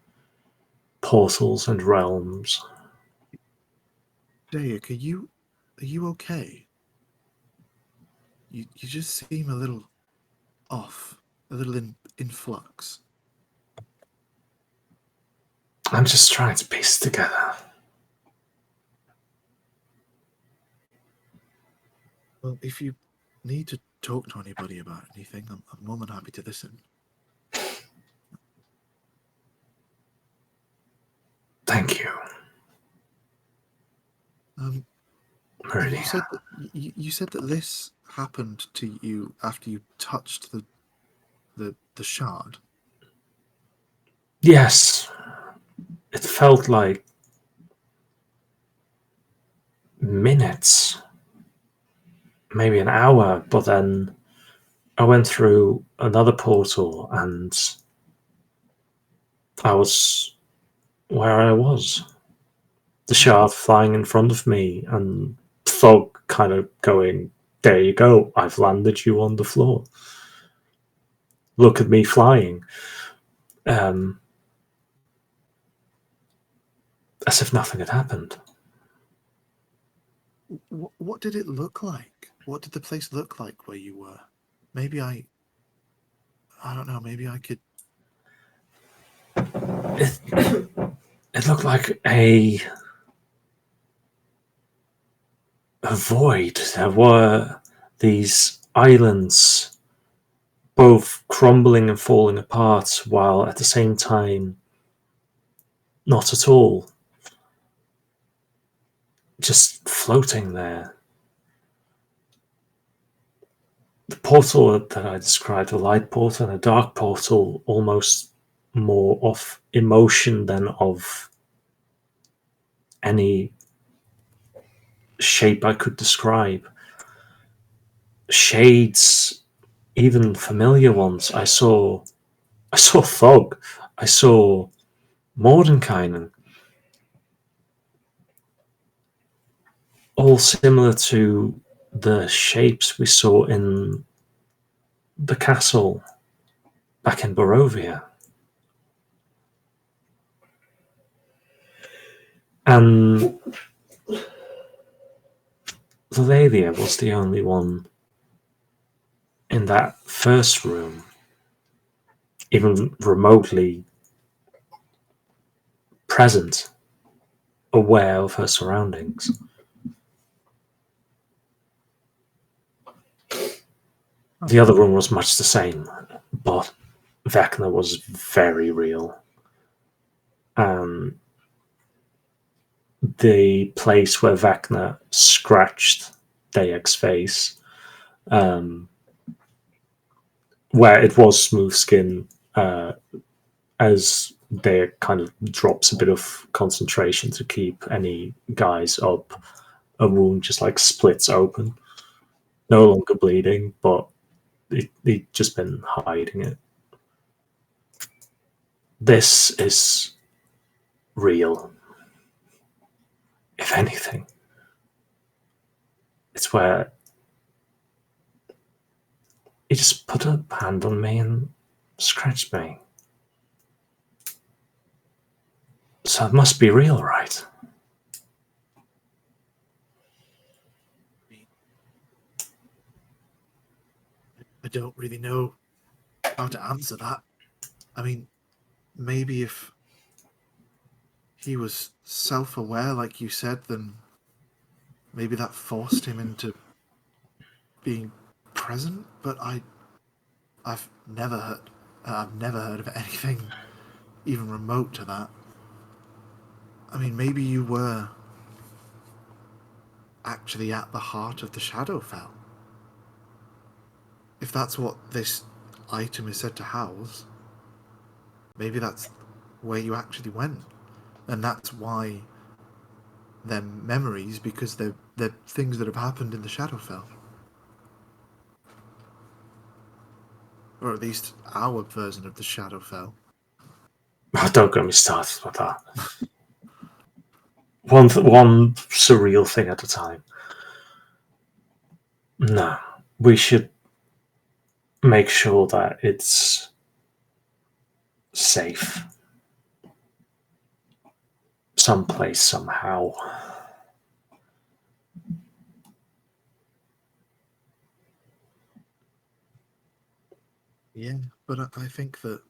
portals and realms.
Dayak, are you okay? You just seem a little off, a little in flux.
I'm just trying to piece together.
Well, if you need to talk to anybody about anything, I'm more than happy to listen.
Thank you. Really.
You said that this happened to you after you touched the shard.
Yes. It felt like minutes, maybe an hour, but then I went through another portal and I was where I was. The shard flying in front of me and Fog kind of going, "There you go, I've landed you on the floor. Look at me flying." As if nothing had happened.
What did it look like? What did the place look like where you were? Maybe I don't know, maybe I could...
It looked like a void. There were these islands both crumbling and falling apart, while at the same time not at all. Just floating there. The portal that I described, a light portal and a dark portal, almost more of emotion than of any shape I could describe. Shades, even familiar ones. I saw Fog. I saw Mordenkainen. All similar to the shapes we saw in the castle back in Barovia. And Lelia was the only one in that first room, even remotely present, aware of her surroundings. The other room was much the same, but Vecna was very real. The place where Vecna scratched Dayak's face, where it was smooth skin, as Dayak kind of drops a bit of concentration to keep any guys up, a wound just like splits open. No longer bleeding, but he'd just been hiding it. This is real. If anything, it's where he just put a hand on me and scratched me. So it must be real, right?
I don't really know how to answer that. I mean, maybe if he was self-aware, like you said, then maybe that forced him into being present. But I've never heard of anything even remote to that. I mean, maybe you were actually at the heart of the Shadowfell. If that's what this item is said to house, maybe that's where you actually went. And that's why they're memories, because they're things that have happened in the Shadowfell. Or at least our version of the Shadowfell.
Oh, don't get me started with that. One surreal thing at a time. No, we should make sure that it's safe. Someplace, somehow.
Yeah, but I think that,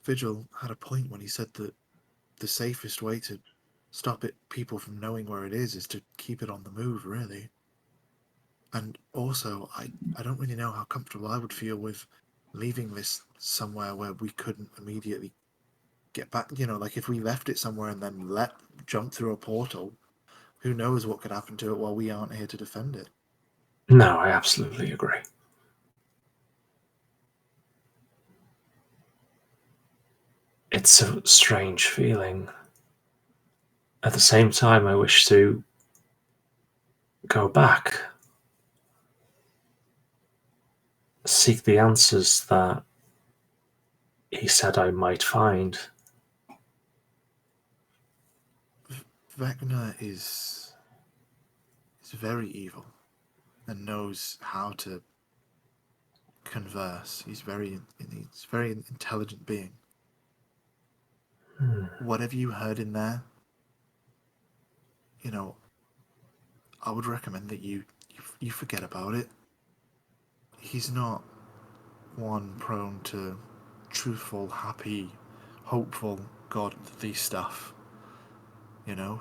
Vigil had a point when he said that the safest way to stop people from knowing where it is to keep it on the move, really. And also, I don't really know how comfortable I would feel with leaving this somewhere where we couldn't immediately get back. Like if we left it somewhere and then jump through a portal, who knows what could happen to it while we aren't here to defend it.
No, I absolutely agree. It's a strange feeling. At the same time, I wish to go back, seek the answers that he said I might find.
Vecna is very evil and knows how to converse. He's very intelligent being. Whatever you heard in there, I would recommend that you forget about it. He's not one prone to truthful, happy, hopeful, godly stuff.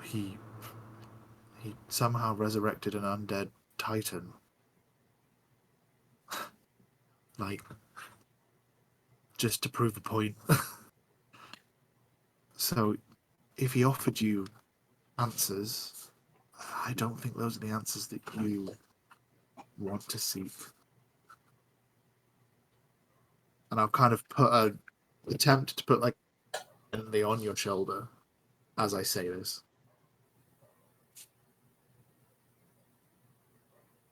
He somehow resurrected an undead titan. Like, just to prove a point. So, if he offered you answers, I don't think those are the answers that you want to seek. And I'll kind of attempt to put like on your shoulder as I say this.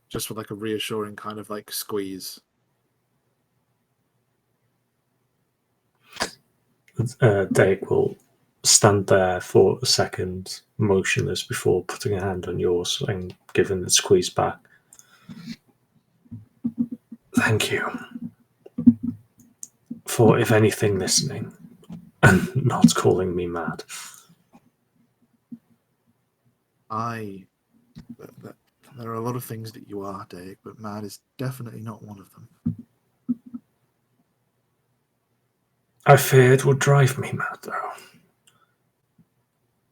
Just with like a reassuring kind of like squeeze.
Dake will stand there for a second, motionless, before putting a hand on yours and giving the squeeze back. Thank you for, if anything, listening and not calling me mad.
There are a lot of things that you are, Dake, but mad is definitely not one of them.
I fear it would drive me mad, though.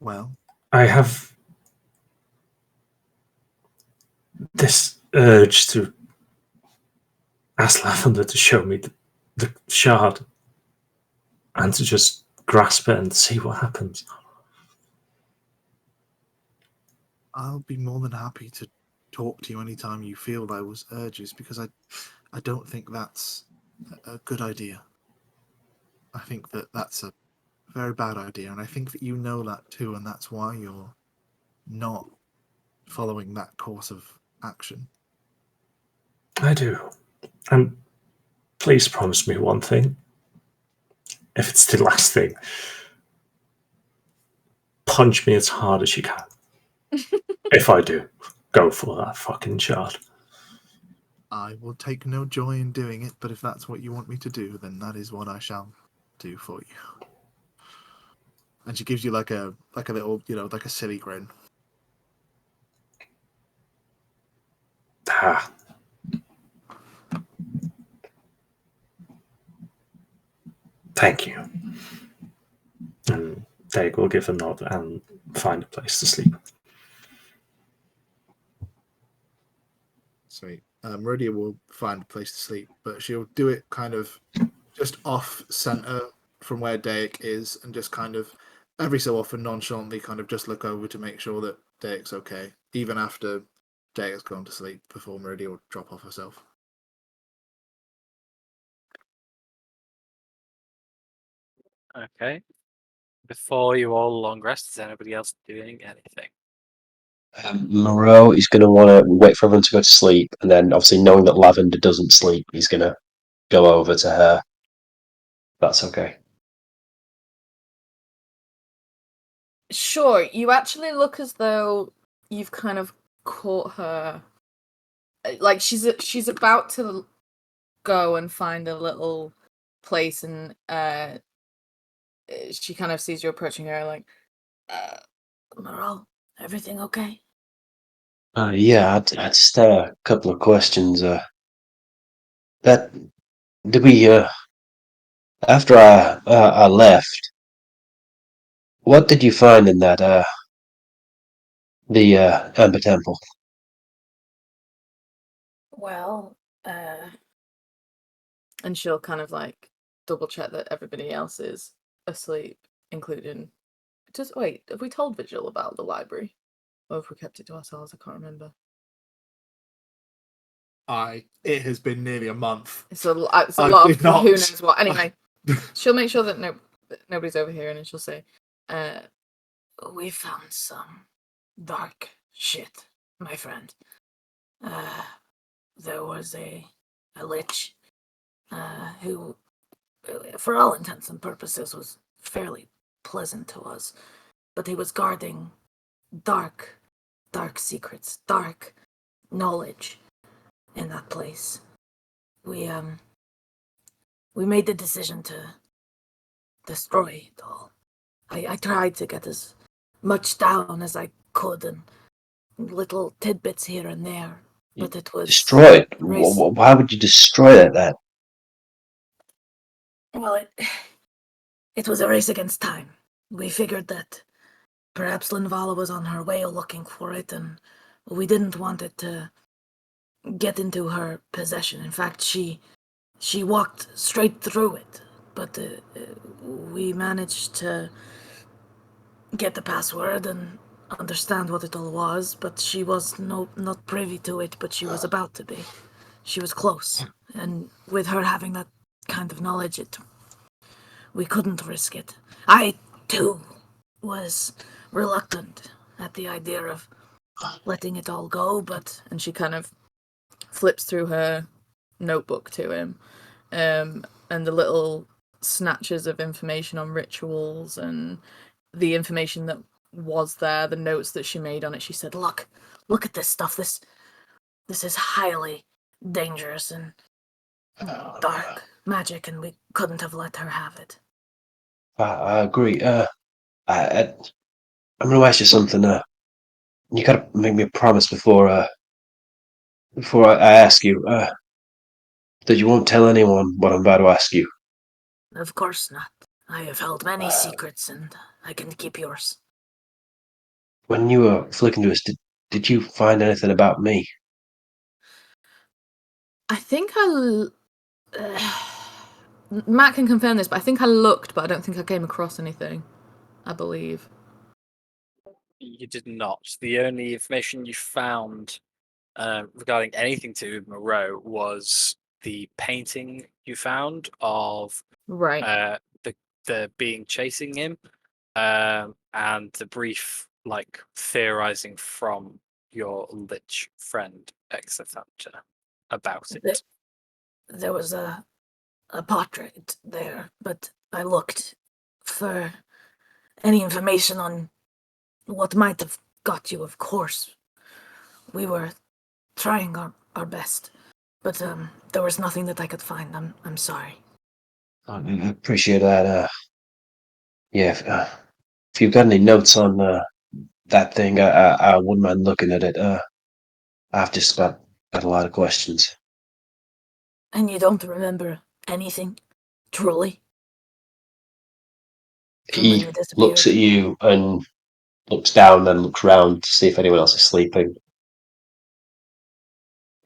Well,
I have this urge to ask Lavender to show me the shard and to just grasp it and see what happens.
I'll be more than happy to talk to you anytime you feel those urges, because I don't think that's a good idea. I think that that's a very bad idea, and I think that you know that too, and that's why you're not following that course of action.
I do. And please promise me one thing. If it's the last thing, punch me as hard as you can. If I do, go for that fucking shard.
I will take no joy in doing it, but if that's what you want me to do, then that is what I shall do for you. And she gives you like a little, like a silly grin.
Ah. Thank you. And Dag will give a nod and find a place to sleep.
Sweet. Meridia will find a place to sleep, but she'll do it kind of just off center from where Daek is, and just kind of every so often nonchalantly kind of just look over to make sure that Daek's okay, even after Daek has gone to sleep, before Meridia will drop off herself.
Okay. Before you all long rest, is anybody else doing anything?
Moreau is going to want to wait for everyone to go to sleep, and then obviously knowing that Lavender doesn't sleep, he's going to go over to her. That's okay.
Sure, you actually look as though you've kind of caught her. Like she's about to go and find a little place, and she kind of sees you approaching her, like,
Moreau, everything okay?
Yeah, I just had a couple of questions. That did we? After I left, what did you find in that the Amber Temple?
Well,
and she'll kind of like double check that everybody else is asleep, including. Just wait, have we told Vigil about the library, or have we kept it to ourselves? I can't remember.
It has been nearly a month.
It's a lot of
did not.
who knows what. Anyway, she'll make sure that nobody's over here, and then she'll say,
we found some dark shit, my friend. There was a lich who, for all intents and purposes, was fairly pleasant to us, but he was guarding dark secrets, dark knowledge in that place. We made the decision to destroy it all. I tried to get as much down as I could, and little tidbits here and there, but it was
Destroy it? Why would you destroy that then?
Well, it was a race against time. We figured that perhaps Linvala was on her way looking for it, and we didn't want it to get into her possession. In fact, she walked straight through it, but we managed to get the password and understand what it all was, but she was not privy to it, but she was about to be. She was close, and with her having that kind of knowledge, we couldn't risk it. I, too, was reluctant at the idea of letting it all go,
and she kind of flips through her notebook to him, and the little snatches of information on rituals and the information that was there, the notes that she made on it. She said,
look at this stuff. This is highly dangerous and dark magic, and we couldn't have let her have it.
I agree. I'm going to ask you something. You got to make me a promise before I ask you. That you won't tell anyone what I'm about to ask you.
Of course not. I have held many secrets, and I can keep yours.
When you were flicking to us, did you find anything about me?
I think Matt can confirm this, but I think I looked, but I don't think I came across anything. I believe.
You did not. The only information you found regarding anything to do with Moreau was the painting you found of
Right.
the being chasing him, and the brief theorizing from your lich friend Exafanta about it.
There was a portrait there, but I looked for any information on what might have got you. Of course, we were trying our best, but there was nothing that I could find. I'm sorry.
I appreciate that. Yeah, if you've got any notes on that thing, I wouldn't mind looking at it. I've just got a lot of questions.
And you don't remember anything, truly?
He
Completely disappeared.
looks at you and looks down, then looks round to see if anyone else is sleeping.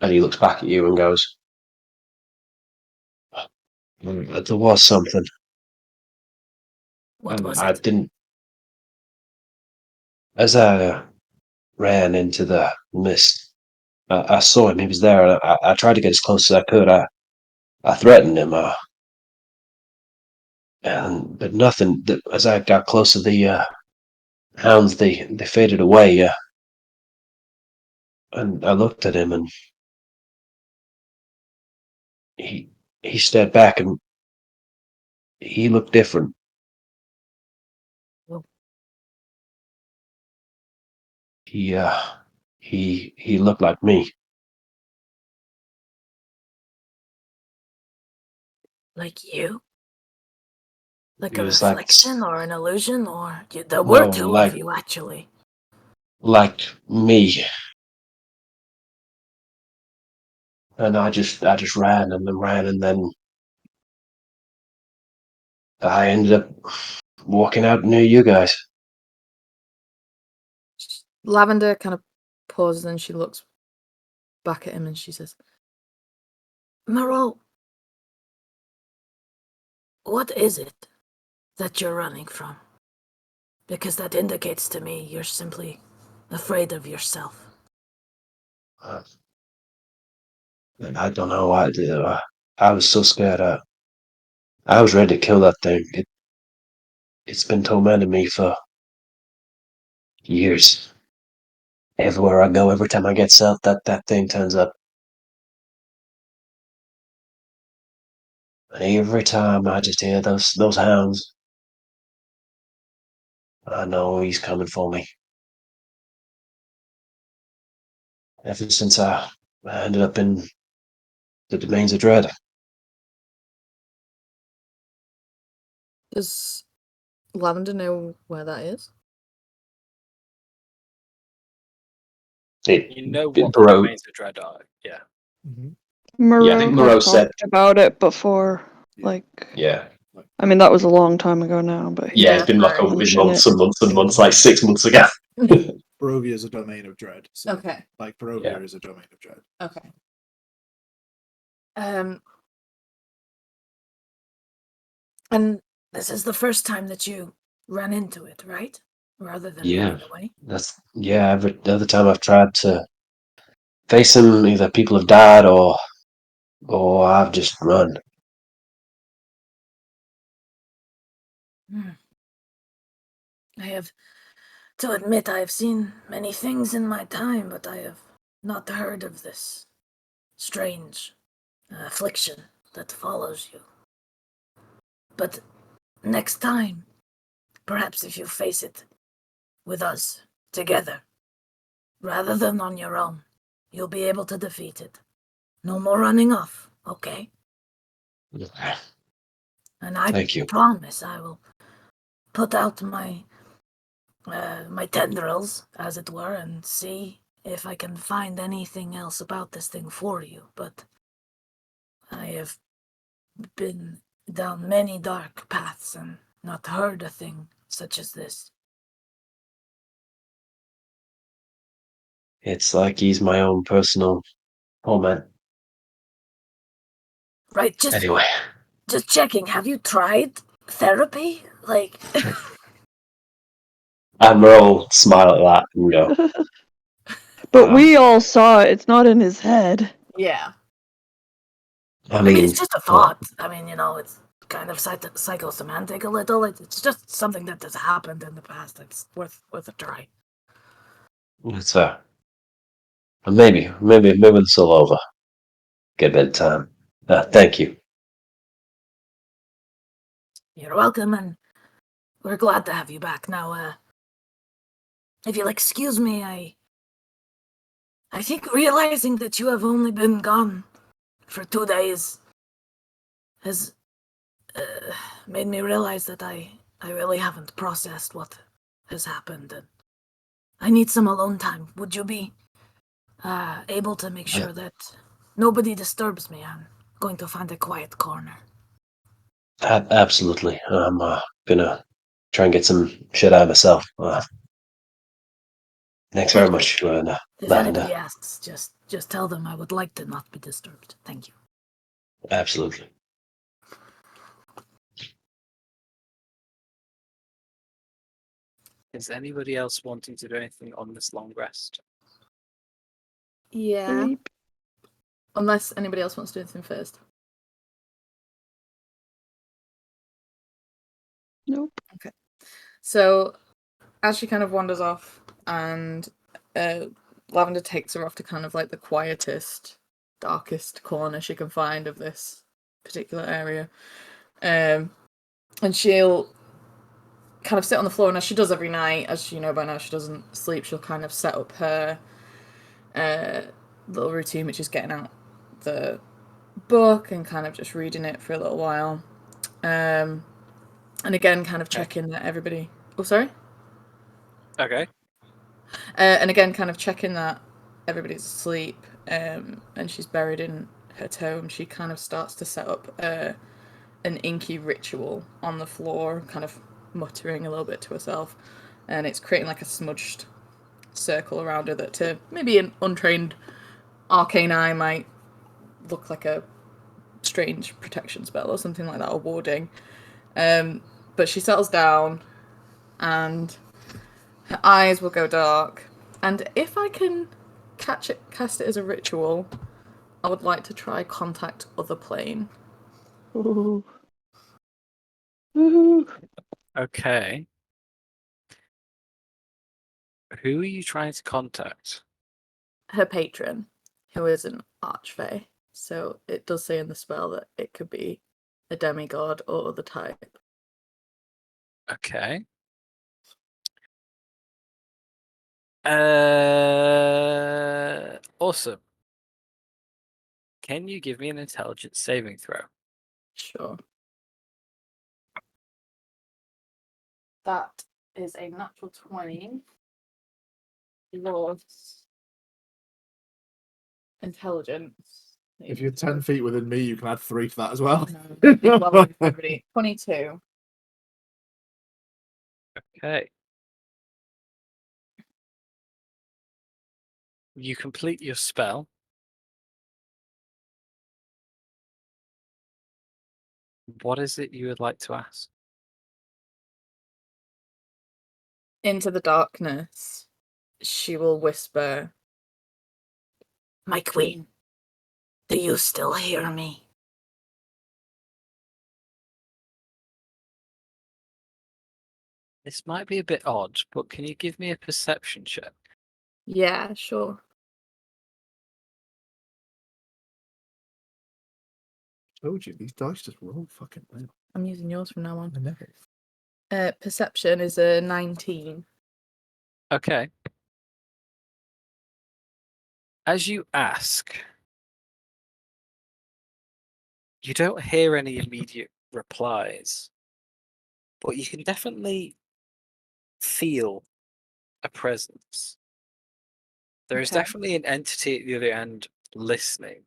And he looks back at you and goes, there was something.
What
And
was
I
it?
didn't. As I ran into the mist, I saw him. He was there, and I tried to get as close as I could. I threatened him, but nothing. As I got closer, the hounds they faded away. And I looked at him, and he stared back, and he looked different.
Oh.
He looked like me.
Like you? Like
He
a
was like
reflection or an illusion, or there were
no,
two of you actually.
like me. And I just ran and then I ended up walking out near you guys.
Lavender kind of pauses and she looks back at him and she says,
Moreau, what is it that you're running from? Because that indicates to me you're simply afraid of yourself.
And I don't know why I did. I was so scared. I was ready to kill that thing. It's been tormenting me for years. Everywhere I go, every time I get south, that thing turns up. And every time I just hear those hounds, I know he's coming for me. Ever since I ended up in the domains of dread.
does Lavender know where that is?
You know what the
Barrow,
domains of dread are, yeah.
Moreau
I think
had
Moreau
talked
said,
about it before.
Yeah.
Like,
yeah.
I mean, that was a long time ago now, but he
Yeah,
Yeah,
it's been like
sorry.
months and months and months, like 6 months ago.
Barovia is a domain of dread. So,
Okay.
like, Barovia
Yeah.
is a domain of dread.
Okay.
And this is the first time that you ran into it, right? Rather than
Yeah.
running away?
Every other time I've tried to face him, either people have died or I've just run.
I have to admit I have seen many things in my time, but I have not heard of this strange affliction that follows you. But next time, perhaps if you face it with us together, rather than on your own, you'll be able to defeat it. No more running off, okay? And I
Thank you.
promise I will put out my my tendrils, as it were, and see if I can find anything else about this thing for you. But I have been down many dark paths and not heard a thing such as this.
It's like he's my own personal torment.
Right, just
Anyway,
checking. Have you tried therapy? Like,
and we'll all smile at that and go,
but we all saw it. It's not in his head.
Yeah.
I
mean,
mean,
it's just a thought. I mean, it's kind of psychosemantic a little. It's just something that has happened in the past. It's worth a try.
it's maybe it's all over. Get bedtime. Thank you.
You're welcome, and we're glad to have you back. Now, if you'll excuse me, I think realizing that you have only been gone for 2 days has made me realize that I really haven't processed what has happened, and I need some alone time. Would you be able to make sure that nobody disturbs me? I'm going to find a quiet corner.
Absolutely. I'm gonna try and get some shit out of myself. Thanks very
Thank you.
much,
If
Lavender.
anybody asks, just tell them I would like to not be disturbed. Thank you.
Absolutely.
Is anybody else wanting to do anything on this long rest?
Yeah.
Sleep.
Unless anybody else wants to do anything first.
Nope.
So, as she kind of wanders off, and Lavender takes her off to kind of like the quietest, darkest corner she can find of this particular area, and she'll kind of sit on the floor, and as she does every night, as you know by now, she doesn't sleep. She'll kind of set up her little routine, which is getting out the book and kind of just reading it for a little while, and again, kind of checking that everybody. Oh, sorry.
Okay.
And again, kind of checking that everybody's asleep, and she's buried in her tome. She kind of starts to set up an inky ritual on the floor, kind of muttering a little bit to herself, and it's creating like a smudged circle around her that to maybe an untrained arcane eye might look like a strange protection spell or something like that, or warding. But she settles down, and her eyes will go dark. And if I can cast it as a ritual, I would like to try contact other plane.
Ooh. Ooh.
Okay. Who are you trying to contact?
Her patron, who is an archfey. So it does say in the spell that it could be a demigod or other type.
Okay. Awesome. Can you give me an intelligence saving throw?
Sure. That is a natural 20. Plus intelligence.
If you're 10 feet within me, you can add 3 to that as well.
No, it's well over everybody. 22.
Okay. You complete your spell. What is it you would like to ask?
Into the darkness, she will whisper,
My queen, do you still hear me?
This might be a bit odd, but can you give me a perception check?
yeah, sure.
Told you, these dice just roll fucking well.
I'm using yours from now on.
I never.
Perception is a 19.
Okay. As you ask, you don't hear any immediate replies, but you can definitely feel a presence. There is
Okay.
definitely an entity at the other end listening,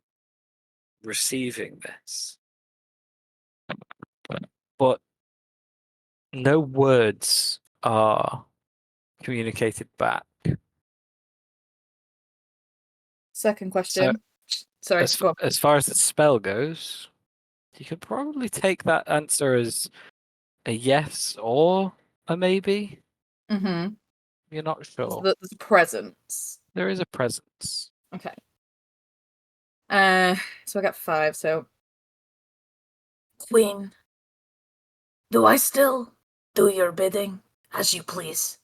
receiving this. But no words are communicated back.
Second question. Sorry,
As,
go on.
as far as the spell goes, you could probably take that answer as a yes or a maybe.
Mm-hmm.
You're not sure.
There's a presence.
There is a presence.
Okay. So I got 5, so
Queen, do I still do your bidding as you please?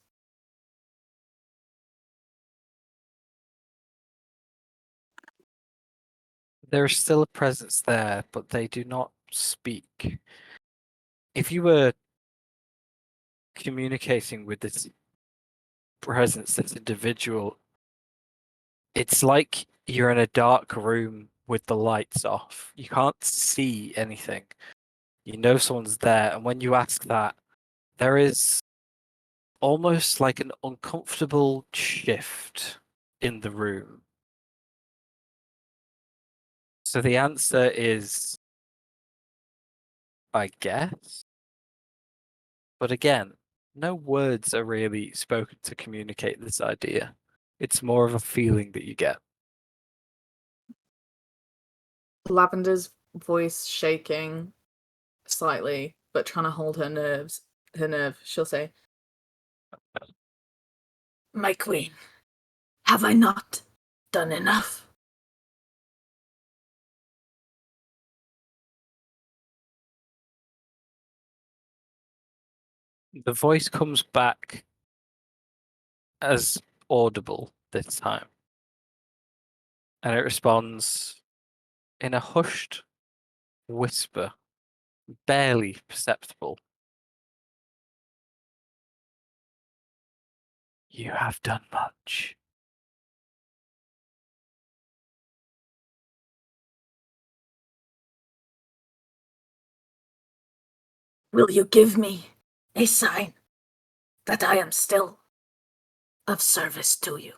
There is still a presence there, but they do not speak. If you were communicating with this presence, this individual, it's like you're in a dark room with the lights off. You can't see anything. You know someone's there, and when you ask that, there is almost like an uncomfortable shift in the room. So the answer is, I guess. But again, no words are really spoken to communicate this idea. It's more of a feeling that you get.
Lavender's voice shaking slightly, but trying to hold her nerve. She'll say,
My queen, have I not done enough?
The voice comes back as audible this time. And it responds in a hushed whisper, barely perceptible. You have done much.
Will you give me a sign that I am still of service to you?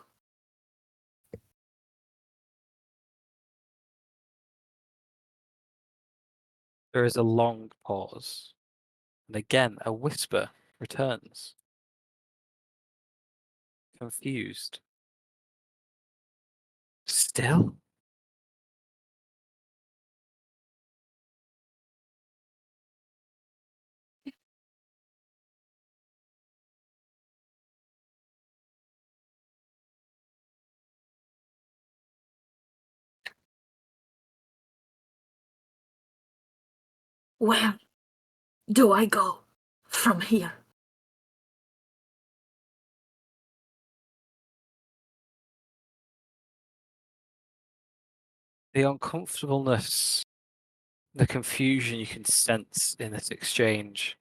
There is a long pause, and again a whisper returns. Confused. Still?
Where do I go from here?
The uncomfortableness, the confusion you can sense in this exchange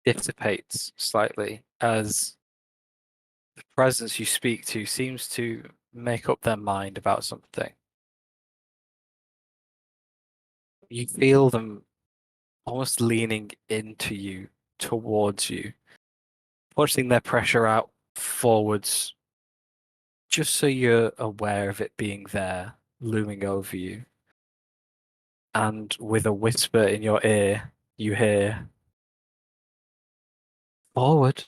dissipates slightly as the presence you speak to seems to make up their mind about something. You feel them almost leaning into you, towards you, pushing their pressure out forwards, just so you're aware of it being there, looming over you. And with a whisper in your ear, you hear, "Forward."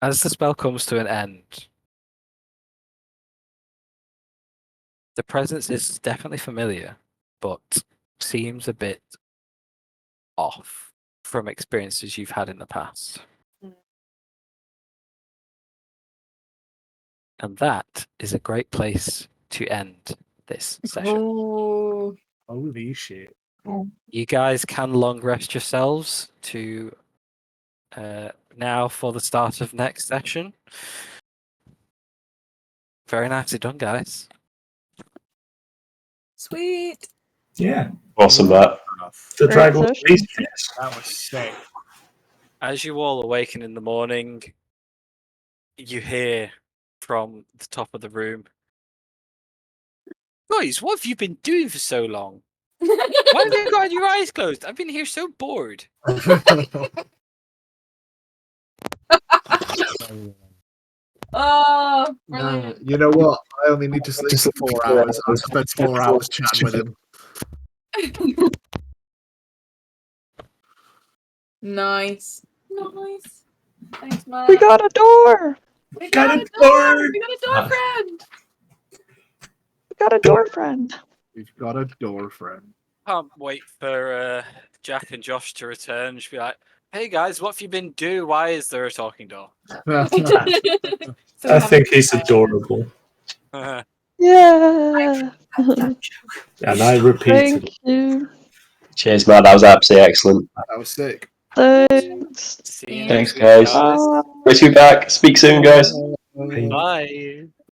As the spell comes to an end, the presence is definitely familiar, but seems a bit off from experiences you've had in the past. And that is a great place to end this session.
"Oh,
Holy shit.
You guys can long rest yourselves to now for the start of next session. Very nicely done, guys.
sweet."
Yeah.
Awesome, that.
The
Great
dragon
session.
released this.
That was sick.
As you all awaken in the morning, you hear from the top of the room, "Guys, what have you been doing for so long? Why have you got your eyes closed? I've been here so bored."
Oh, brilliant.
You know what? I only need to sleep for 4 hours. I spent 4 hours chatting with him.
Nice. Thanks, Matt.
We got a door!
We
got
got
a
a door!
door!
We got a door friend!
We got a door friend.
We've got a door friend.
Can't wait for Jack and Josh to return. Just be like, "Hey guys, what have you been doing? Why is there a talking door?"
I think he's adorable.
Yeah.
That joke.
And I repeated.
Thank you.
Cheers, man. That was absolutely excellent.
That was sick.
Thanks.
See you
Thanks,
next week,
guys.
Bye.
Great to be back. Speak soon, guys.
Bye.
Bye.